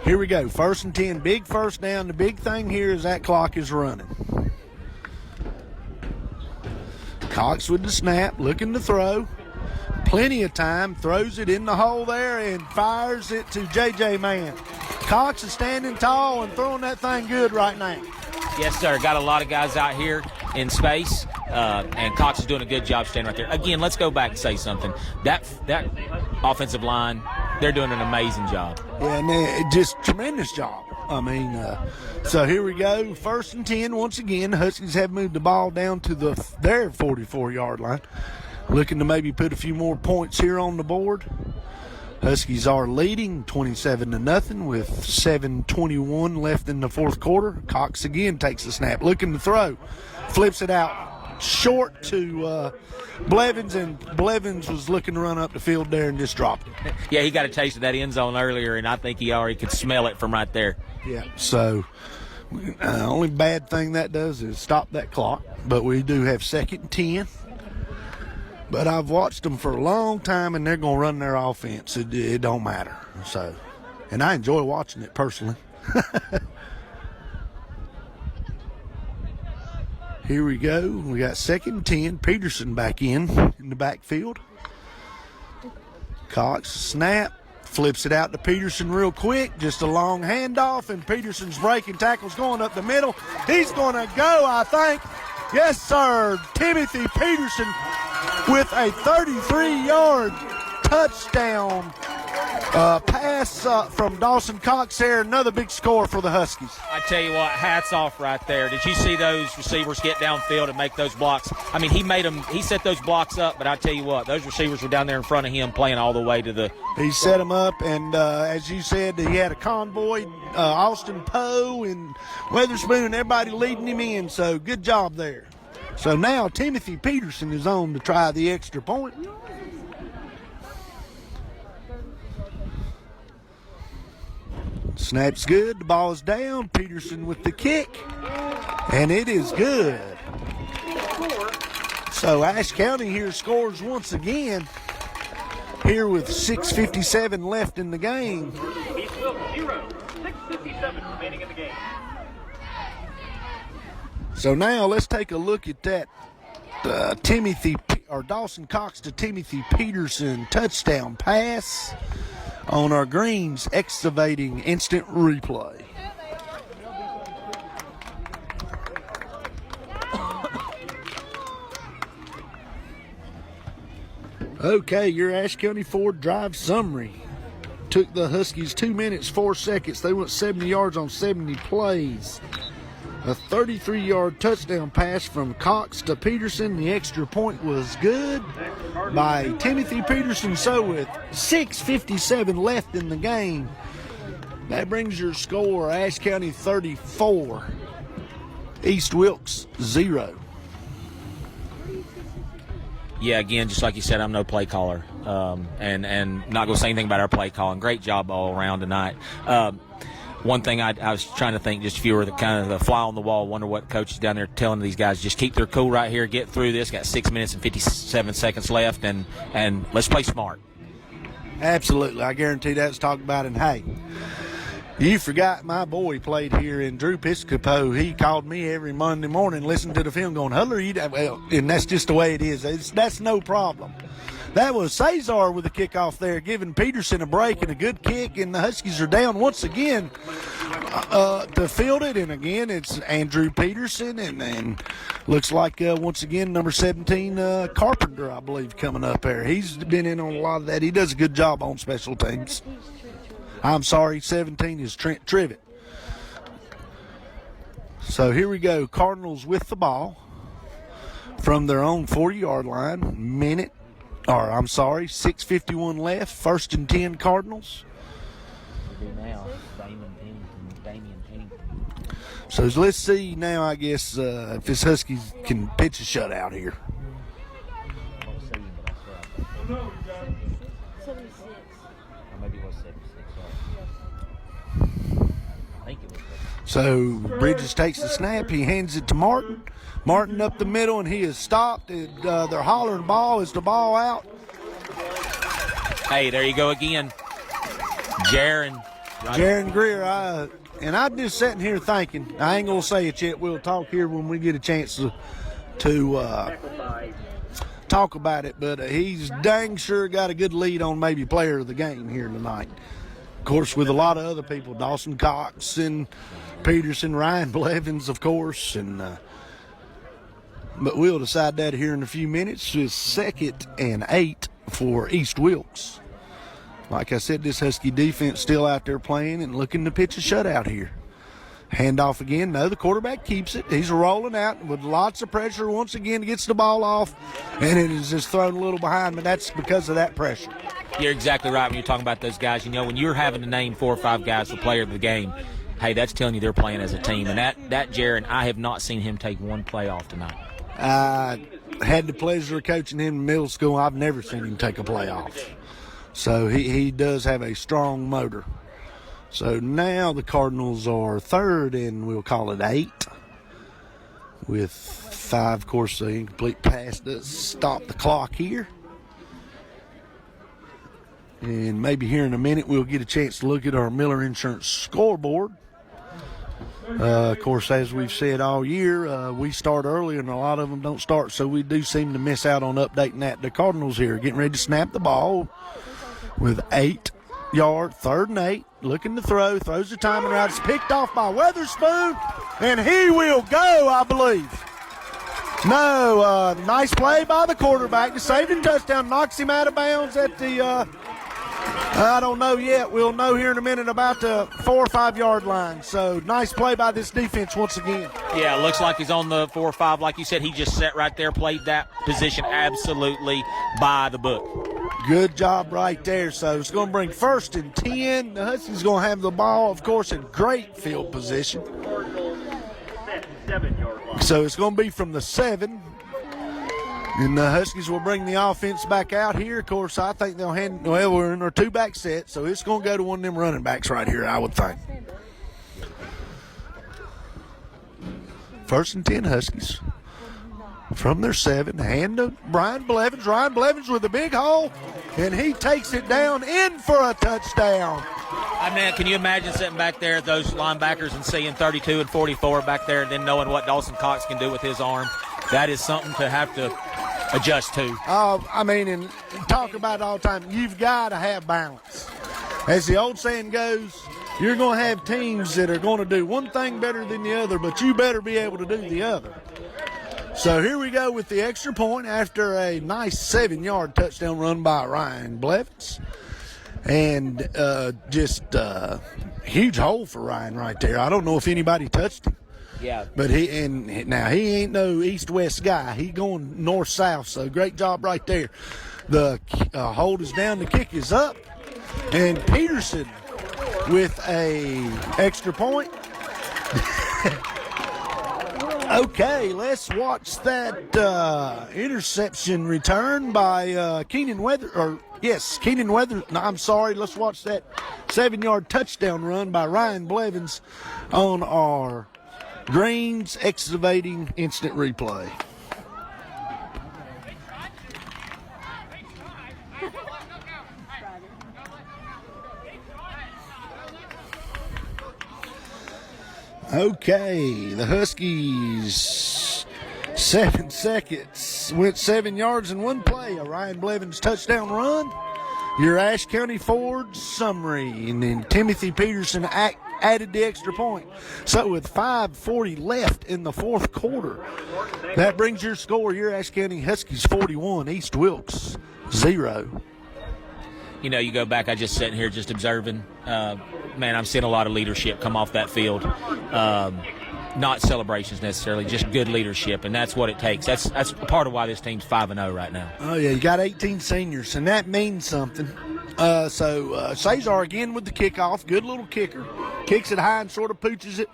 Speaker 1: Here we go, 1st and 10, big first down. The big thing here is that clock is running. Cox with the snap, looking to throw. Plenty of time, throws it in the hole there and fires it to J.J. Mann. Cox is standing tall and throwing that thing good right now.
Speaker 2: Yes, sir. Got a lot of guys out here in space, and Cox is doing a good job standing right there. Again, let's go back and say something. That offensive line, they're doing an amazing job.
Speaker 1: Yeah, and just tremendous job. I mean, so here we go. 1st and 10 once again. The Huskies have moved the ball down to their 44-yard line. Looking to maybe put a few more points here on the board. Huskies are leading 27-0 with 7:21 left in the 4th quarter. Cox again takes the snap, looking to throw. Flips it out short to Blevins, and Blevins was looking to run up the field there and just dropped it.
Speaker 2: Yeah, he got a taste of that end zone earlier, and I think he already could smell it from right there.
Speaker 1: Yeah, so only bad thing that does is stop that clock. But we do have 2nd and 10. But I've watched them for a long time, and they're going to run their offense. It don't matter. So, and I enjoy watching it personally. Here we go. We got 2nd and 10. Peterson back in the backfield. Cox snap. Flips it out to Peterson real quick. Just a long handoff, and Peterson's breaking tackles going up the middle. He's going to go, I think. Yes, sir. Timothy Peterson with a 33-yard touchdown pass from Dawson Cox there. Another big score for the Huskies.
Speaker 2: I tell you what, hats off right there. Did you see those receivers get downfield and make those blocks? I mean, he set those blocks up, but I tell you what, those receivers were down there in front of him playing all the way to the.
Speaker 1: He set them up, and as you said, he had a convoy, Austin Poe and Weatherspoon, and everybody leading him in, so good job there. So now Timothy Peterson is on to try the extra point. Snap's good. The ball is down. Peterson with the kick. And it is good. So Ashe County here scores once again. Here with 6:57 left in the game.
Speaker 3: Eastville 0, 6:57 remaining in the game.
Speaker 1: So now let's take a look at that Dawson Cox to Timothy Peterson touchdown pass on our greens, excavating instant replay. Okay, your Ashe County Ford drive summary. Took the Huskies 2 minutes, 4 seconds. They went 70 yards on 70 plays. A 33-yard touchdown pass from Cox to Peterson. The extra point was good by Timothy Peterson. So with 6:57 left in the game, that brings your score Ashe County 34, East Wilkes 0.
Speaker 2: Yeah, again, just like you said, I'm no play caller, and not going to say anything about our play calling. Great job all around tonight. One thing I was trying to think, just if you were the kind of the fly on the wall, wonder what coach is down there telling these guys, just keep their cool right here, get through this. Got 6 minutes and 57 seconds left, and let's play smart.
Speaker 1: Absolutely. I guarantee that's talked about. And, hey, you forgot my boy played here in Drew Piscopo. He called me every Monday morning, listening to the film, going, Hudler, and that's just the way it is. That's no problem. That was Cesar with the kickoff there, giving Peterson a break and a good kick, and the Huskies are down once again to field it. And again, it's Andrew Peterson, and looks like once again number 17 Carpenter, I believe, coming up there. He's been in on a lot of that. He does a good job on special teams. I'm sorry, 17 is Trent Trivet. So here we go, Cardinals with the ball from their own 40-yard line. 6:51 left. 1st and 10 Cardinals.
Speaker 7: Now, Damian Pennington.
Speaker 1: So let's see now, I guess, if this Huskies can pitch a shutout here.
Speaker 7: I don't see him, but I saw him.
Speaker 8: 76.
Speaker 7: Or maybe it was 76. I think it was 76.
Speaker 1: So Bridges takes the snap. He hands it to Martin. Martin up the middle, and he is stopped. And, they're hollering ball. Is the ball out?
Speaker 2: Hey, there you go again.
Speaker 1: Jaron Greer. And I'm just sitting here thinking, I ain't going to say it yet. We'll talk here when we get a chance to talk about it. But he's dang sure got a good lead on maybe player of the game here tonight. Of course, with a lot of other people, Dawson Cox and Peterson, Ryan Blevins, of course. But we'll decide that here in a few minutes. It's 2nd and 8 for East Wilkes. Like I said, this Husky defense still out there playing and looking to pitch a shutout here. Handoff again. No, the quarterback keeps it. He's rolling out with lots of pressure. Once again, gets the ball off, and it is just thrown a little behind, but that's because of that pressure.
Speaker 2: You're exactly right when you're talking about those guys. You know, when you're having to name 4 or 5 guys for player of the game, hey, that's telling you they're playing as a team. And that Jaron, I have not seen him take one play off tonight.
Speaker 1: I had the pleasure of coaching him in middle school. I've never seen him take a play off. So he does have a strong motor. So now the Cardinals are 3rd, and we'll call it 8. With 5, of course, the incomplete pass does stop the clock here. And maybe here in a minute we'll get a chance to look at our Miller Insurance scoreboard. Of course, as we've said all year, we start early and a lot of them don't start, so we do seem to miss out on updating that. The Cardinals here getting ready to snap the ball with 8 yards, 3rd and 8, looking to throw, throws the timing route. It's picked off by Weatherspoon, and he will go, I believe. No, nice play by the quarterback. The saving touchdown knocks him out of bounds at the I don't know yet. We'll know here in a minute about the 4 or 5 yard line. So nice play by this defense once again.
Speaker 2: Yeah, looks like he's on the 4 or 5. Like you said, he just sat right there, played that position absolutely by the book.
Speaker 1: Good job right there. So it's going to bring 1st and 10. The Huskies going to have the ball, of course, in great field position. So it's going to be from the 7. And the Huskies will bring the offense back out here. Of course, I think they'll we're in our 2-back set, so it's going to go to one of them running backs right here, I would think. 1st and 10 Huskies. From their 7, hand to Brian Blevins. Ryan Blevins with a big hole, and he takes it down in for a touchdown.
Speaker 2: I mean, can you imagine sitting back there at those linebackers and seeing 32 and 44 back there and then knowing what Dawson Cox can do with his arm? That is something to have to adjust to.
Speaker 1: I mean, and talk about it all the time. You've got to have balance. As the old saying goes, you're going to have teams that are going to do one thing better than the other, but you better be able to do the other. So here we go with the extra point after a nice 7-yard touchdown run by Ryan Blevins. And just huge hole for Ryan right there. I don't know if anybody touched him.
Speaker 2: Yeah.
Speaker 1: But he ain't no east-west guy. He going north-south, so great job right there. The hold is down, the kick is up, and Peterson with a extra point. Okay, let's watch that interception return by Keenan Weather. No, I'm sorry. Let's watch that 7-yard touchdown run by Ryan Blevins on our Greens excavating instant replay. Okay, the Huskies 7 seconds. Went 7 yards in one play. A Ryan Blevins touchdown run. Your Ashe County Ford summary. And then Timothy Peterson added the extra point. So with 5:40 left in the fourth quarter, that brings your score. Your Ashe County Huskies 41, East Wilkes 0.
Speaker 2: You know, you go back, I just sitting here just observing. Man, I'm seeing a lot of leadership come off that field. Not celebrations necessarily, just good leadership, and that's what it takes. That's part of why this team's 5-0 right now.
Speaker 1: Oh, yeah, you got 18 seniors, and that means something. So Cesar again with the kickoff. Good little kicker. Kicks it high and sort of pooches it.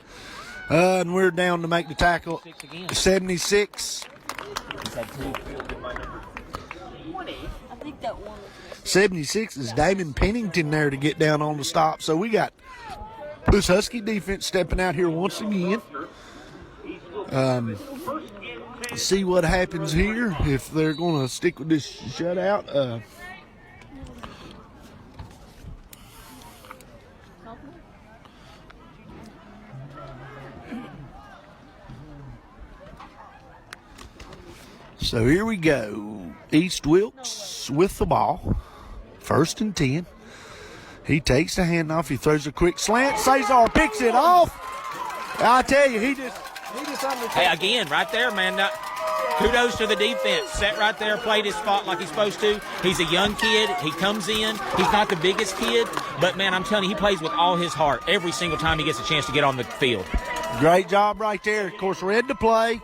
Speaker 1: And we're down to make the tackle. 76. 76 is Damon Pennington there to get down on the stop. So we got this Husky defense stepping out here once again. See what happens here, if they're going to stick with this shutout. So here we go. East Wilkes with the ball. 1st and 10. He takes the handoff. He throws a quick slant. Cesar picks it off. I tell you, he just undertook.
Speaker 2: Hey, again, right there, man. Now, kudos to the defense. Sat right there, played his spot like he's supposed to. He's a young kid. He comes in. He's not the biggest kid, but, man, I'm telling you, he plays with all his heart every single time he gets a chance to get on the field.
Speaker 1: Great job right there. Of course, read the play.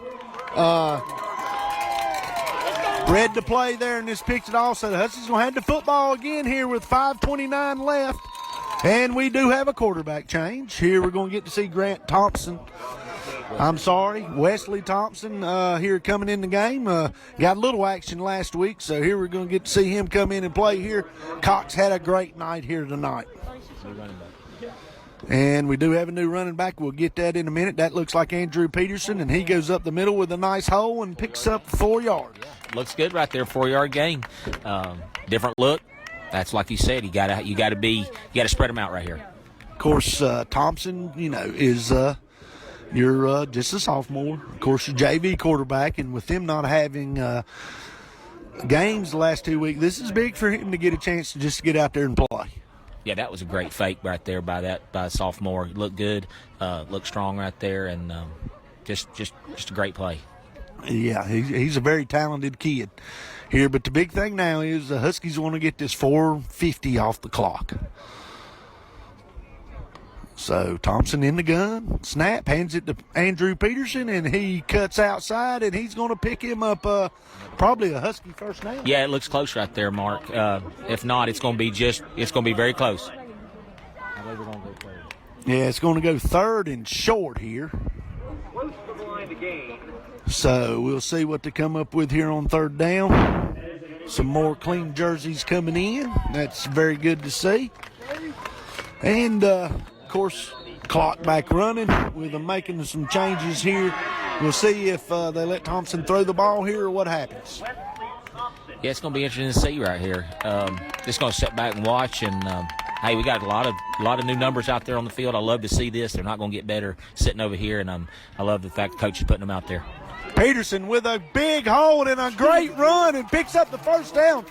Speaker 1: Read the play there and just picked it off. So the Huskies going to have the football again here with 5:29 left. And we do have a quarterback change. Here we're going to get to see Grant Thompson. Wesley Thompson here coming in the game. Got a little action last week, so here we're going to get to see him come in and play here. Cox had a great night here tonight. And we do have a new running back. We'll get that in a minute. That looks like Andrew Peterson, and he goes up the middle with a nice hole and picks up 4 yards.
Speaker 2: Looks good right there, 4-yard gain. Different look. That's like you said. You gotta spread them out right here.
Speaker 1: Of course, Thompson, is you're just a sophomore. Of course, your JV quarterback, and with them not having games the last 2 weeks, this is big for him to get a chance to just get out there and play.
Speaker 2: Yeah, that was a great fake right there by a sophomore. Looked good, looked strong right there, and just a great play.
Speaker 1: Yeah, he's a very talented kid here. But the big thing now is the Huskies want to get this 4:50 off the clock. So Thompson in the gun, snap, hands it to Andrew Peterson, and he cuts outside, and he's going to pick him up probably a Husky first down.
Speaker 2: Yeah, it looks close right there, Mark. If not, it's going to be very close. I believe we're going to go third.
Speaker 1: Yeah, it's going to go 3rd and short here.
Speaker 3: Close to the line to gain.
Speaker 1: So we'll see what they come up with here on 3rd down. Some more clean jerseys coming in. That's very good to see. And, of course, clock back running with them making some changes here. We'll see if they let Thompson throw the ball here or what happens.
Speaker 2: Yeah, it's going to be interesting to see right here. Just going to sit back and watch. And, hey, we got a lot of new numbers out there on the field. I love to see this. They're not going to get better sitting over here. And I love the fact the coach is putting them out there.
Speaker 1: Peterson with a big hold and a great run and picks up the first down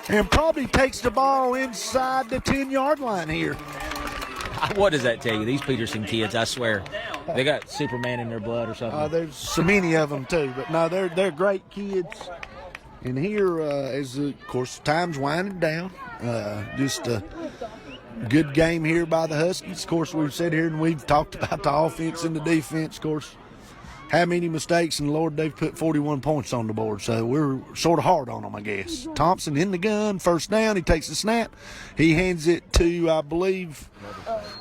Speaker 1: and probably takes the ball inside the 10-yard line here.
Speaker 2: What does that tell you? These Peterson kids, I swear, they got Superman in their blood or something.
Speaker 1: There's so many of them too, but no, they're great kids. And here, as of course, time's winding down. Just a good game here by the Huskies. Of course, we've sat here and we've talked about the offense and the defense. Of course, how many mistakes, and Lord, they've put 41 points on the board, so we're sort of hard on them, I guess. Thompson in the gun, first down, he takes the snap. He hands it to, I believe,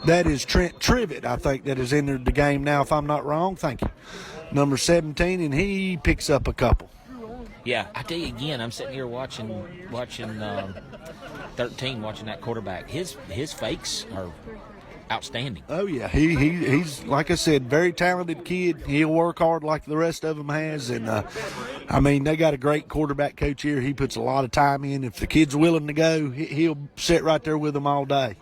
Speaker 1: that is Trent Trivet, I think, that has entered the game now, if I'm not wrong. Thank you. Number 17, and he picks up a couple.
Speaker 2: Yeah, I tell you again, I'm sitting here watching 13, watching that quarterback. His fakes are outstanding.
Speaker 1: Oh, yeah. He's, like I said, very talented kid. He'll work hard like the rest of them has. And, they got a great quarterback coach here. He puts a lot of time in. If the kid's willing to go, he'll sit right there with them all day.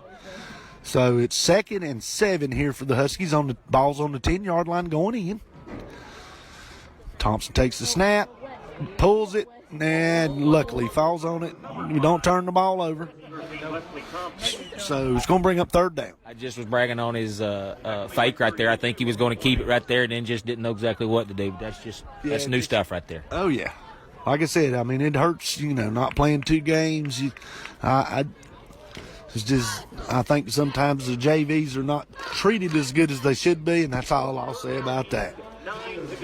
Speaker 1: So it's 2nd and 7 here for the Huskies. Ball's on the 10-yard line going in. Thompson takes the snap, pulls it, and luckily falls on it. You don't turn the ball over. So it's going to bring up third down.
Speaker 2: I just was bragging on his fake right there. I think he was going to keep it right there and then just didn't know exactly what to do. But that's new stuff right there.
Speaker 1: Oh, yeah. Like I said, I mean, it hurts, not playing 2 games. It's just, I think sometimes the JVs are not treated as good as they should be, and that's all I'll say about that.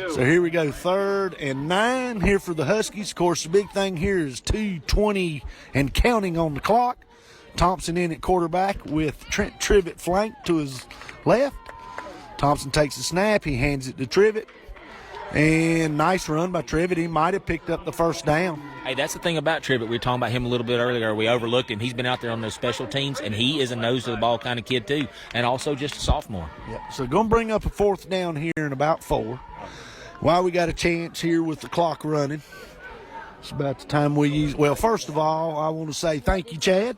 Speaker 1: So here we go, 3rd and 9 here for the Huskies. Of course, the big thing here is 2:20 and counting on the clock. Thompson in at quarterback with Trent Trivet flanked to his left. Thompson takes the snap. He hands it to Trivet. And nice run by Trivet. He might have picked up the first down.
Speaker 2: Hey, that's the thing about Trivet. We were talking about him a little bit earlier. We overlooked him. He's been out there on those special teams, and he is a nose-to-the-ball kind of kid too, and also just a sophomore.
Speaker 1: Yep. So going to bring up a 4th down here in about 4. While we got a chance here with the clock running. It's about the time we use. Well, first of all, I want to say thank you, Chad.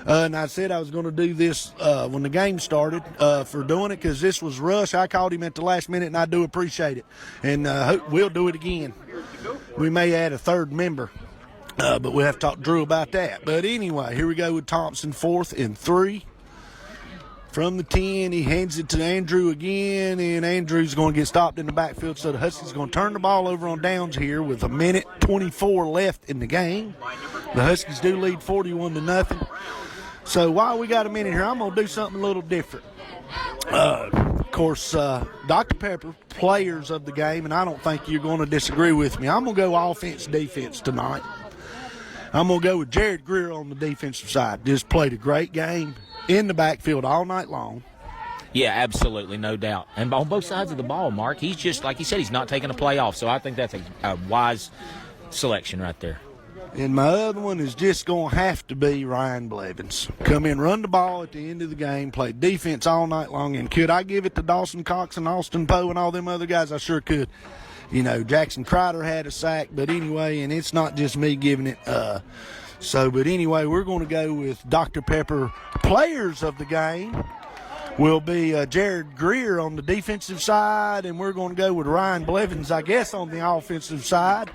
Speaker 1: And I said I was going to do this when the game started for doing it because this was rush. I called him at the last minute, and I do appreciate it. And we'll do it again. We may add a 3rd member, but we'll have to talk to Drew about that. But anyway, here we go with Thompson, 4th and 3. From the 10, he hands it to Andrew again, and Andrew's going to get stopped in the backfield, so the Huskies going to turn the ball over on downs here with 1:24 left in the game. The Huskies do lead 41-0. So while we got a minute here, I'm going to do something a little different. Of course, Dr. Pepper, players of the game, and I don't think you're going to disagree with me. I'm going to go offense-defense tonight. I'm going to go with Jared Greer on the defensive side. Just played a great game in the backfield all night long.
Speaker 2: Yeah, absolutely, no doubt. And on both sides of the ball, Mark, he's just, like you said, he's not taking a play off. So I think that's a wise selection right there.
Speaker 1: And my other one is just going to have to be Ryan Blevins. Come in, run the ball at the end of the game, play defense all night long. And could I give it to Dawson Cox and Austin Poe and all them other guys? I sure could. Jackson Crider had a sack, but anyway, and it's not just me giving it. But anyway, we're going to go with Dr. Pepper. Players of the game will be Jared Greer on the defensive side, and we're going to go with Ryan Blevins, I guess, on the offensive side.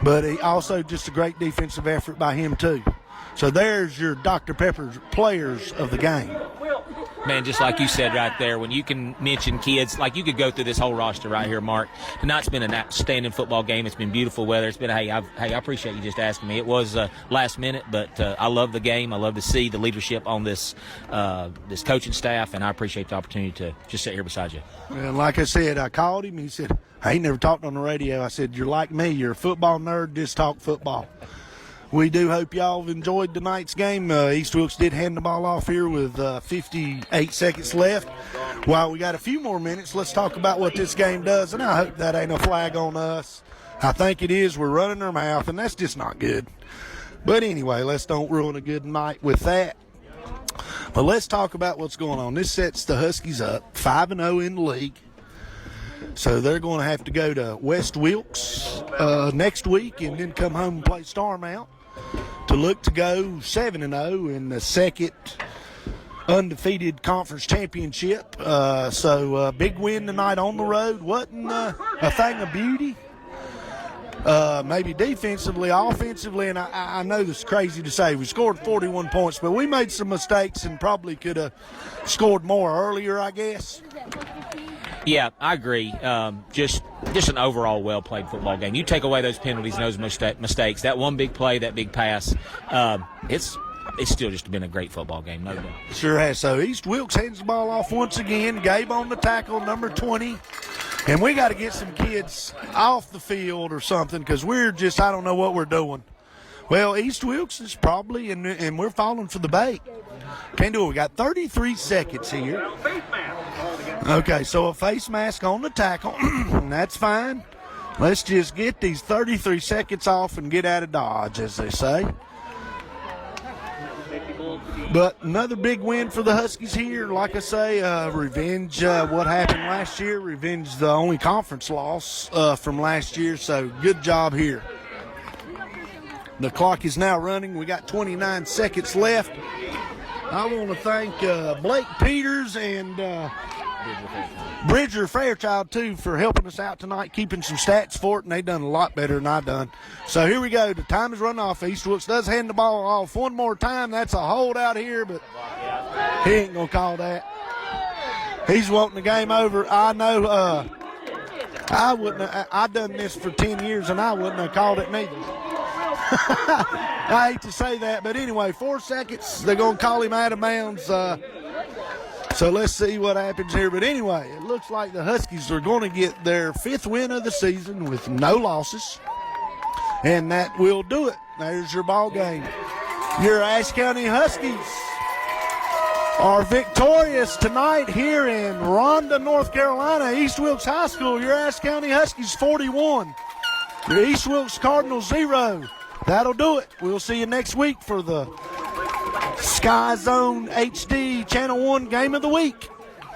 Speaker 1: But he also just a great defensive effort by him, too. So there's your Dr. Pepper's players of the game.
Speaker 2: Man, just like you said right there, when you can mention kids, like you could go through this whole roster right here, Mark. Tonight's been an outstanding football game. It's been beautiful weather. It's been, I appreciate you just asking me. It was last minute, but I love the game. I love to see the leadership on this coaching staff, and I appreciate the opportunity to just sit here beside you.
Speaker 1: And like I said, I called him. He said, I ain't never talked on the radio. I said, you're like me. You're a football nerd. Just talk football. We do hope y'all have enjoyed tonight's game. East Wilkes did hand the ball off here with 58 seconds left. While we got a few more minutes, let's talk about what this game does, and I hope that ain't a flag on us. I think it is. We're running our mouth, and that's just not good. But anyway, let's don't ruin a good night with that. But let's talk about what's going on. This sets the Huskies up 5-0 in the league. So they're going to have to go to West Wilkes next week and then come home and play Starmount to look to go 7-0 in the second undefeated conference championship. So big win tonight on the road. Wasn't a thing of beauty. Maybe defensively, offensively, and I know this is crazy to say. We scored 41 points, but we made some mistakes and probably could have scored more earlier, I guess.
Speaker 2: Yeah, I agree. Just an overall well-played football game. You take away those penalties and those mistakes, that one big play, that big pass, it's still just been a great football game, no doubt.
Speaker 1: Sure has. So East Wilkes hands the ball off once again. Gabe on the tackle, number 20. And we got to get some kids off the field or something because we're just, I don't know what we're doing. Well, East Wilkes is probably, and we're falling for the bait. Can't do it. We got 33 seconds here. Okay, so a face mask on the tackle, and that's fine. Let's just get these 33 seconds off and get out of Dodge, as they say. But another big win for the Huskies here. Like I say, revenge what happened last year. Revenge the only conference loss from last year, so good job here. The clock is now running. We got 29 seconds left. I want to thank Blake Peters and Bridger Fairchild, too, for helping us out tonight, keeping some stats for it, and they done a lot better than I done. So here we go. The time is run off. East Wilkes does hand the ball off one more time. That's a holdout here, but he ain't going to call that. He's wanting the game over. I know I wouldn't have, I done this for 10 years, and I wouldn't have called it neither. I hate to say that, but anyway, 4 seconds. They're going to call him out of bounds. So let's see what happens here. But anyway, it looks like the Huskies are going to get their 5th win of the season with no losses. And that will do it. There's your ball game. Your Ashe County Huskies are victorious tonight here in Ronda, North Carolina. East Wilkes High School, your Ashe County Huskies 41. Your East Wilkes Cardinals 0. That'll do it. We'll see you next week for the SkyZhone HD Channel 1 Game of the Week.